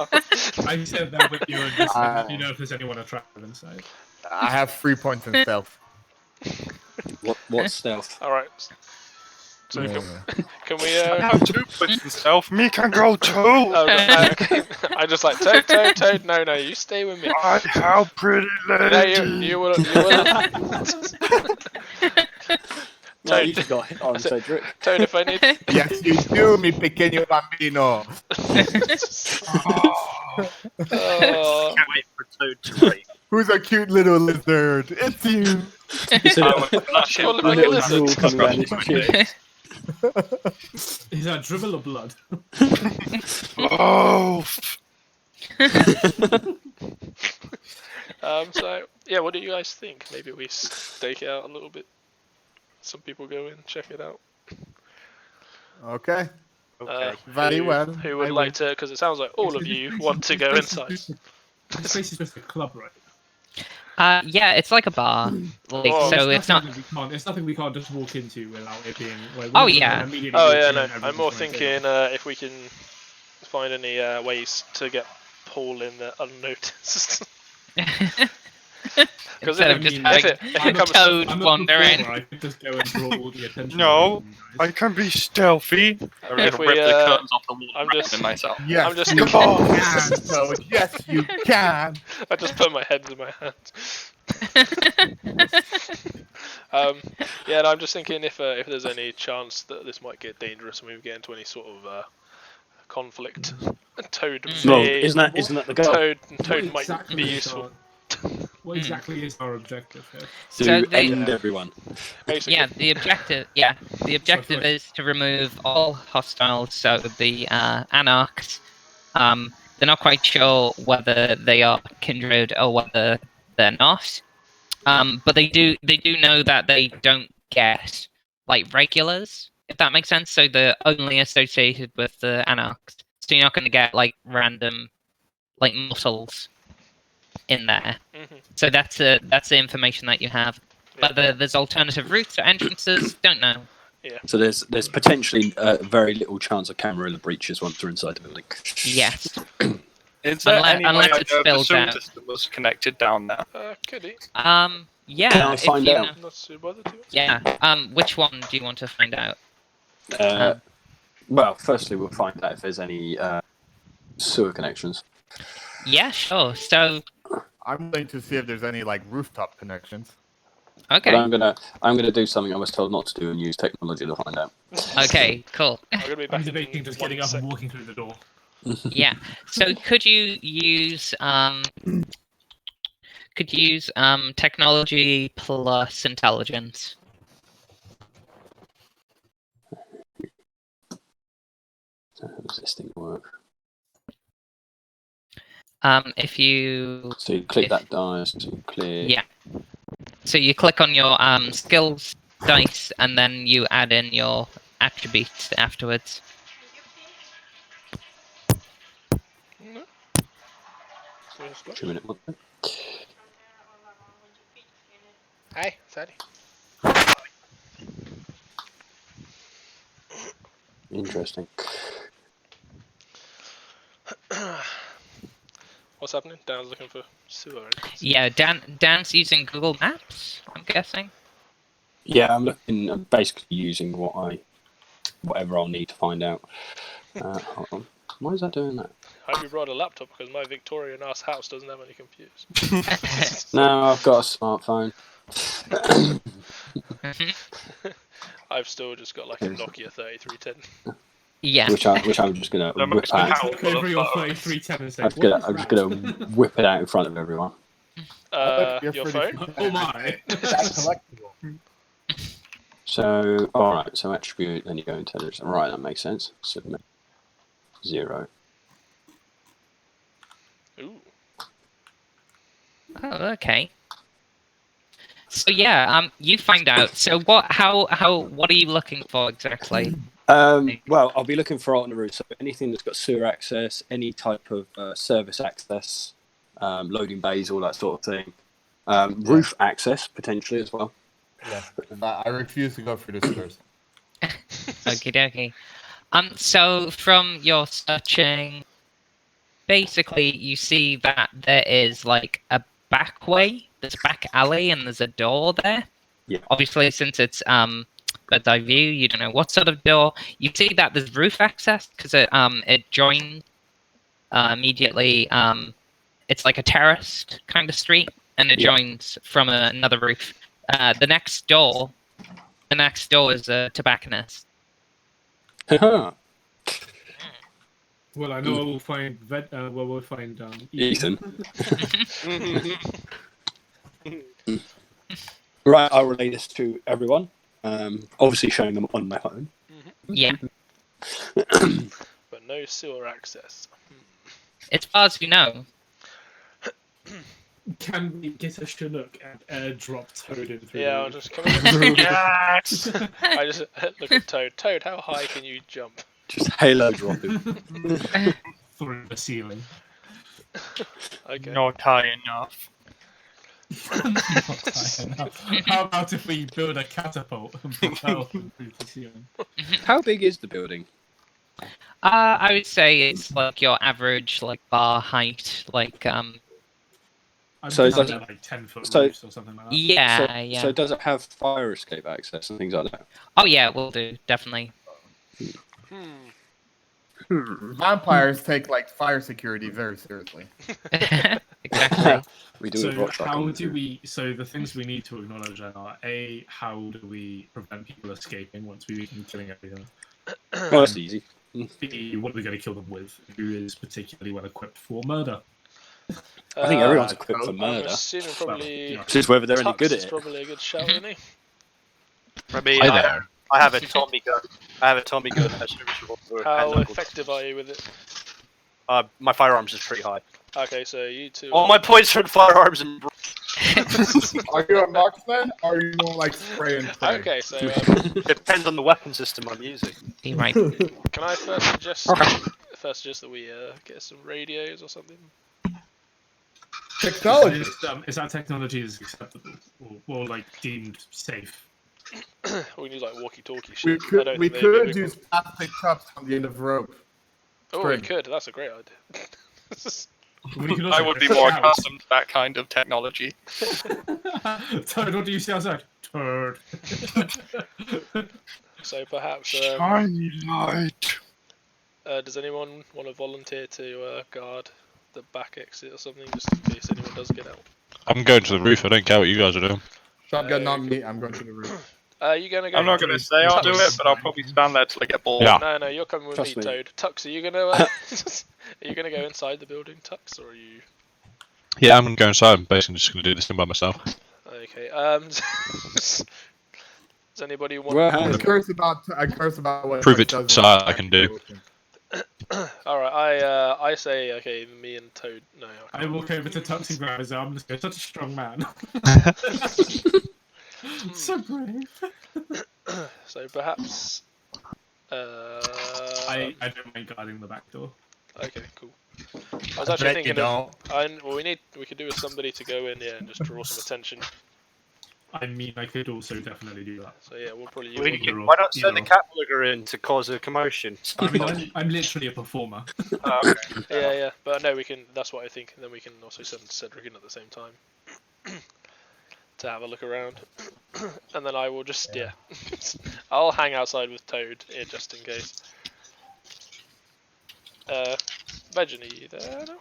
I said that with you and just let you know if there's anyone attractive inside.
I have 3 points in stealth.
What's stealth?
Alright. So
Yeah.
can we?
I have 2 points in stealth. Me can go too.
Oh, I just like Toad. No, you stay with me.
I have pretty
No,
lady.
you will.
No,
Toad.
you forgot it. I'm Cedric.
Toad, if I need.
Yes, you do, mi pequeño bambino.
Oh,
Can't wait for Toad to break.
Who's a cute little lizard? It's you.
call him
A
like a
little
lizard.
drool coming around his chin.
Is that dribble or blood?
Oh,
So yeah, what do you guys think? Maybe we stake it out a little bit. Some people go in, check it out.
Okay.
Okay.
Very well.
Who would
I
like to? Because it sounds like all of you want to go inside.
This place is just a club, right?
Yeah, it's like a bar. Like,
Oh,
so it's not.
It's nothing we can't just walk into without it being. Like,
Oh,
we can
yeah.
immediately
Oh
walk
yeah,
in
no.
and
I'm
everyone's
more
gonna
thinking if we can find any ways to get Paul in there unnoticed. Because
Instead
if
of just
it
having
if it comes,
Toad
I'm a
wandering.
performer, I could just go and draw all the attention.
No,
of you
I
guys.
can be stealthy.
If
I'm gonna
we,
rip the curtains off the wall
I'm
and
just-
in myself.
Yes,
I'm just
you
come on.
can, Toad. Yes, you can.
I just put my head in my hands. Yeah, and I'm just thinking if there's any chance that this might get dangerous and we get into any sort of conflict, Toad
Well,
may
isn't that the goal?
Toad
What
might
exactly
be
is
useful.
our- What exactly is our objective here?
To
So the-
end everyone.
Basically.
Yeah, the objective is to remove all hostiles. So the anarchs, they're not quite sure whether they are kindred or whether they're not. But they do know that they don't get like regulars, if that makes sense. So they're only associated with the anarchs. So you're not going to get like random like mortals in there.
Mhm.
So that's the information that you have.
Yeah.
Whether there's alternative routes or entrances, don't know.
So there's potentially very little chance of camera breaches once we're inside the building.
Yes.
Is there
Unless-
any way
unless
I
it's
know if the
filled
sewer
out.
system was connected down there?
Could he?
Yeah.
Can I
if
find
you
out?
know-
Not too bothered to.
Yeah. Which one do you want to find out?
Well, firstly, we'll find out if there's any sewer connections.
Yeah, sure. So,
I'm going to see if there's any like rooftop connections.
okay.
But I'm gonna do something I was told not to do and use technology to find out.
Okay, cool.
I'm gonna be
I'm
back in
debating just getting
one
up
sec.
and walking through the door.
Yeah. So could you use technology plus intelligence?
How does this thing work?
If you
So you click that dice to clear.
Yeah. So you click on your skills dice and then you add in your attributes afterwards.
Wait a minute, what?
Hi, sorry.
Interesting.
What's happening? Dan's looking for sewer.
Yeah, Dan's using Google Maps, I'm guessing.
Yeah, I'm basically using whatever I'll need to find out. Hold on. Why is that doing that?
I hope you brought a laptop because my Victorian ass house doesn't have any computers.
No, I've got a smartphone.
I've still just got like a Nokia 3310.
Yeah.
which I'm just gonna
The
whip
most
out.
powerful
Look over your
photo.
3310 and say,
I'm just
"What
gonna,
is
I'm just
that?"
gonna whip it out in front of everyone.
Your phone?
Oh my!
That's collectible.
So, all right. So attribute, then you go intelligence. Right, that makes sense. Submit 0.
Ooh.
Oh, okay. So yeah, you find out. So what are you looking for exactly?
Well, I'll be looking for out on the route. So anything that's got sewer access, any type of service access, loading bays, all that sort of thing. Roof access potentially as well.
Yeah, but I refuse to go through the stairs.
Okie dokie. So from your searching, basically you see that there is like a back way, there's a back alley, and there's a door there.
Yeah.
Obviously, since it's bird's eye view, you don't know what sort of door. You see that there's roof access because it joins immediately. It's like a terraced kind of street, and it joins from another roof. The next door is a tobacconist.
Well, I know we'll find
Ethan. Right, I'll relay this to everyone. Obviously showing them on my phone.
Yeah.
But no sewer access.
As far as you know.
Can we get a Chinook and airdrop Toad in through?
Yeah,
the
I'll just come in. Yes! I just look at Toad. Toad, how high can you jump?
Just halo drop him.
through the ceiling.
Okay.
Not high enough.
Not high enough. How about if we build a catapult and propel him through the ceiling?
How big is the building?
I would say it's like your average like bar height, like
So
guessing
does it-
they're like 10-foot
so-
roofs or something like that.
yeah, yeah.
So does it have fire escape access and things like that?
Oh yeah, we'll do definitely.
Vampires take like fire security very seriously.
Exactly.
We do
So
with Rock
how
Shotgun,
do
too.
we? So the things we need to acknowledge then are A, how do we prevent people escaping once we begin killing everything?
Well, that's easy.
B, what are we going to kill them with? Who is particularly well equipped for murder?
I think everyone's
Uh,
equipped for
I'm
murder.
I'm assuming probably.
yeah.
It's just whether they're any
Tux
good
is
at it.
probably a good shout, isn't he?
I mean,
Hi there.
I have a Tommy gun. I have a Tommy gun. A service revolver,
How
and
effective are you with it?
my firearms is pretty high.
Okay, so you two.
All my points are in firearms and.
Are you a marksman or are you more like spray and pray?
Okay, so
Depends on the weapon system I'm using.
Be right.
can I first suggest that we get some radios or something?
Technology.
Is that technology is acceptable or like deemed safe?
We need like walkie-talkie
We
shit. I
could
don't
we
think they'd be
could
able-
use plastic cups on the end of rope.
Oh, we
string.
could. That's a great idea.
We could
I
also
would be
get
more
showers.
accustomed to that kind of technology.
Toad, what do you see outside? Toad.
So perhaps.
Shiny light.
Does anyone want to volunteer to guard the back exit or something, just in case anyone does get out?
I'm going to the roof. I don't care what you guys are doing.
Shotgun on me. I'm going to the roof.
You gonna go?
I'm not going to say I'll do it, but I'll probably stand there till I get bored.
Yeah.
No, you're coming with
Trust
me,
me.
Toad. Tux, are you gonna? Are you gonna go inside the building, Tux, or are you?
Yeah, I'm going to go inside. I'm basically just going to do this thing by myself.
Okay. Does anybody want?
Well,
I curse about what.
Prove
what
it
does
to Sire I can do.
All right. I say okay. Me and Toad. No.
I walk over to Tux and grab his arm and just go, such a strong man. So brave.
So perhaps.
I don't mind guarding the back door.
Okay. Cool. I was actually
Bet you
thinking
don't.
well, we could do with somebody to go in, and just draw some attention.
I mean, I could also definitely do that.
So yeah, we'll probably.
Why not send the cat lugger in to cause a commotion?
I mean, I'm literally a performer.
Yeah, but no, we can. That's what I think. And then we can also send Cedric in at the same time to have a look around, and then I will just I'll hang outside with Toad just in case. Veggan, are you there now?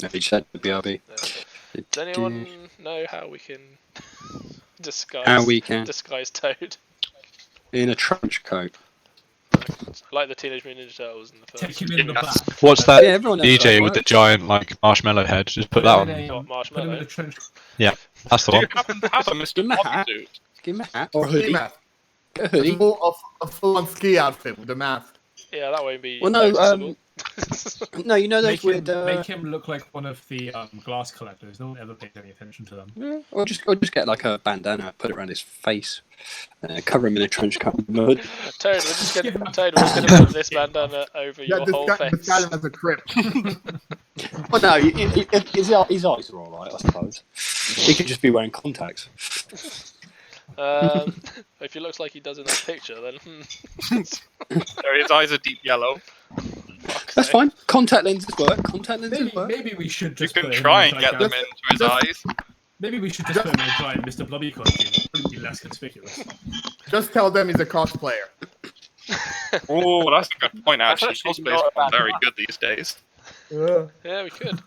No, he said the BRB.
No. Does anyone know how we can disguise?
How we can?
Disguise Toad?
in a trench coat.
Like the Teenage Mutant Ninja Turtles in the first.
Take him in the back.
What's that
Yeah, everyone knows
DJ
that,
with the
right?
giant like marshmallow head? Just put that on.
What,
Put him in
marshmallow?
a trench.
That's the
Do
one.
you happen to have a Mr.
Give him a
Bobby
hat.
suit?
Give him a hat or a
Ski
hoodie.
mask.
Get a hoodie.
A full-on ski outfit with a mask.
Yeah, that won't be
Well, no,
noticeable.
No, you know those
Make
weird.
make him look like one of the glass collectors. No one ever pays any attention to them.
Yeah, or just get like a bandana, put it around his face, cover him in a trench coat with mud.
Toad, we're just gonna put this bandana over
Yeah,
your
this
whole
guy
face.
has a crib.
Well, no, his eyes are all right, I suppose. He could just be wearing contacts.
If he looks like he does in that picture, then
Sorry, his eyes are deep yellow.
That's fine. Contact lenses work. Contact lenses work.
Maybe we should
You
just
can
put him
try
in
and
like
get them into his eyes.
Maybe we should just put him in a giant Mr. Blobby costume. It'd probably be less conspicuous.
Just tell them he's a cosplayer.
Oh, that's a good point. Actually,
Actually,
cosplay's
not a bad
very
one.
good these days.
yeah, we could.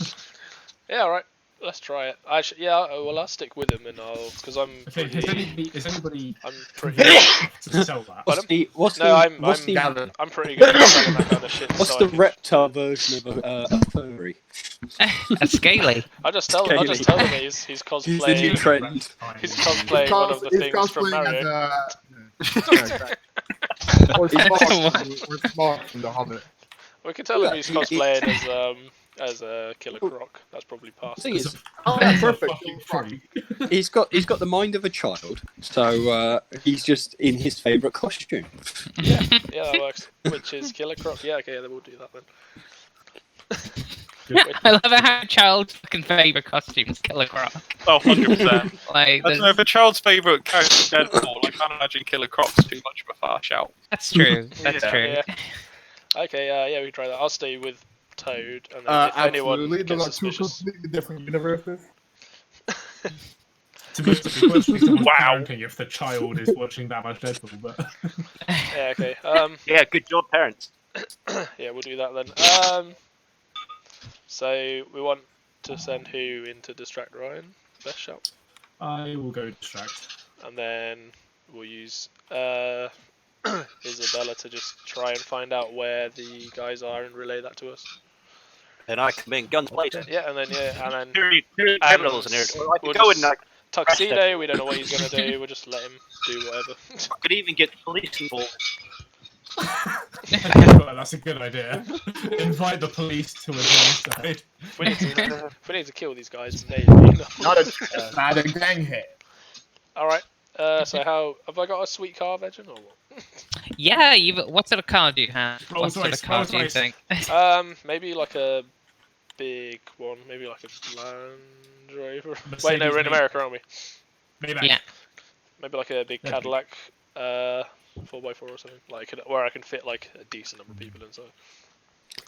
Yeah, all right. Let's try it. Actually, yeah. Well, I'll stick with him, and because I'm
Okay,
pretty.
is anybody
I'm pretty.
to sell that?
What's
No,
the
I'm pretty good at selling that kind of shit.
what's
so
the
I can-
reptile version of a furry?
A scaly.
I'll just tell them he's
He's the new
cosplaying.
trend.
He's cosplaying one of the
He's
things from
cosplaying
Mario.
or Smaug from The Hobbit.
We can tell him he's
Yeah,
cosplaying as a Killer Croc. That's probably
The
past.
thing is,
Oh, yeah, perfect.
Fucking freak.
he's got the mind of a child, so he's just in his favourite costume.
Yeah, that works. Which is Killer Croc. Yeah, okay, then we'll do that then.
I love how a child's fucking favourite costumes Killer Croc.
Oh, 100%.
Like,
I don't know if a child's favourite character is Deadpool. I can't imagine Killer Croc's too much of a far shout.
that's true. That's
Yeah,
true.
yeah. Okay, yeah, we can try that. I'll stay with Toad, and then if anyone
Absolutely. Those
gets
are two
suspicious,
completely different universes.
To be honest, the question is
Wow.
parenting if the child is watching that much Deadpool, but
yeah, okay.
Yeah, good job, parents.
Yeah, we'll do that then. So we want to send who in to distract Ryan? Best shout.
I will go distract.
And then we'll use Isabella to just try and find out where the guys are and relay that to us.
Then I come in, guns blazing.
Yeah, and then
Two criminals in here. Well, I
we'll
could go
just-
in like
Tuxedo. We don't know what he's gonna do. We'll just let him do whatever.
I could even get the police involved.
Well, that's a good idea. Invite the police to a homicide.
We need to kill these guys. Maybe.
Not a gang hit.
All right. So how have I got a sweet car, Veggan, or what?
Yeah, what sort of car do you have? What
Rolls
sort of
Royce,
car
Rolls
do you
Royce.
think?
Maybe like a big one. Maybe like a Land Rover. Wait,
Mercedes
no, we're in
Maybach.
America, aren't we?
Maybe.
Yeah.
Maybe like a big
Yeah.
Cadillac, 4x4 or something. Like where I can fit like a decent number of people inside.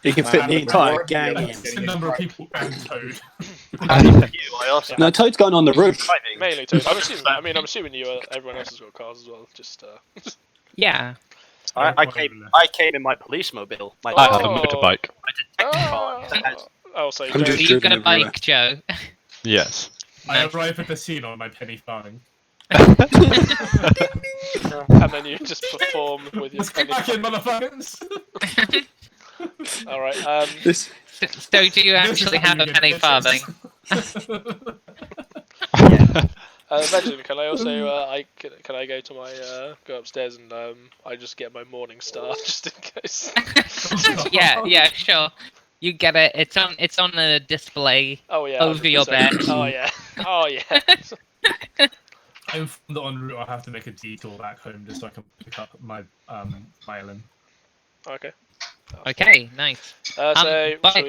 He can fit the
Yeah,
entire
but-
gang
yeah,
in.
that's
It's the number of people and Toad.
I also
No, Toad's going on the roof.
Mainly Toad. I'm assuming you. Everyone else has got cars as well. Just.
Yeah.
I came in my police mobile. My
I have a
Oh.
motorbike.
detective car. that has-
So
I'm
So
just
you've got a
driven everywhere.
bike, Joe.
Yes.
I arrive at the scene on my penny farthing.
and then you just perform with your.
Let's get back in, motherfuckers!
All right.
This
So do you actually have a penny farthing?
Veggan, can I also can I go to my go upstairs and I just get my morning star just in case.
Yeah, sure. You get it. It's on a display
Oh yeah.
over your
100%.
bed.
Oh yeah. Oh yeah.
I'm from the en route. I'll have to make a detour back home just so I can pick up my violin.
Okay.
Okay, nice.
So
but-
can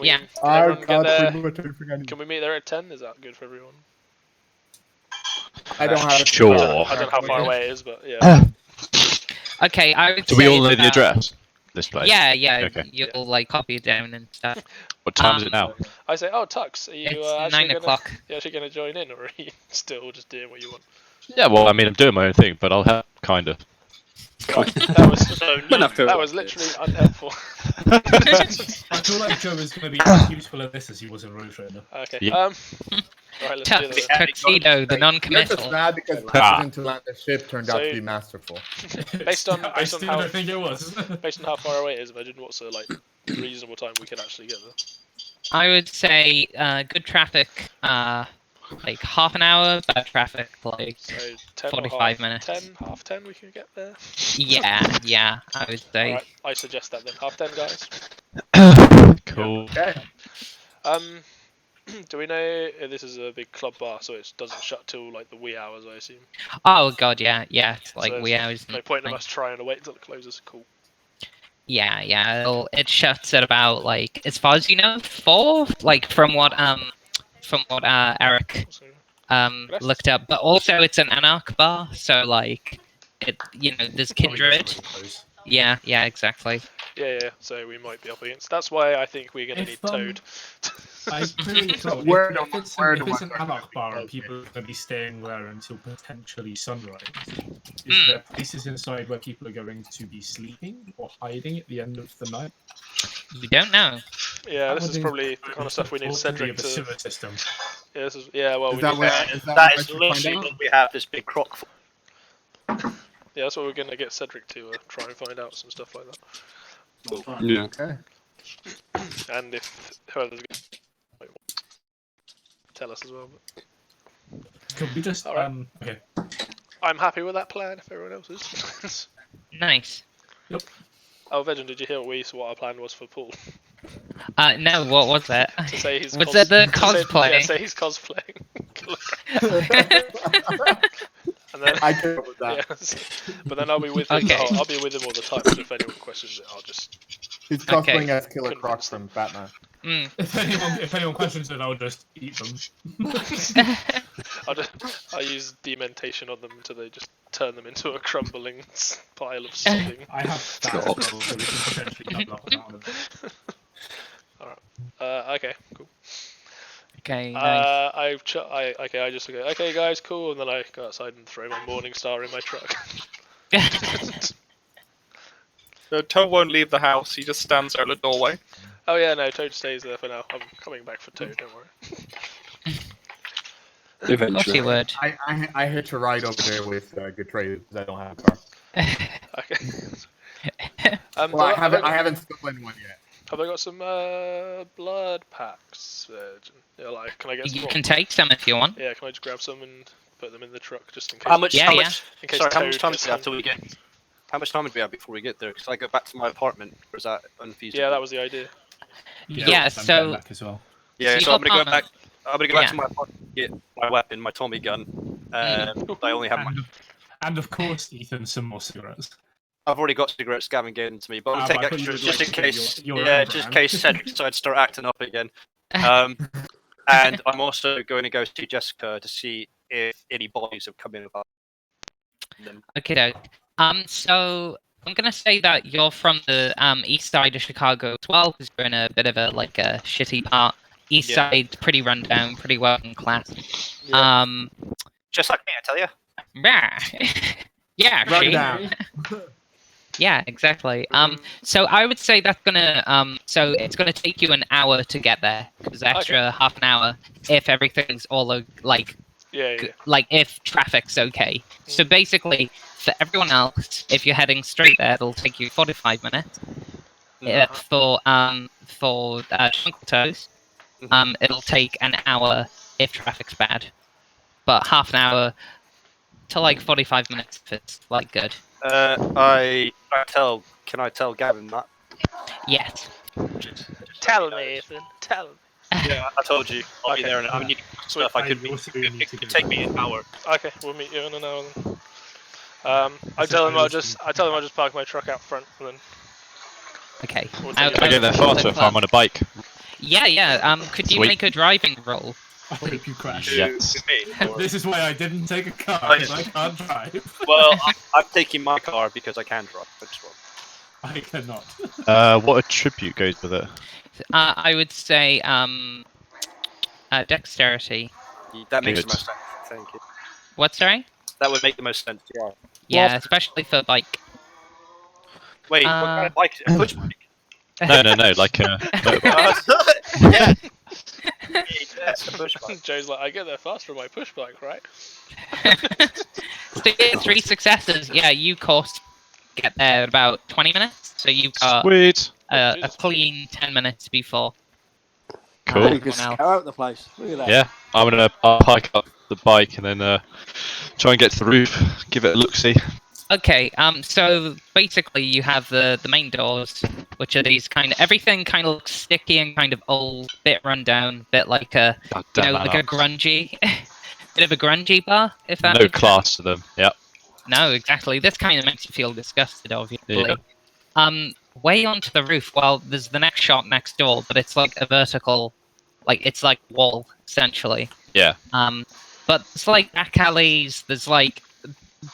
we
yeah.
can everyone get there?
I
Can we meet there at 10? Is that good for everyone?
don't have
Sure.
I don't know how far away it is, but yeah.
Okay, I would
Do we
say
all know
it's
the
about-
address? This place.
Yeah.
Okay.
You'll like copy it down and stuff.
What time is it now?
I say, oh Tux, are you
It's
actually
9
gonna,
o'clock.
you actually gonna join in, or are you still just doing what you want?
Yeah, well, I mean, I'm doing my own thing, but I'll help, kind of.
That was
When I feel
that was literally unhelpful.
I feel like Joe is going to be as useful at this as he was in Road Trader.
Okay.
Yeah.
Alright, let's do this.
Tuxedo, the
You're
non-committal.
just mad because the decision to land the ship turned out to be masterful.
Based on
I still
how
don't think it was.
based on how far away it is, imagine what's a like reasonable time we could actually get there.
I would say good traffic, like half an hour. Bad traffic, like
So 10 or
45
half,
minutes.
10, half 10 we can get there.
Yeah, I would say.
Alright, I suggest that then. Half 10 guys.
Cool.
Okay.
Do we know this is a big club bar, so it doesn't shut till like the wee hours, I assume.
Oh god, yeah, it's like
So
wee hours.
No point in us trying to wait until it closes. Cool.
Yeah, it shuts at about like, as far as you know, 4. Like from what Eric
So,
looked up. But also it's an anarch bar, so like it, there's kindred. Yeah, exactly.
yeah. So we might be up against. That's why I think we're gonna need Toad.
I really thought if it's an anarch bar and people are going to be staying there until potentially sunrise, is there places inside where people are going to be sleeping or hiding at the end of the night?
You don't know.
Yeah, this is probably the kind of stuff we need Cedric to.
sewer system.
Yeah, this is. Yeah, well,
Is
we
that
need.
what-
That is literally what we have this big crock for.
Yeah, that's what we're gonna get Cedric to try and find out some stuff like that.
Yeah.
Okay.
And if whoever's gonna tell us as well. But
Could we just
Alright.
okay.
I'm happy with that plan. If everyone else is.
Nice.
Oh, Veggan, did you hear what our plan was for Paul?
No, what was that?
To say he's
Was it the cosplay?
Yeah, say he's cosplaying. And then,
I came up with that.
yeah, but then I'll be with him.
Okay.
I'll be with him all the time. So if anyone questions it, I'll just.
He's cosplaying
Okay.
as Killer Croc from Batman.
Mm.
If anyone questions it, I'll just eat them.
I'll use dementation on them until they just turn them into a crumbling pile of sodding.
I have that as well, so we can potentially double up on that one.
Alright. Okay. Cool.
Okay, nice.
I just go. Okay, guys, cool, and then I go outside and throw my Morning Star in my truck.
So Toad won't leave the house. He just stands out the doorway.
Oh yeah, no, Toad stays there for now. I'm coming back for Toad. Don't worry.
Of course you
Eventually.
would.
I hitch a ride over there with good trade because I don't have a car.
Okay.
Well, I haven't stolen one yet.
Have I got some blood packs? Like, can I get some
You
more?
can take some if you want.
Yeah, can I just grab some and put them in the truck just in case?
How much?
Yeah,
how
yeah.
much?
In case
Sorry, how much
Toad
time
gets
do we have
on.
till we get? How much time do we have before we get there? Because I go back to my apartment. Or is that unfeasible?
Yeah, that was the idea.
Yeah,
I'm
so-
going back as well.
Yeah,
So
so I'm
your
gonna go back.
apartment-
I'm gonna go back
Yeah.
to my apartment, get my weapon, my Tommy gun. I only have my.
And of course, Ethan, some more cigarettes.
I've already got cigarettes Gavin gave them to me, but I'm
Ah,
gonna
but I
take
thought you
extras
would
just
like
in
to do
case.
your
Yeah,
own
just in
brand.
case Cedric decides to start acting up again. And I'm also going to go see Jessica to see if any bodies have come in about them.
Okay, doke. So I'm gonna say that you're from the east side of Chicago as well, because you're in a bit of a like a shitty part. East
Yeah.
side, pretty rundown, pretty working class.
Just like me, I tell you.
Yeah, yeah,
Run
she.
down.
Yeah, exactly. So I would say that's gonna so it's gonna take you an hour to get there. There's extra half an hour if everything's all like
Yeah.
like if traffic's okay. So basically, for everyone else, if you're heading straight there, it'll take you 45 minutes. For Twinkle Toes, it'll take an hour if traffic's bad, but half an hour to like 45 minutes if it's like good.
Can I tell Gavin that?
Yes.
Tell me, Ethan. Tell me.
Yeah, I told you. I'll be
Okay.
there, and I need stuff. I could be.
also need
It
to
could
give
take me an hour.
Okay, we'll meet you in an hour then. I tell him I'll just park my truck out front and then.
Okay.
We'll take it
I get there faster if I'm on a bike.
Yeah. Could you
Sweet.
make a driving roll?
I hope you crash.
Yes.
With me, or-
This is why I didn't take a car,
Oh,
because I can't drive.
Well, I'm taking my car because I can drive. I just want-
I cannot.
What attribute goes with it?
I would say dexterity.
That makes the
Good.
most sense. Thank you.
What, sorry?
That would make the most sense. Yeah.
Yeah, especially for bike.
Wait, what kind of bike? A push bike?
No, like a motorbike.
Yeah. That's the push bike.
Joe's like, I get there fast from my push bike, right?
So you get 3 successes. Yeah, you, of course, get there in about 20 minutes. So you've got
Sweet.
a
Jesus.
clean 10 minutes before.
Cool.
You
everyone
can
else.
scout out the place. Look at that.
Yeah, I'll pike up the bike and then try and get to the roof, give it a look-see.
Okay, so basically you have the main doors, which are these everything kind of looks sticky and kind of old, bit run down, bit like a,
God
you
damn
know,
that
like a
up.
grungy, bit of a grungy bar, if that
No
makes sense.
class to them. Yep.
No, exactly. This kind of makes you feel disgusted, obviously.
Yeah.
Way onto the roof, well, there's the next shop next door, but it's like a vertical, like, it's like a wall, essentially.
Yeah.
But it's like back alleys, there's like,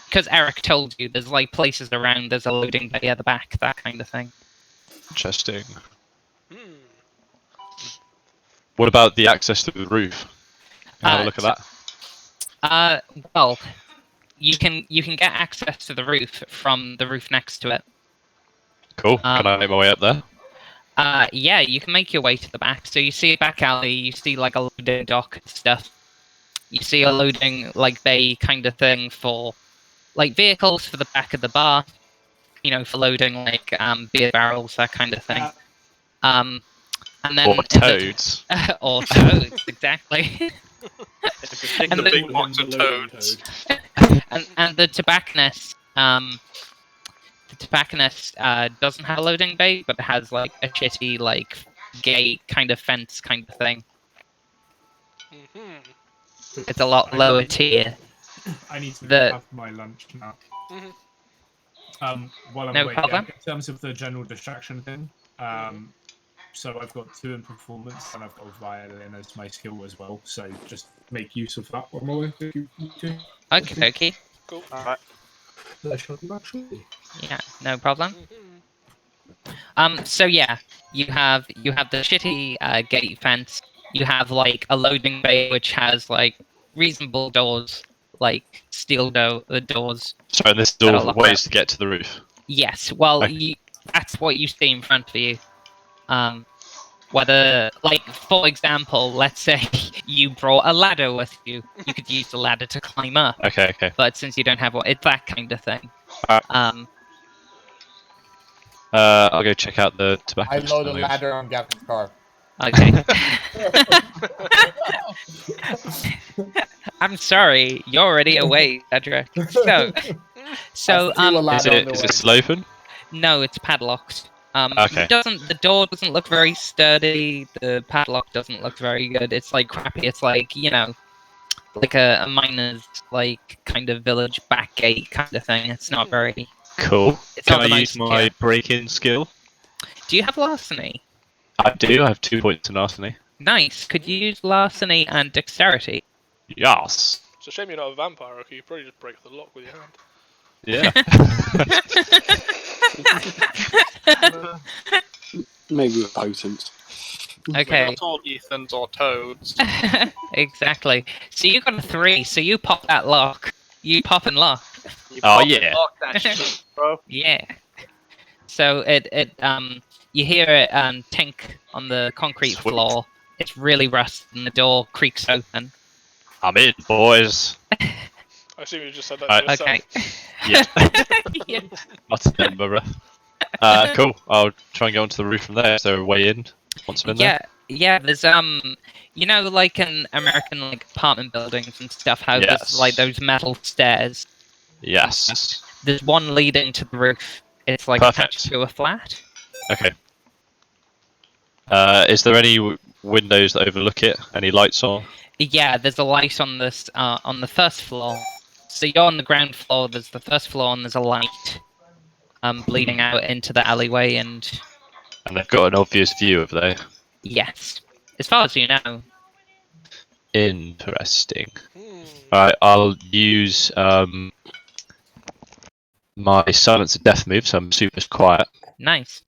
because Eric told you, there's like places around, there's a loading bay at the back, that kind of thing.
Interesting.
Hmm.
What about the access to the roof? Can I have a look at that?
Well, you can get access to the roof from the roof next to it.
Cool. Can I make my way up there?
Yeah, you can make your way to the back. So you see a back alley, you see like a loading dock and stuff. You see a loading like bay kind of thing for like vehicles for the back of the bar, you know, for loading like beer barrels, that kind of thing. And then
Or toads.
or toads, exactly.
And
And
the
the-
big box of toads.
and the tobacconist, doesn't have a loading bay, but it has like a shitty like gate kind of fence kind of thing.
Mm-hmm.
It's a lot lower tier.
I need to
The-
have my lunch now.
Mhm.
While I'm
No
away,
problem.
in terms of the general distraction thing, so I've got 2 in performance and I've got violin as my skill as well. So just make use of that one more if you need to.
Okay.
Cool.
Alright.
I shall be back shortly.
Yeah, no problem.
Mhm.
So yeah, you have the shitty gate fence. You have like a loading bay which has like reasonable doors, like steel doors.
So and this
That'll
door
lock
ways
up.
to get to the roof.
Yes, well,
Okay.
that's what you see in front of you. Whether, like, for example, let's say you brought a ladder with you, you could use the ladder to climb up.
Okay.
But since you don't have one, it's that kind of thing.
Alright. I'll go check out the tobacco.
I load a ladder on Gavin's car.
Okay. I'm sorry, you're already away, Cedric. So
Steal a
um,
ladder on the
Is
way.
it still open?
no, it's padlocked.
Okay.
The door doesn't look very sturdy. The padlock doesn't look very good. It's like crappy. It's like, you know, like a miner's like kind of village back gate kind of thing. It's not very.
Cool.
It's
Can
not
I
the
use
most
my
secure.
break-in skill?
Do you have larceny?
I do. I have 2 points in larceny.
Nice. Could you use larceny and dexterity?
Yes.
It's a shame you're not a vampire, or you could probably just break the lock with your hand.
Yeah.
Maybe with potence.
Okay.
Not all Ethans or toads.
Exactly. So you got a 3. So you pop that lock. You pop and lock.
You
Oh,
pop and
yeah.
lock that shit, bro.
Yeah. So you hear it tink on the concrete
Sweet.
floor. It's really rusted, and the door creaks open.
I'm in, boys.
I assume you just said that to yourself.
Okay.
Yeah.
Yeah.
Not a member. Cool. I'll try and go onto the roof from there. Is there a way in once I'm in there?
Yeah. There's you know, like in American like apartment buildings and stuff, how
Yes.
there's like those metal stairs.
Yes.
There's one leading to the roof. It's like
Perfect.
attached to a flat.
Okay. Is there any windows that overlook it? Any lights on?
Yeah, there's a light on this on the first floor. So you're on the ground floor. There's the first floor, and there's a light bleeding out into the alleyway. And
And they've got an obvious view of there.
yes, as far as you know.
Interesting.
Hmm.
Alright, I'll use my silence of death move, so I'm super quiet.
Nice.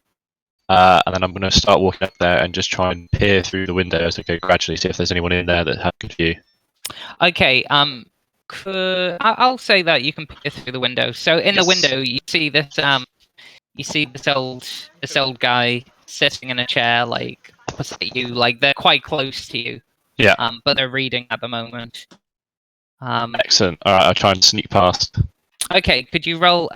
And then I'm going to start walking up there and just try and peer through the window as I go gradually, see if there's anyone in there that has good view.
Okay. I'll say that you can peer through the window. So in the
Yes.
window, you see this old guy sitting in a chair, like opposite you. Like they're quite close to you.
Yeah.
But they're reading at the moment.
Excellent. All right, I'll try and sneak past.
Okay, could you roll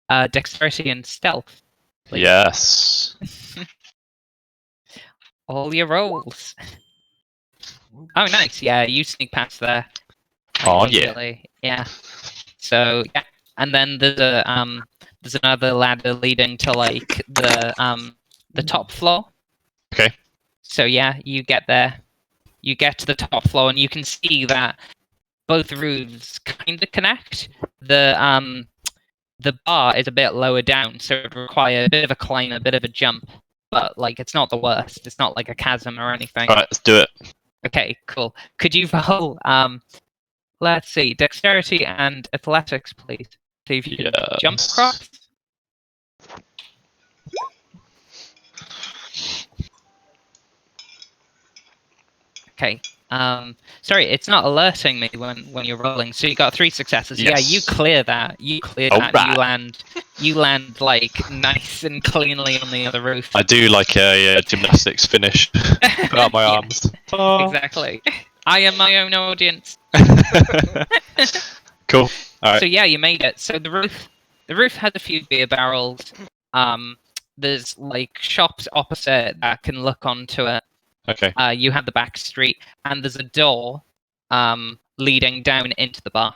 dexterity and stealth, please?
Yes.
All your rolls. Oh, nice. Yeah, you sneak past there.
Oh yeah.
Immediately. Yeah. So yeah, and then there's another ladder leading to like the top floor.
Okay.
So yeah, you get there. You get to the top floor, and you can see that both roofs kind of connect. The bar is a bit lower down, so it requires a bit of a climb, a bit of a jump. But like, it's not the worst. It's not like a chasm or anything.
All right, let's do it.
Okay, cool. Could you roll? Let's see, dexterity and athletics, please. See if you can jump
Yes.
across. Okay. Sorry, it's not alerting me when you're rolling. So you got 3 successes.
Yes.
Yeah, you clear that. You clear that.
Alright.
You land like nice and cleanly on the other roof.
I do like a gymnastics finish. Put out my
Yeah,
arms. Oh.
Exactly. I am my own audience.
Cool. All right.
So yeah, you made it. So the roof has a few beer barrels. There's like shops opposite that can look onto it.
Okay.
You have the back street, and there's a door leading down into the bar.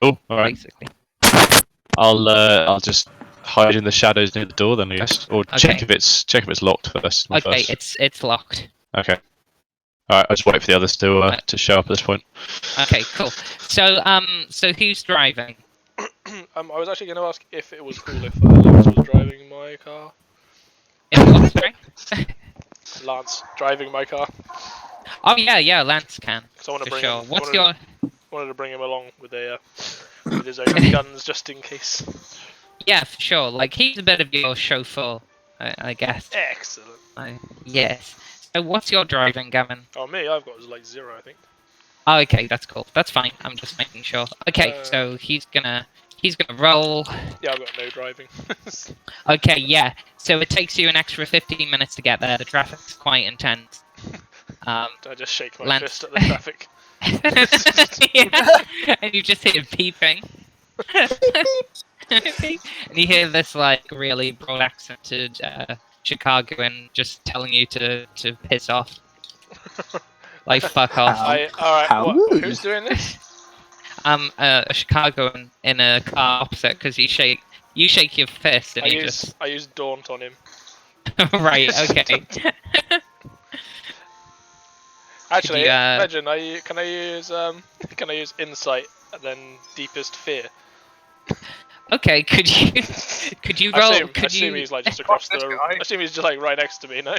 Cool. All right.
Basically.
I'll just hide in the shadows near the door then, I guess, or check if it's locked first.
Okay,
First.
it's locked.
Okay. All right. I'll just wait for the others to show up at this point.
Okay, cool. So so who's driving?
I was actually going to ask if it was cool if Lance was driving my car.
If what, sorry?
Lance driving my car.
Oh yeah, Lance can.
Because I want to
For
bring
sure.
him.
What's
Wanted to bring him along with with his own guns just in case.
Yeah, for sure. Like he's a bit of your chauffeur, I guess.
Excellent.
Yes. So what's your driving, Gavin?
Oh, me, I've got like 0, I think.
Oh, okay, that's cool. That's fine. I'm just making sure. Okay, so he's gonna roll.
Yeah, I've got no driving.
Okay, yeah. So it takes you an extra 15 minutes to get there. The traffic's quite intense.
I just shake my
Lance.
fist at the traffic.
Yeah. And you just hear beeping. And you hear this like really broad accented Chicagoan just telling you to piss off. Like fuck off.
Alright, who's doing this?
A Chicagoan in a car opposite because you shake your fist and
I use Daunt on him.
Right, okay.
Actually,
you,
imagine can I use Insight and then Deepest Fear?
Okay, could you roll?
I assume he's like just across the. I assume he's just like right next to me, no?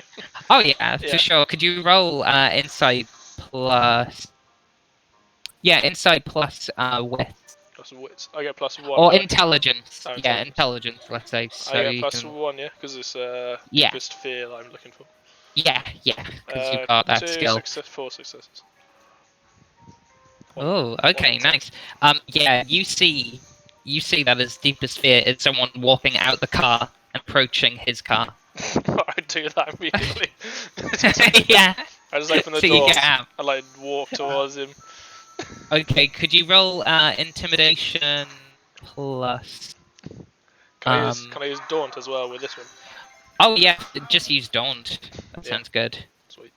Oh yeah, for sure. Could you roll insight plus? Yeah, insight plus wit.
Plus wits. I get +1.
Or intelligence.
Oh,
Yeah, intelligence. Let's say. So
I
you
get
can...
+1, yeah, because it's
Yeah.
Deepest Fear that I'm looking for.
Yeah, because you've got that skill.
4 successes.
Oh, okay, nice. Yeah, you see that as Deepest Fear is someone walking out the car and approaching his car.
I do that immediately.
Yeah.
I just open the
So
door.
you get out.
I like walk towards him.
Okay, could you roll intimidation plus?
Can I use Daunt as well with this one?
Oh yeah, just use Daunt. That
Yeah.
sounds good.
Sweet.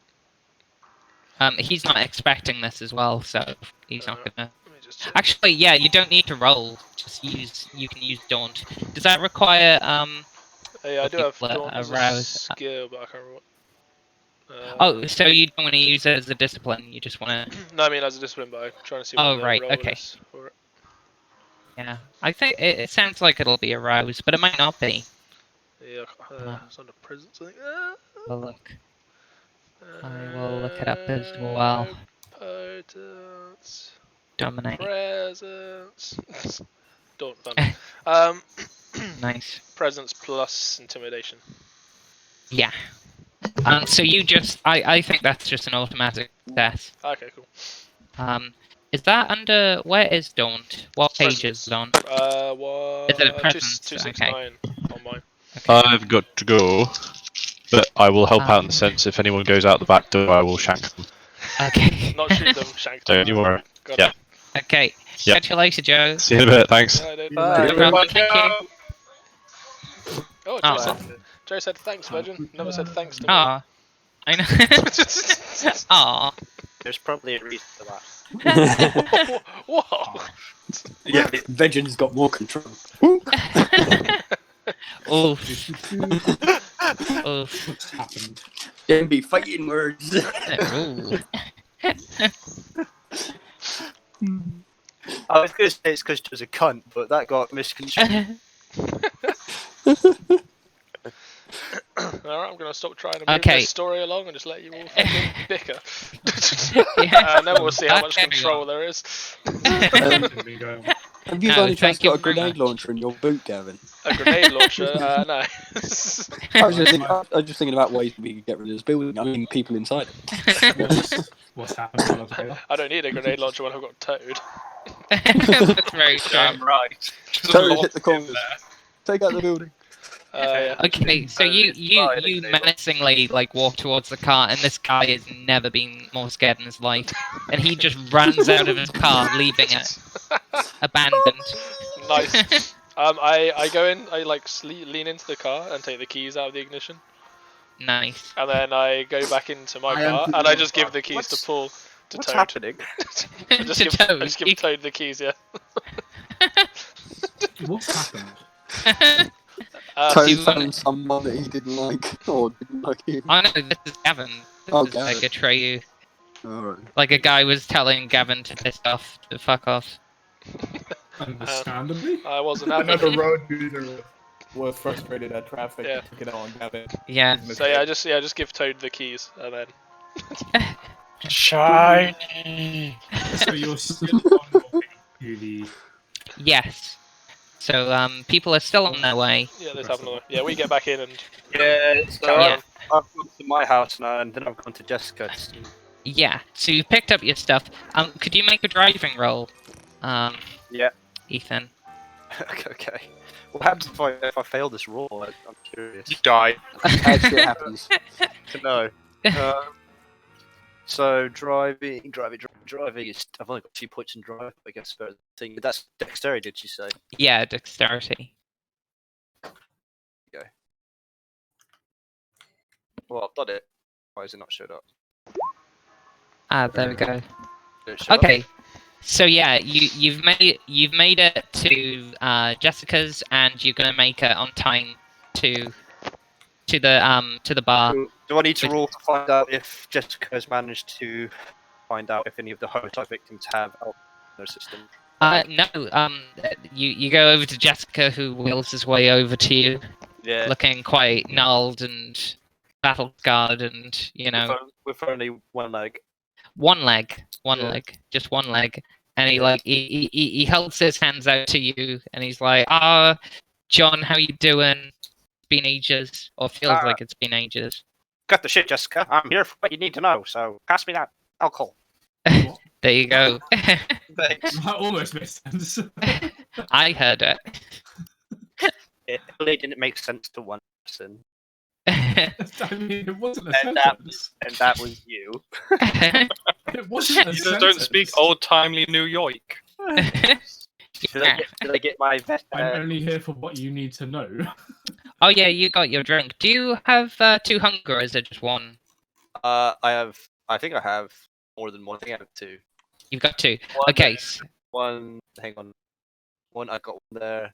He's not expecting this as well, so he's not gonna.
Let me just check.
Actually, yeah, you don't need to roll. You can use Daunt. Does that require
Yeah, I do have
people
Daunt as a
arouse?
skill, but I can't remember what.
Oh, so you don't want to use it as a discipline. You just want to.
No, I mean as a discipline, but I'm trying to see what
Oh,
the
right,
roll
okay.
is for it.
Yeah, I think it sounds like it'll be aroused, but it might not be.
Yeah, it's under presence, I think.
We'll look. I will look it up as well.
Potence.
Dominate.
Presence. Don't done.
Nice.
Presence plus intimidation.
Yeah. So you just, I think that's just an automatic success.
Okay, cool.
Is that under, where is Daunt? What page is Daunt?
What?
Is it at presence?
269 on mine.
I've got to go. but I will help out in the sense if anyone goes out the back door, I will shank them.
Okay.
Not shoot them, shank them.
Don't you worry.
Got
Yeah.
it.
Okay.
Yep.
Catch you later, Joe.
See you in a bit. Thanks.
Yeah, dude.
Bye.
No problem, thank you.
Oh,
Oh.
Joe said thanks, Veggan. Never said thanks to me.
Aw. I know. Aw.
There's probably a reason for that.
Whoa!
Yeah, Veggan's got more control.
Oof. Oof.
What's happened?
Don't be fighting words.
Ooh.
I was going to say it's because she was a cunt, but that got misconstrued.
Alright, I'm gonna stop trying to move
Okay.
this story along and just let you all fucking bicker.
Yeah.
And then we'll see how much
Okay.
control there is.
There we go.
Have you
No,
by any chance
thank you
got a
very
grenade
much.
launcher in your boot, Gavin?
A grenade launcher? No.
I was just thinking about ways we could get rid of this building. I mean, people inside it.
What's happened to the
I don't need a grenade launcher when I've got Toad.
That's very true.
Damn right.
Toad, hit the corners. Take out the building.
Yeah.
Okay, so you menacingly like walk towards the car, and this guy has never been more scared in his life, and he just runs out of his car, leaving it abandoned.
Nice. I go in, I like lean into the car and take the keys out of the ignition,
Nice.
and then I go back into my
I am
car
too
and I
low.
just give the keys to Paul to
What's
Toad.
happening?
I just
To
give,
Toad.
I just give Toad the keys, yeah.
What's happened?
Toad
to-
found someone that he didn't like, or didn't like him.
Oh no, this is Gavin. This
Oh,
is
Gavin.
like Atreyu.
Alright.
Like a guy was telling Gavin to piss off, to fuck off.
Understandably.
I wasn't happy.
Another road user was frustrated at traffic
Yeah.
and took it out on Gavin.
Yeah.
So yeah, I just give Toad the keys and then
Shiny.
So you're still on to the.
Yes. So people are still on their way.
yeah, let's have another. Yeah, we get back in and
Yeah, so
Yeah.
I've gone to my house now, and then I've gone to Jessica's.
Yeah. So you picked up your stuff. Could you make a driving roll?
Yeah.
Ethan.
Okay. What happens if I fail this roll? I'm curious
You die.
Actually, it happens.
to know. So driving is. I've only got 2 points in drive. I guess for the thing. But that's dexterity, did you say?
Yeah, dexterity.
Well, I've done it. Why has it not showed up?
There we go.
Did it show up?
Okay. So yeah, you've made it to Jessica's, and you're gonna make it on time to the bar.
Do I need to roll to find out if Jessica has managed to find out if any of the homicide victims have alcohol in their system?
No. You go over to Jessica, who wheels his way over to you,
Yeah.
looking quite gnarled and battle scarred, and
With only one leg.
one leg,
Yeah.
just one leg, and he holds his hands out to you, and he's like, "Ah, John, how you doing? It's been ages, or feels like it's been ages."
Cut the shit, Jessica. I'm here for what you need to know, so pass me that alcohol.
There you go.
Thanks.
That almost makes sense.
I heard it.
It really didn't make sense to one person,
I mean, it wasn't a
And that-
sentence.
and that was you.
It wasn't a
You just
sentence.
don't speak old timely New York.
Did I get my vest?
I'm only here for what you need to know.
Oh yeah, you got your drink. Do you have 2 hunger, or is it just 1?
I think I have more than one. I think I have 2.
You've got 2.
One
Okay.
there, One. Hang on. One. I got one there.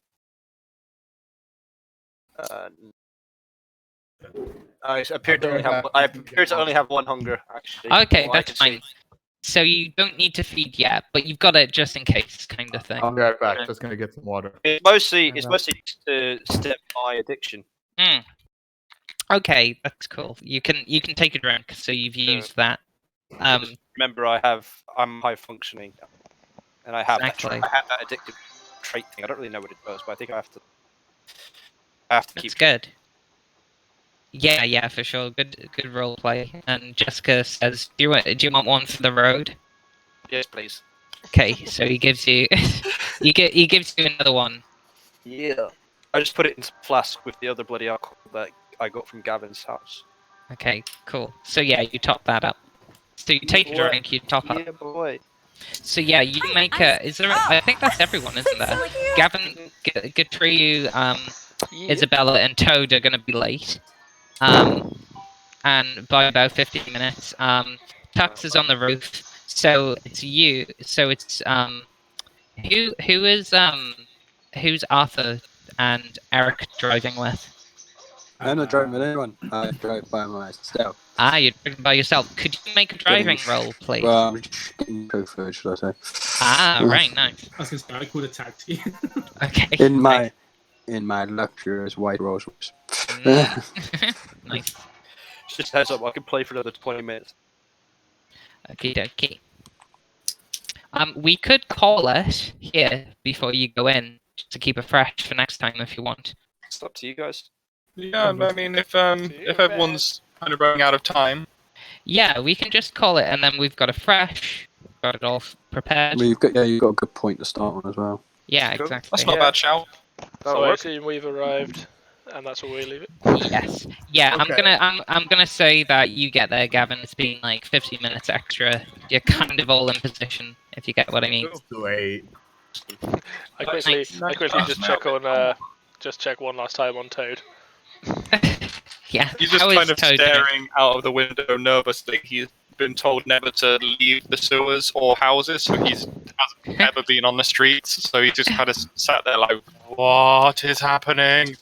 I appear to only have. I appear to only have 1 hunger. Actually.
Okay,
Well, I
that's
can see.
fine. So you don't need to feed yet, but you've got it just in case, kind of thing.
I'll be right back. Just gonna get some water.
It's mostly to stem my addiction.
Okay, that's cool. You can take a drink, so you've used that.
Remember, I'm high functioning, and I have
Exactly.
I have that addictive trait thing. I don't really know what it does, but I think I have to keep.
That's good. Yeah, for sure. Good role play. And Jessica says, "Do you want one for the road?"
Yes, please.
Okay, so he gives you he gives you another one.
Yeah. I just put it in some flask with the other bloody alcohol that I got from Gavin's house.
Okay, cool. So yeah, you top that up. So you take a
boy.
drink, you top up.
Yeah, boy.
So yeah, you make a. Is there? I think that's everyone, isn't there? Gavin, Gatriu,
Yeah.
Isabella, and Toad are gonna be late. And by about 15 minutes, Tux is on the roof. So it's you. So it's who's Arthur and Eric driving with?
I'm not driving with anyone. I drive by myself.
Ah, you're driving by yourself. Could you make a driving roll, please?
Well, I'm just getting chauffeured, should I say?
Ah, right, nice.
I was gonna say I called a taxi.
Okay.
In my luxurious white Rolls Royce.
Nice.
Just heads up, I can play for another 20 minutes.
Okie dokie. We could call it here before you go in, just to keep it fresh for next time if you want.
It's up to you guys.
Yeah, I mean, if everyone's kind of running out of time,
Yeah, we can just call it, and then we've got it fresh, got it all prepared.
Well, you've got a good point to start on as well.
Yeah,
Cool.
exactly.
that's not a bad shout.
So I assume we've arrived, and that's where we leave it.
Yes. Yeah,
Okay.
I'm gonna say that you get there, Gavin. It's been like 15 minutes extra. You're kind of all in position, if you get what I mean.
Wait.
I quickly
Nice.
just check on just check one last time on Toad.
Yeah.
He's just
how is
kind of
Toad doing?
staring out of the window nervously. He's been told never to leave the sewers or houses, so he hasn't ever been on the streets. So he just kind of sat there like, "What is happening?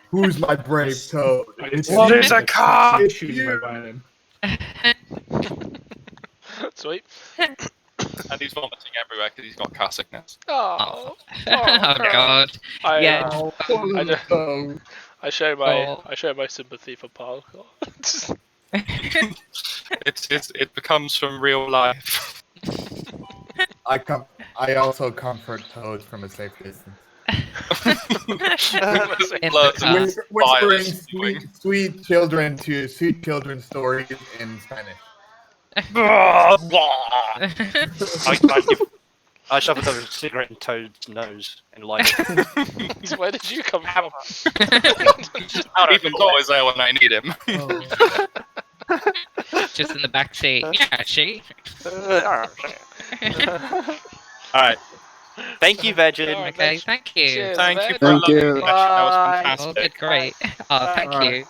Who's my brave toad?
What is a car?"
Shooting my violin.
Sweet.
And he's vomiting everywhere because he's got car sickness.
Oh,
Oh god.
I,
Yeah.
I show my sympathy for Paul.
It becomes from real life.
I also comfort toads from a safe distance.
In
Loads
the car.
of
Whispering
violence doing.
sweet children's stories in Spanish.
I shove another cigarette in Toad's nose and light it.
Where did you come from?
Not even God is there when I need him.
Just in the back seat. Yeah, she.
Alright. Thank you, Veggan.
Okay, thank you.
Cheers,
Thank you
Veg.
for a
Thank
lovely
you.
session. That was
Bye.
fantastic.
Oh, good, great. Oh, thank
Alright.
you.